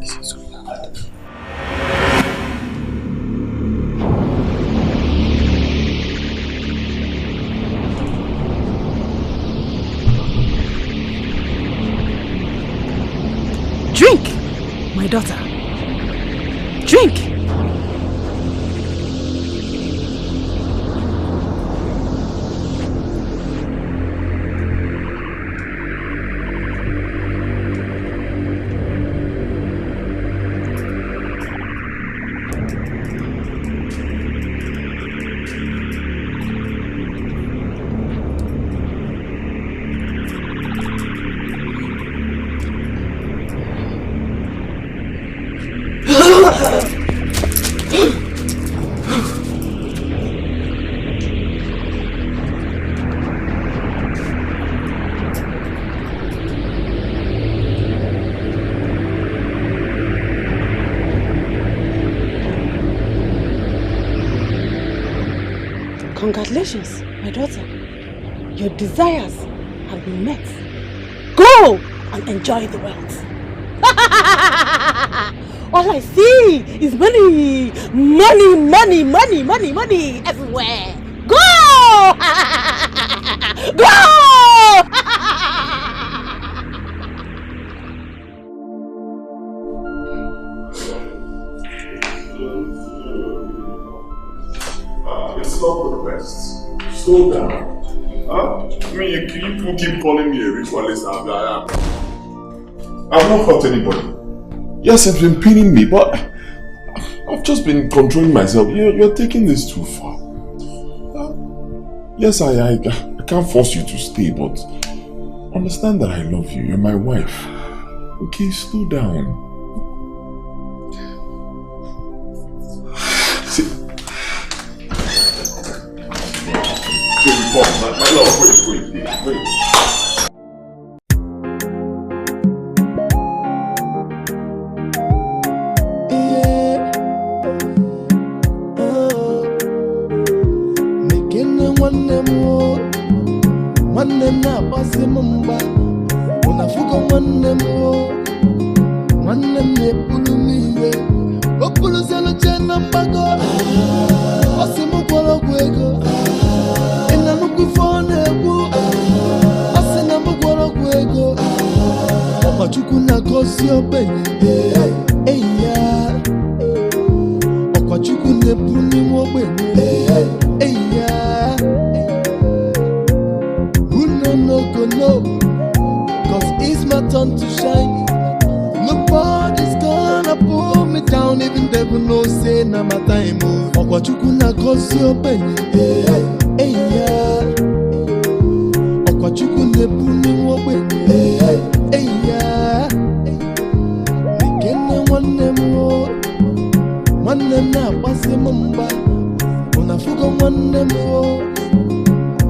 This is so bad. Drink, my daughter. Drink. Congratulations, my daughter. Your desires have been met. Go and enjoy the wealth. All I see is money, money, money, money, money, money everywhere. Go! Go! It's not the best. Slow down. Huh? I mean, you keep calling me a ritualist. I've not hurt anybody. Yes, it's been paining me, but I've just been controlling myself. You're taking this too far. Yes, I can't force you to stay, but understand that I love you. You're my wife. Okay, slow down. See, my love, wait. Nwanne m na-akpasi m mgba, ụnafugo nwanne m o, nwanne m na-epulu m iwe, o puluzielu che na mgbago, ọ sị m gwọrọ ọgwụ ego, ị na nnukwu ife ọ na-ekwu, ọ sị na m gwọrọ ọgwụ ego, ọkwa na-agọzi ogbenye, eyi ya, ọkwa Chukwu na-epu n'ime ogbenye, eyi ya. No go no, cause it's my turn to shine. Nobody's gonna pull me me down, even devil no say na my time. Okwachuku na gosi openye. Hey yeah. Okwachuku ne puni openye. Hey yeah. Nekene wanemo. Wanem na pase mumba. Unafuga wanemo.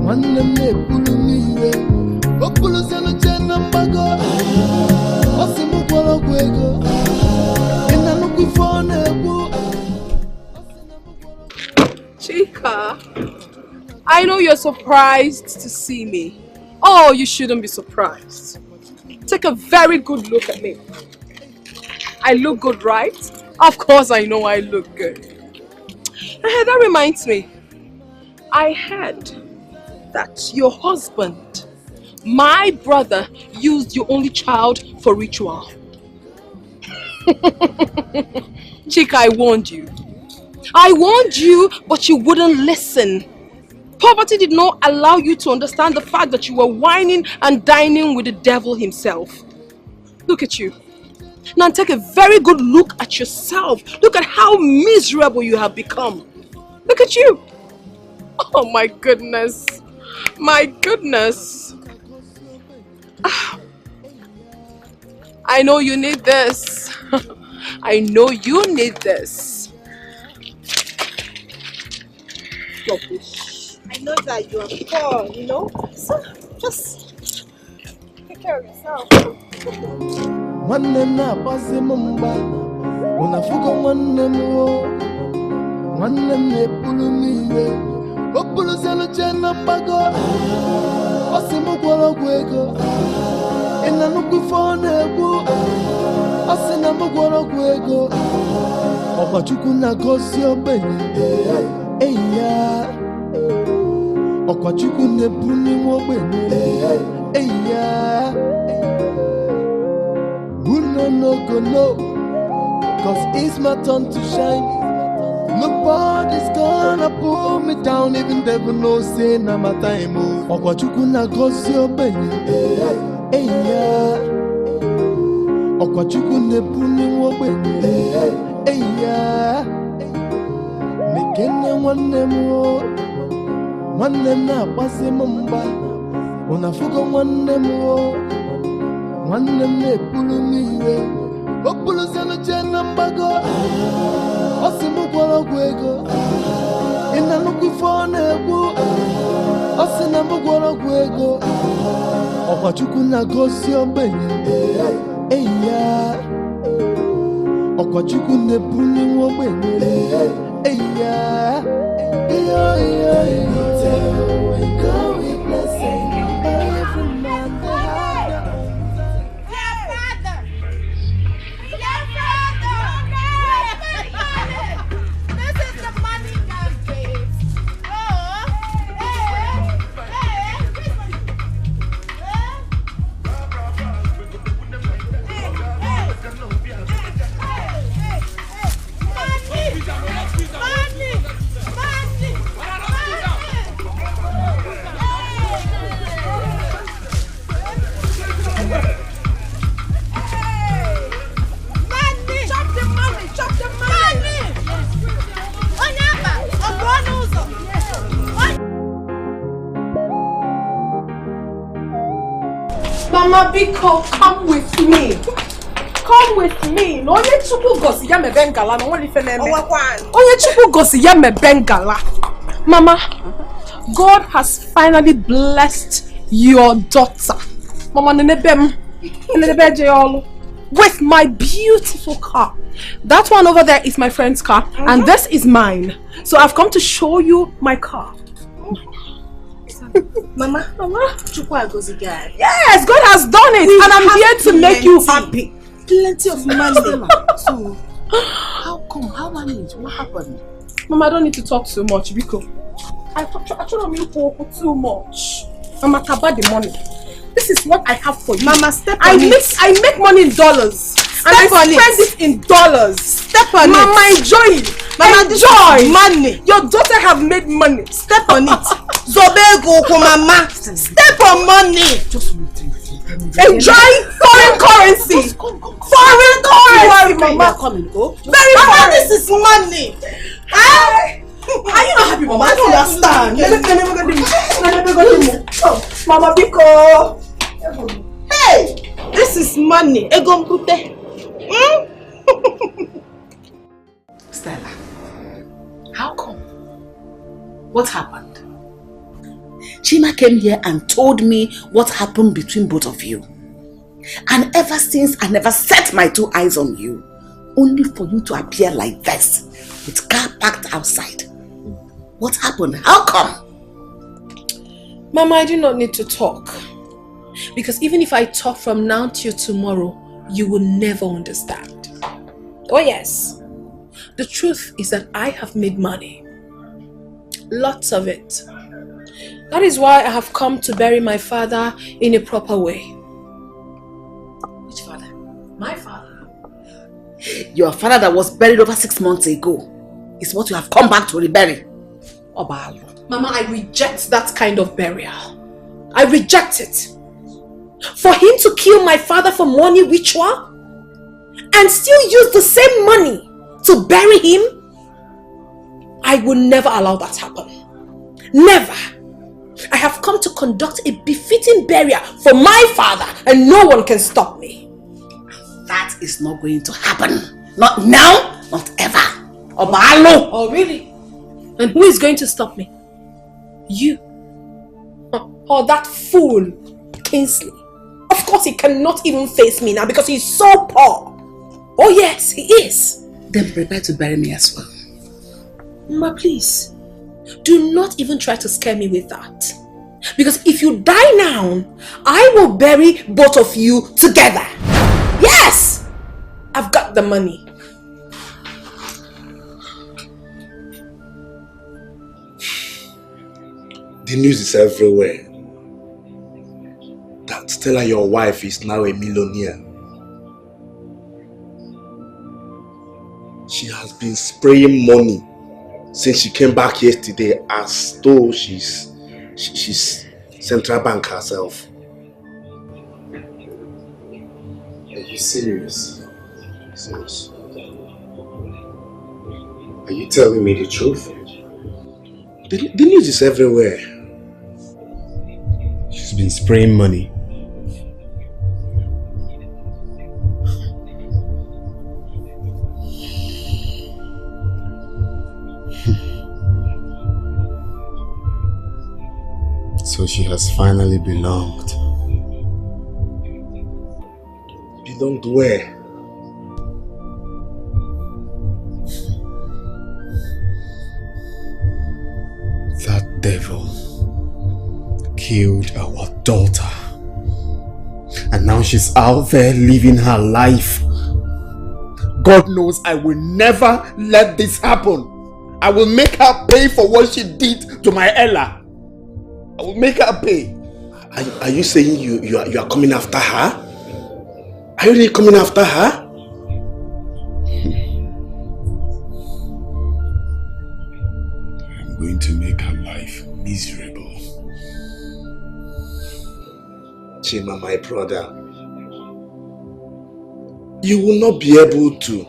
Wanem ne pulu miwe. Opulu seno chena mbago. Osimu kwalo kwego. Chika, I know you're surprised to see me. Oh, you shouldn't be surprised. Take a very good look at me. I look good, right? Of course I know I look good. That reminds me. I heard that your husband, my brother, used your only child for ritual. Chika, I warned you. I warned you, but you wouldn't listen. Poverty did not allow you to understand the fact that you were whining and dining with the devil himself. Look at you. Now take a very good look at yourself. Look at how miserable you have become. Look at you. Oh my goodness. My goodness. I know you need this. I know you need this. I know that you are poor, you know? So just take care of yourself. One na pase mumba. Unafuga wanemo. One pulu miwe. Opulu seno chena mbago. Osimu kwalo kwego. Ina nukufone ku. Asina mugworo kwego. Okwachuku na gosi obenye. Hey yeah. Okwachuku ne puni obenye. Hey yeah. Who no go know? Cause it's my turn to shine. Nobody's gonna pull me down, even devil no say na my time. Okwachuku na gosi obenye. Hey yeah. Okwachuku ne puni obenye. Hey yeah. Nekene wanemo. Wanem na pase mumba. Unafuga wanemo. Wanem ne pulu miwe. Opulu seno chena mbago. Osimu kwalo kwego. Ina nukufone ku. Osina mugworo kwego. Okwachuku na gosi obenye. Hey yeah. Okwachuku ne puni obenye. Hey yeah. God we bless every man This is the money God gave. Mama Biko, come with me. Come with me. No, onye chupu gosi ya me bengala. No one ife neme. Onye chupu gosi ya me bengala. Mama, God has finally blessed your daughter. Mama nenebem, with my beautiful car. That one over there is my friend's car, and this is mine. So I've come to show you my car. Mama, yes, God has done it, and I'm here to make you happy. Plenty of money. So, how come? How manage? What happened? Mama, I don't need to talk too much because I told you too much. Mama, about the money. This is what I have for you. Mama, step on it. I make money in dollars. And I spend it in dollars. Step on it. Mama, enjoy it. Mama, enjoy money. Your daughter have made money. Step on it. Zobego, Mama. Step on money. Just wait. Enjoy foreign currency! Foreign currency, Mama! Very Mama, foreign! this is money! Are you not happy, Mama? I don't understand. Mama, Biko! Hey! This is money. Egompute. Stella, how come? What happened? Chima came here and told me what happened between both of you. And ever since, I never set my 2 eyes on you. Only for you to appear like this, with car parked outside. What happened? How come? Mama, I do not need to talk. Because even if I talk from now till tomorrow, you will never understand. Oh yes. The truth is that I have made money. Lots of it. That is why I have come to bury my father in a proper way. Which father? My father. Your father that was buried over 6 months ago is what you have come back to rebury. Obalo. Mama, I reject that kind of burial. I reject it. For him to kill my father for money ritual and still use the same money to bury him, I will never allow that happen. Never. I have come to conduct a befitting burial for my father and no one can stop me. That is not going to happen. Not now, not ever. Obalo. Oh really? And who is going to stop me? You. Or that fool, Kingsley. Of course he cannot even face me now because he's so poor. Oh yes, he is. Then prepare to bury me as well. Ma, please. Do not even try to scare me with that. Because if you die now, I will bury both of you together. Yes! I've got the money. The news is everywhere that Stella, your wife, is now a millionaire. She has been spraying money since she came back yesterday as though she's central bank herself. Are you serious? Serious? Are you telling me the truth? The news is everywhere. She's been spraying money. So she has finally belonged. Belonged where? That devil killed our daughter. And now she's out there living her life. God knows I will never let this happen. I will make her pay for what she did to my Ella. I will make her pay. Are you saying you are coming after her? Are you really coming after her? I'm going to make her life miserable. Chima, my brother, you will not be able to.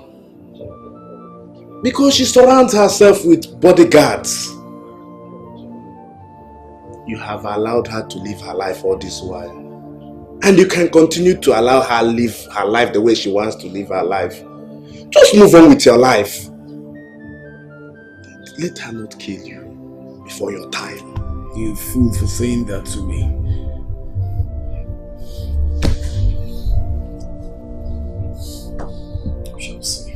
Because she surrounds herself with bodyguards. You have allowed her to live her life all this while. And you can continue to allow her live her life the way she wants to live her life. Just move on with your life. Let her not kill you before your time. You fool for saying that to me. We shall see.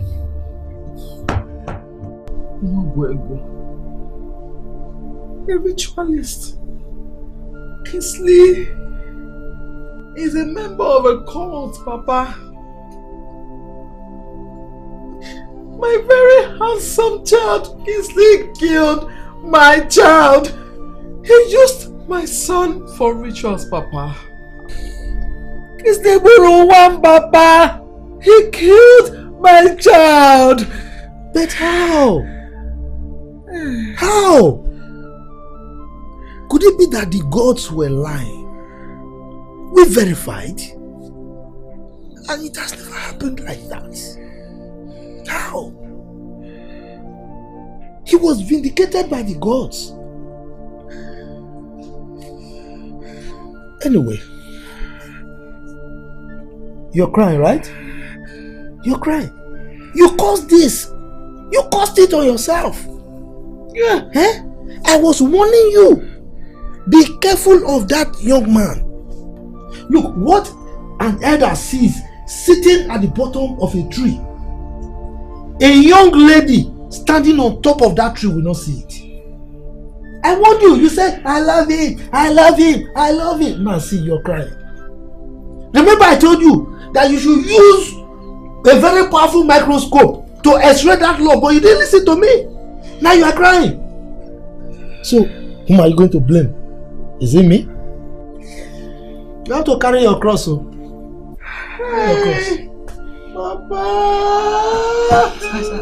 A ritualist. Kingsley is a member of a cult, Papa. My very handsome child, Kingsley, killed my child. He used my son for rituals, Papa. Kingsley Buruwan, Papa. He killed my child. But how? How? Could it be that the gods were lying? We verified. And it has never happened like that. How? He was vindicated by the gods. Anyway, you're crying, right? You're crying. You caused this. You caused it on yourself. Yeah. Eh? I was warning you. Be careful of that young man. Look, what an elder sees sitting at the bottom of a tree, a young lady standing on top of that tree will not see it. I warned you. You said, I love him, I love him, I love him. Now see, you're crying. Remember I told you that you should use a very powerful microscope to x-ray that love, but you didn't listen to me. Now you are crying. So, whom are you going to blame? Is it me? You have to carry your cross, oh. Carry your cross. Papa!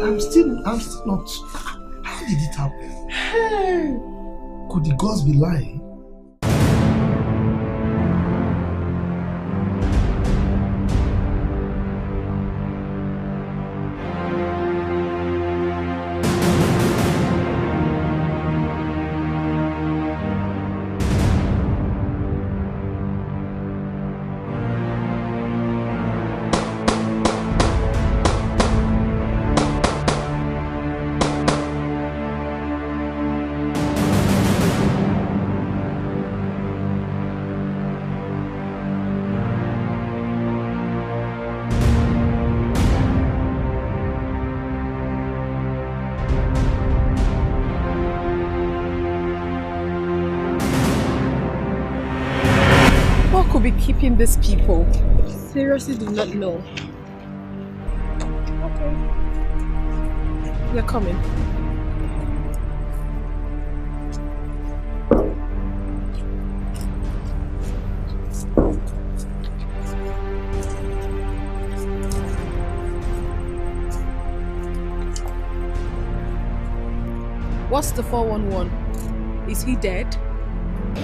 I'm still not. How did it happen? Hey. Could the gods be lying? Be keeping these people? Seriously do not know. Okay. They're coming. What's the 411? Is he dead?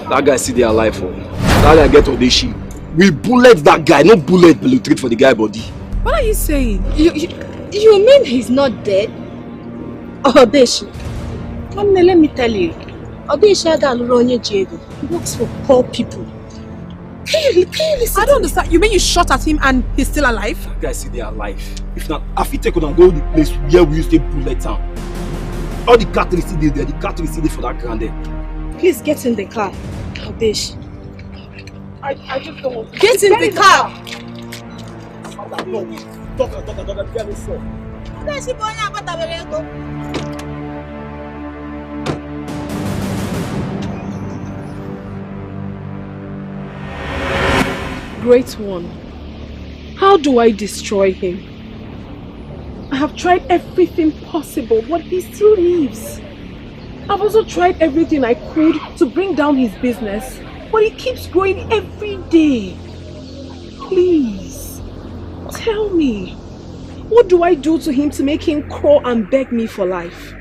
That guy see they alive for. That guy get Odeshi. We bullet that guy, no bullet penetrate for the guy body. What are you saying? You mean he's not dead? Odeshi. Let me tell you. Odeshi he works for poor people. Can you listen? I don't understand. You mean you shot at him and he's still alive? That guy see they alive. If not, if he take on and go to the place where we used to bullet town. All the cattle is still there, the cattle is still there for that ground there. Please get in the car. Odeshi. I just don't want to. Get in the car! Great one. How do I destroy him? I have tried everything possible, but he still lives. I've also tried everything I could to bring down his business, but he keeps growing every day. Please, tell me, what do I do to him to make him crawl and beg me for life?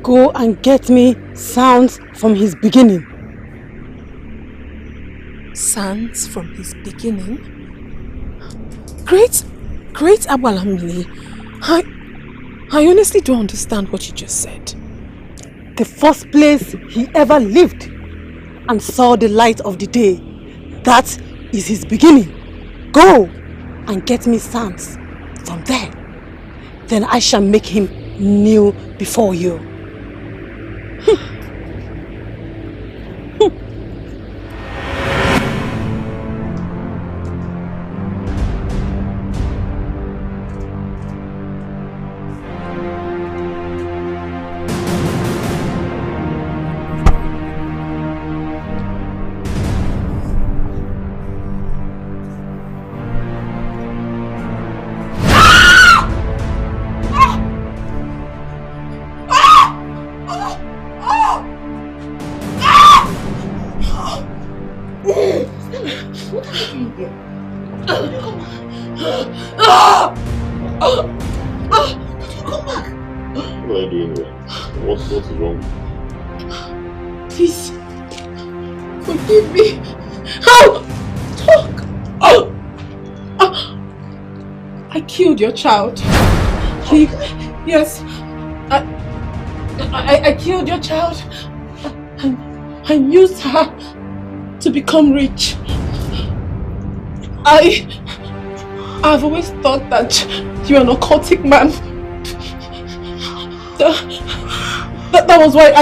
Go and get me sounds from his beginning. Sounds from his beginning? Great Agbalamili, I honestly don't understand what you just said. The first place he ever lived and saw the light of the day. That is his beginning. Go and get me sounds from there. Then I shall make him kneel before you. What is wrong? Please, forgive me. How? Talk. I killed your child. Yes, I killed your child and used her to become rich. I've always thought that you're an occultic man. That was why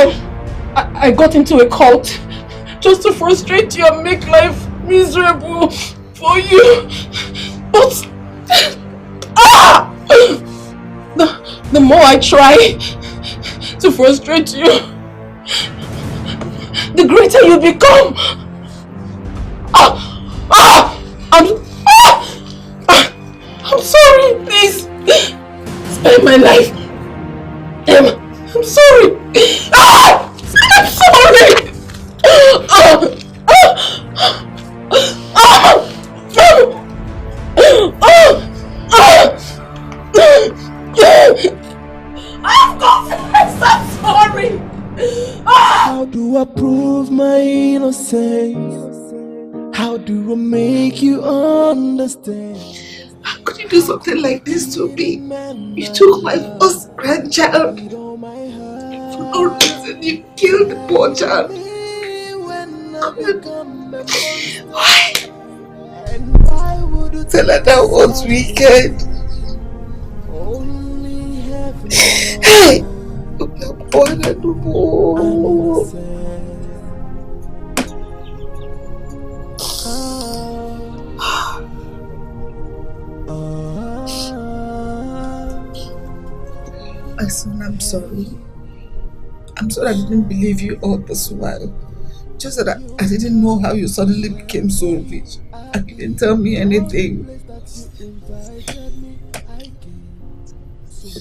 I got into a cult, just to frustrate you and make life miserable for you. But the more I try to frustrate you, the greater you become. I'm sorry, please. Spare my life. I'm sorry. I'm sorry. I'm sorry. How do I prove my innocence? How do I make you understand? How could you do something like this to me? You took my first grandchild. For no reason, you killed the poor child. Why? Tell her that was wicked. Hey! My son, I'm sorry. I'm sorry I didn't believe you all this while. Just that I didn't know how you suddenly became so rich. And you didn't tell me anything.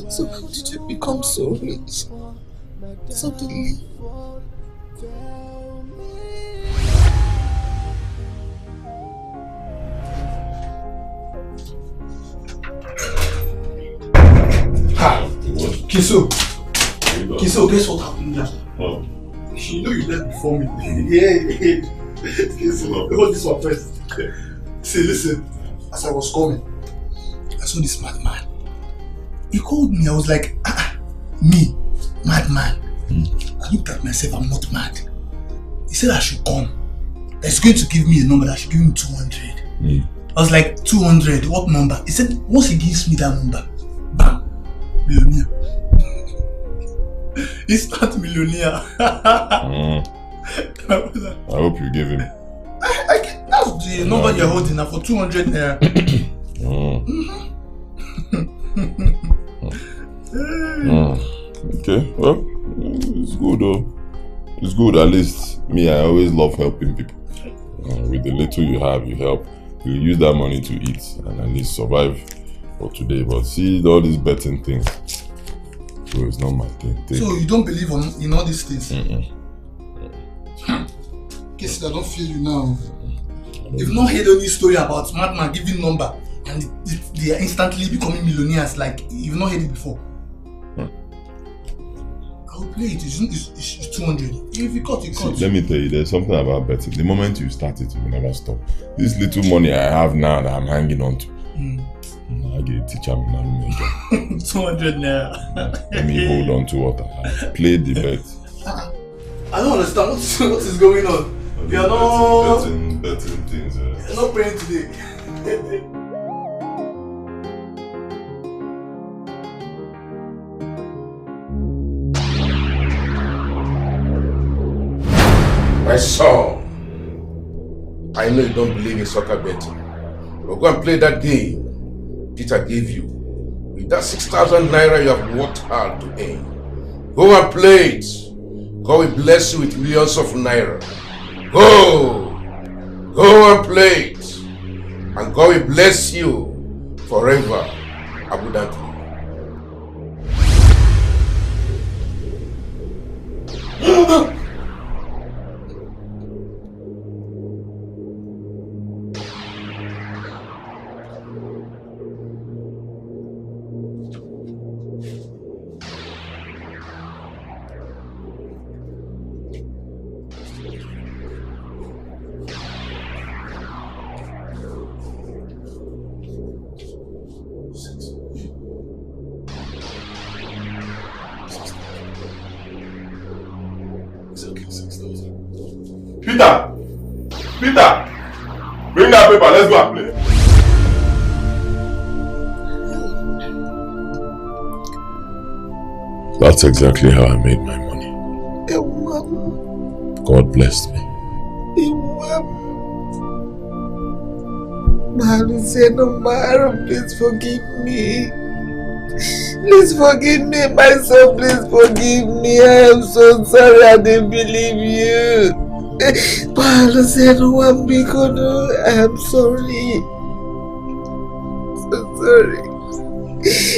So how did you become so rich? Suddenly. Kiso, guess what happened now? Oh. You know you left before me. Yeah. Kiso, hold this one first. See, listen. As I was coming, I saw this madman. He called me. I was like, me, madman. I looked at myself. I'm not mad. He said I should come. That he's going to give me a number. That I should give him 200. I was like, 200? What number? He said once he gives me that number, bam, millionaire. He's not millionaire. I hope you give him. That's the number you're holding now for 200 naira. Okay, well, it's good though. It's good, at least me, I always love helping people. With the little you have, you help. You use that money to eat and at least survive for today. But see, all these betting things, so it's not my thing. So you don't believe in all these things? Guess I don't feel you now. You've not heard any story about madman giving number and they are instantly becoming millionaires. Like you've not heard it before. I'll play it. It's 200. If you cut, you cut. See, let me tell you, there's something about betting. The moment you start it, you will never stop. This little money I have now that I'm hanging on to, I get a teacher. 200 naira. Let me hold on to what I have. Play the bet. I don't understand what is going on. We are not betting things. You're not praying today. My son, I know you don't believe in soccer betting. But go and play that game Peter gave you. With that 6,000 naira you have worked hard to earn. Go and play it. God will bless you with millions of naira. Go and play it. And God will bless you forever, abundantly. Peter! Peter! Bring that paper, let's go and play. That's exactly how I made my money. God blessed me. Maru, please forgive me. Please forgive me, my son. Please forgive me. I am so sorry. I didn't believe you. Maru, I am sorry. So sorry.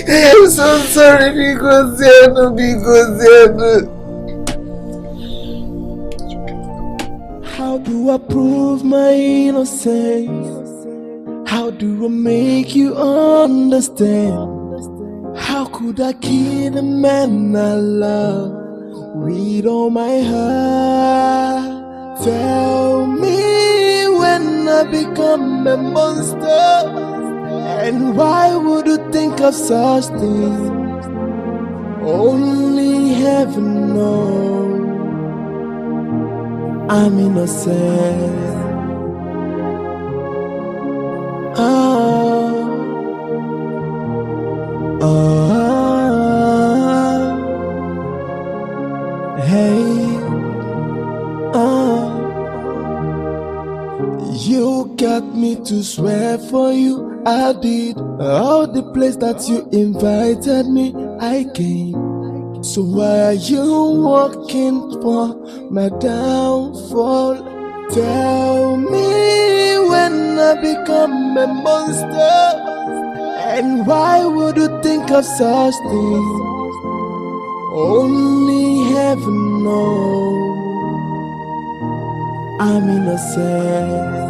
I am so sorry because How do I prove my innocence? How do I make you understand? How could I kill a man I love with all my heart? Tell me when I become a monster, and why would you think of such things? Only heaven knows I'm innocent. You got me to swear for you. I did all the place that you invited me. I came. So why are you working for my downfall? Tell me when I become a monster, and why would you think of such things? Only heaven knows I'm innocent.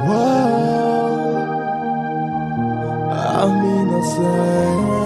Whoa, I'm innocent.